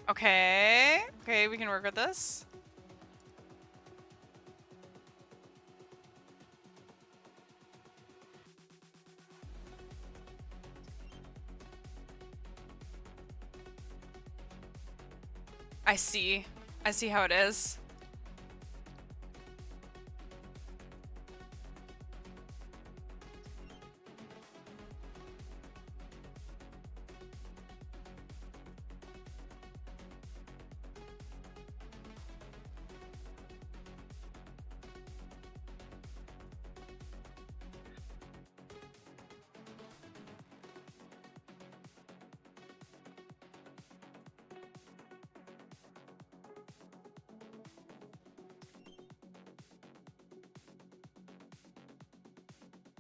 Okay. Okay, we can work with this. I see. I see how it is.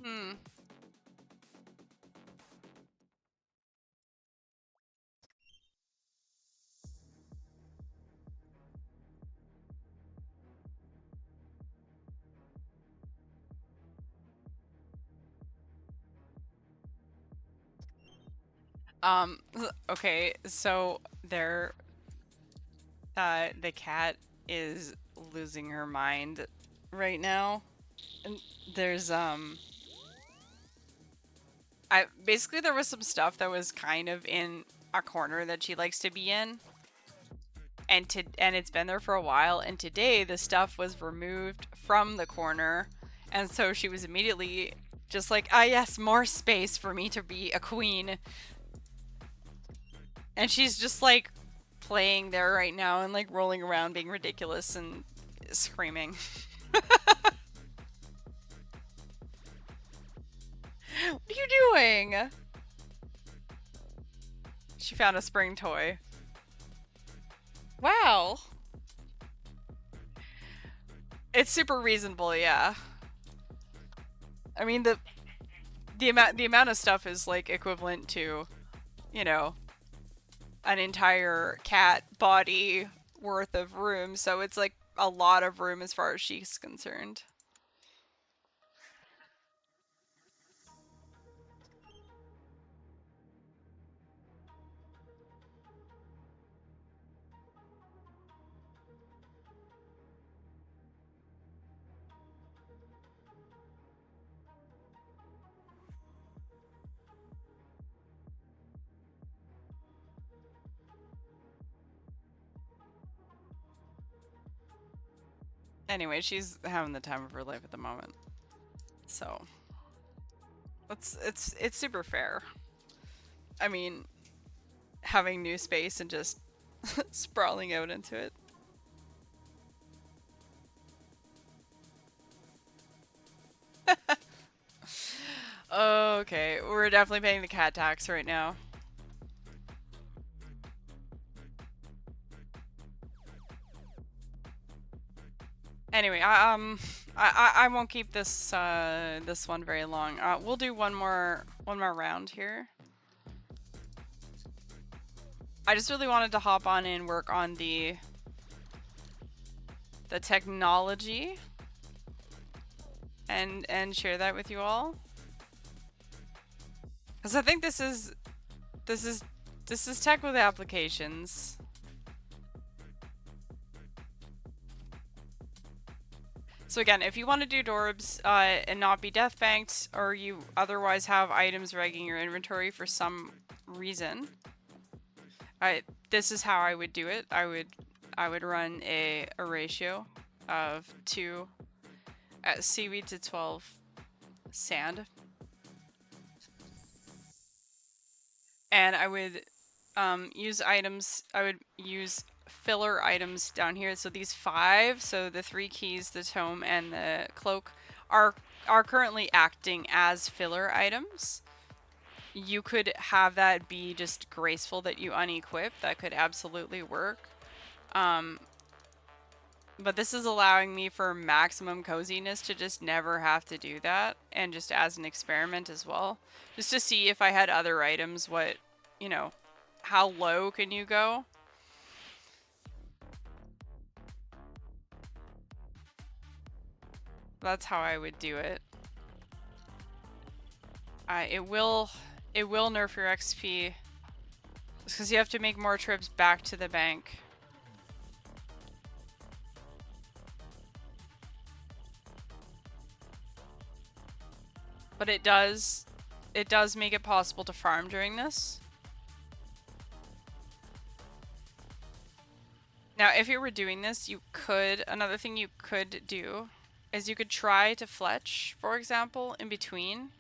Hmm. Um, okay, so the cat is losing her mind right now. And there's, basically there was some stuff that was kind of in a corner that she likes to be in. And it's been there for a while, and today the stuff was removed from the corner, and so she was immediately just like, ah yes, more space for me to be a queen. And she's just like playing there right now and like rolling around being ridiculous and screaming. What are you doing? She found a spring toy. Wow. It's super reasonable, yeah. I mean the amount of stuff is like equivalent to, you know, an entire cat body worth of room, so it's like a lot of room as far as she's concerned. Anyway, she's having the time of her life at the moment. So it's super fair. I mean, having new space and just sprawling out into it. Okay, we're definitely paying the cat tax right now. Anyway, I won't keep this one very long. We'll do one more round here. I just really wanted to hop on and work on the technology and share that with you all, because I think this is tech with applications. So again, if you want to do dorbs and not be death banked, or you otherwise have items regging your inventory for some reason, this is how I would do it. I would run a ratio of 2 seaweed to 12 sand, and I would use items. I would use filler items down here. So these 5, so the 3 keys, the tome, and the cloak are currently acting as filler items. You could have that be just graceful that you unequip. That could absolutely work. But this is allowing me for maximum coziness to just never have to do that, and just as an experiment as well. Just to see if I had other items, what, you know, how low can you go? That's how I would do it. It will nerf your XP because you have to make more trips back to the bank. But it does make it possible to farm during this. Now, if you were doing this, another thing you could do is you could try to fletch, for example, in between.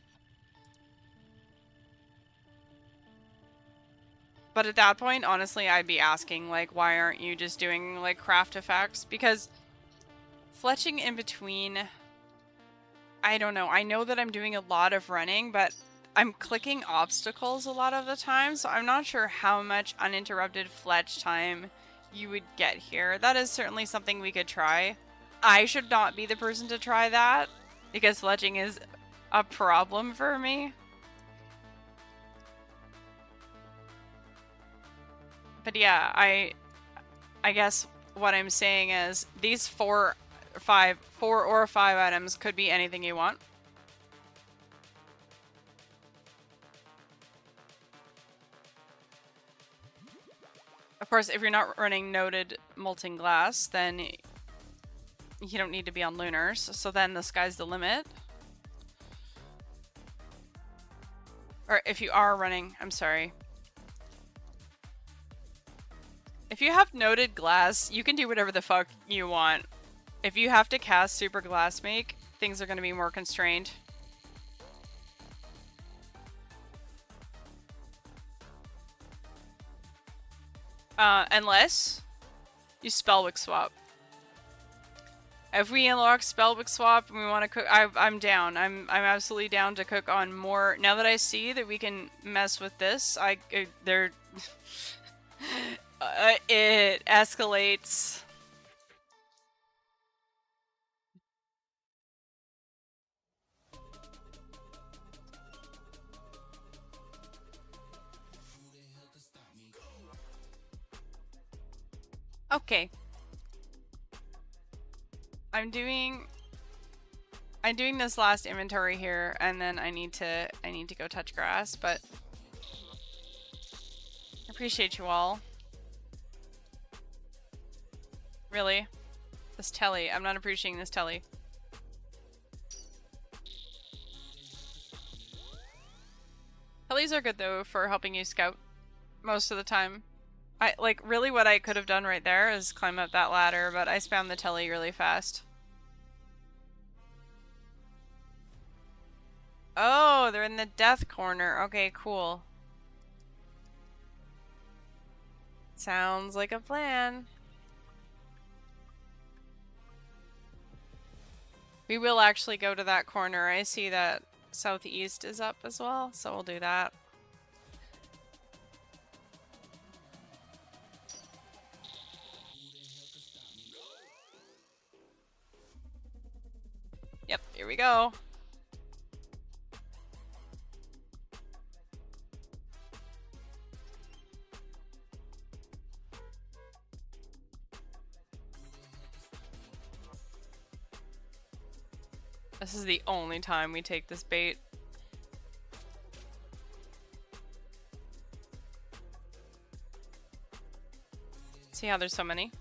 But at that point, honestly, I'd be asking, like, why aren't you just doing, like, craft effects? Because fletching in between, I don't know. I know that I'm doing a lot of running, but I'm clicking obstacles a lot of the time, so I'm not sure how much uninterrupted fletch time you would get here. That is certainly something we could try. I should not be the person to try that, because fletching is a problem for me. But yeah, I guess what I'm saying is these 4 or 5 items could be anything you want. Of course, if you're not running noted molten glass, then you don't need to be on lunars, so then the sky's the limit. Or if you are running, I'm sorry. If you have noted glass, you can do whatever the fuck you want. If you have to cast superglassmake, things are going to be more constrained. Unless you spellbook swap. If we unlock spellbook swap and we want to cook, I'm down. I'm absolutely down to cook on more. Now that I see that we can mess with this, it escalates. Okay. I'm doing this last inventory here, and then I need to go touch grass, but I appreciate you all. Really? This telly. I'm not appreciating this telly. Tellies are good though for helping you scout most of the time. Really what I could have done right there is climb up that ladder, but I spammed the telly really fast. Oh, they're in the death corner. Okay, cool. Sounds like a plan. We will actually go to that corner. I see that southeast is up as well, so we'll do that. Yep, here we go. This is the only time we take this bait. See how there's so many?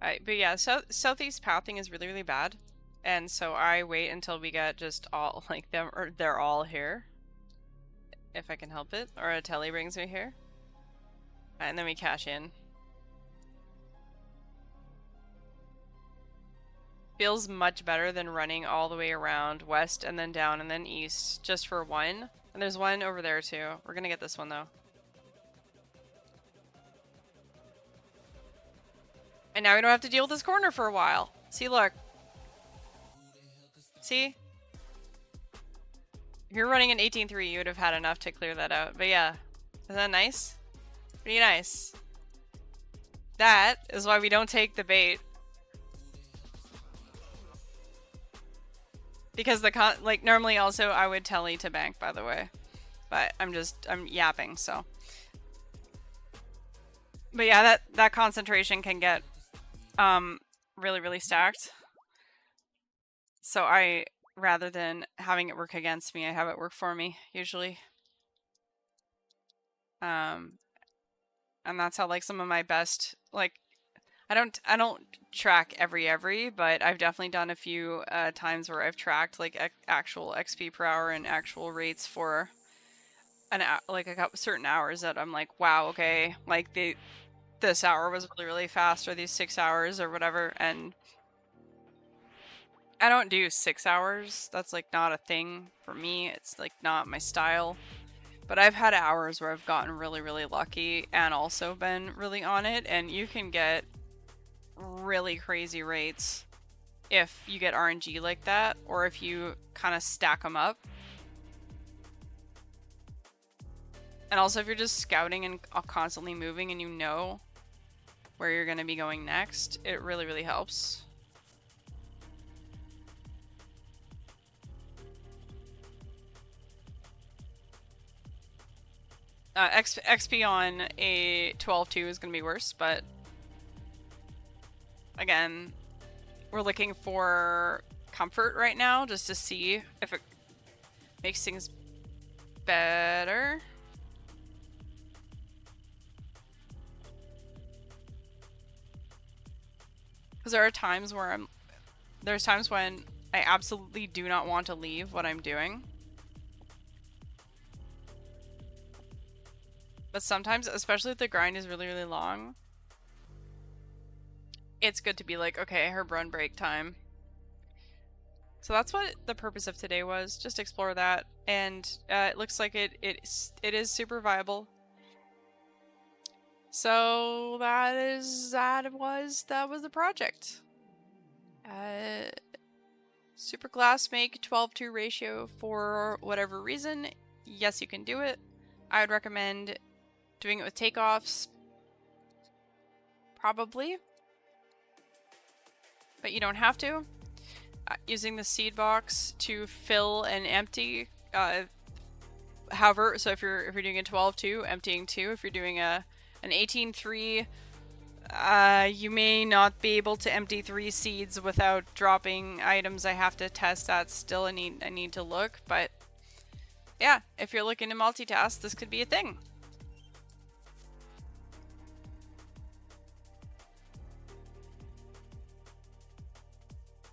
Alright, but yeah, southeast pathing is really, really bad. And so I wait until we get just all, like, them, or they're all here. If I can help it. Or a telly brings me here. And then we cash in. Feels much better than running all the way around west and then down and then east just for one. And there's one over there too. We're gonna get this one though. And now we don't have to deal with this corner for a while. See, look. See? If you're running an 18-3, you would have had enough to clear that out. But yeah. Isn't that nice? Pretty nice. That is why we don't take the bait. Because normally also I would telly to bank, by the way. But I'm yapping, so. But yeah, that concentration can get really, really stacked. So rather than having it work against me, I have it work for me, usually. And that's how, like, some of my best, like, I don't track every, but I've definitely done a few times where I've tracked like actual XP per hour and actual rates for like a couple certain hours that I'm like, wow, okay, like this hour was really, really fast, or these 6 hours or whatever. And I don't do 6 hours. That's like not a thing for me. It's like not my style. But I've had hours where I've gotten really, really lucky and also been really on it, and you can get really crazy rates if you get RNG like that, or if you kind of stack them up. And also if you're just scouting and constantly moving and you know where you're going to be going next, it really, really helps. XP on a 12.2 is going to be worse, but again, we're looking for comfort right now just to see if it makes things better. Because there are times where there's times when I absolutely do not want to leave what I'm doing. But sometimes, especially if the grind is really, really long, it's good to be like, okay, herb run break time. So that's what the purpose of today was, just explore that. And it looks like it is super viable. So that was the project. Superglassmake 12:2 ratio for whatever reason. Yes, you can do it. I would recommend doing it with takeoffs. Probably. But you don't have to. Using the seed box to fill and empty. However, so if you're doing a 12.2, emptying 2. If you're doing an 18.3, you may not be able to empty 3 seeds without dropping items. I have to test that still. I need to look, but yeah, if you're looking to multitask, this could be a thing.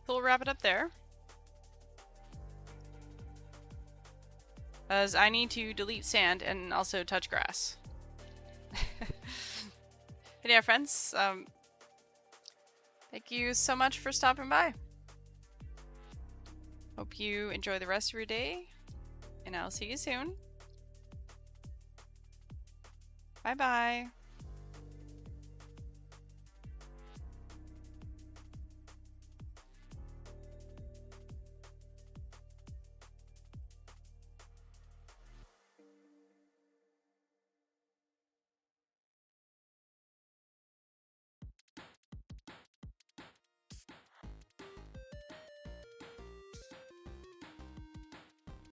So we'll wrap it up there. As I need to delete sand and also touch grass. But yeah, friends, thank you so much for stopping by. Hope you enjoy the rest of your day, and I'll see you soon. Bye-bye.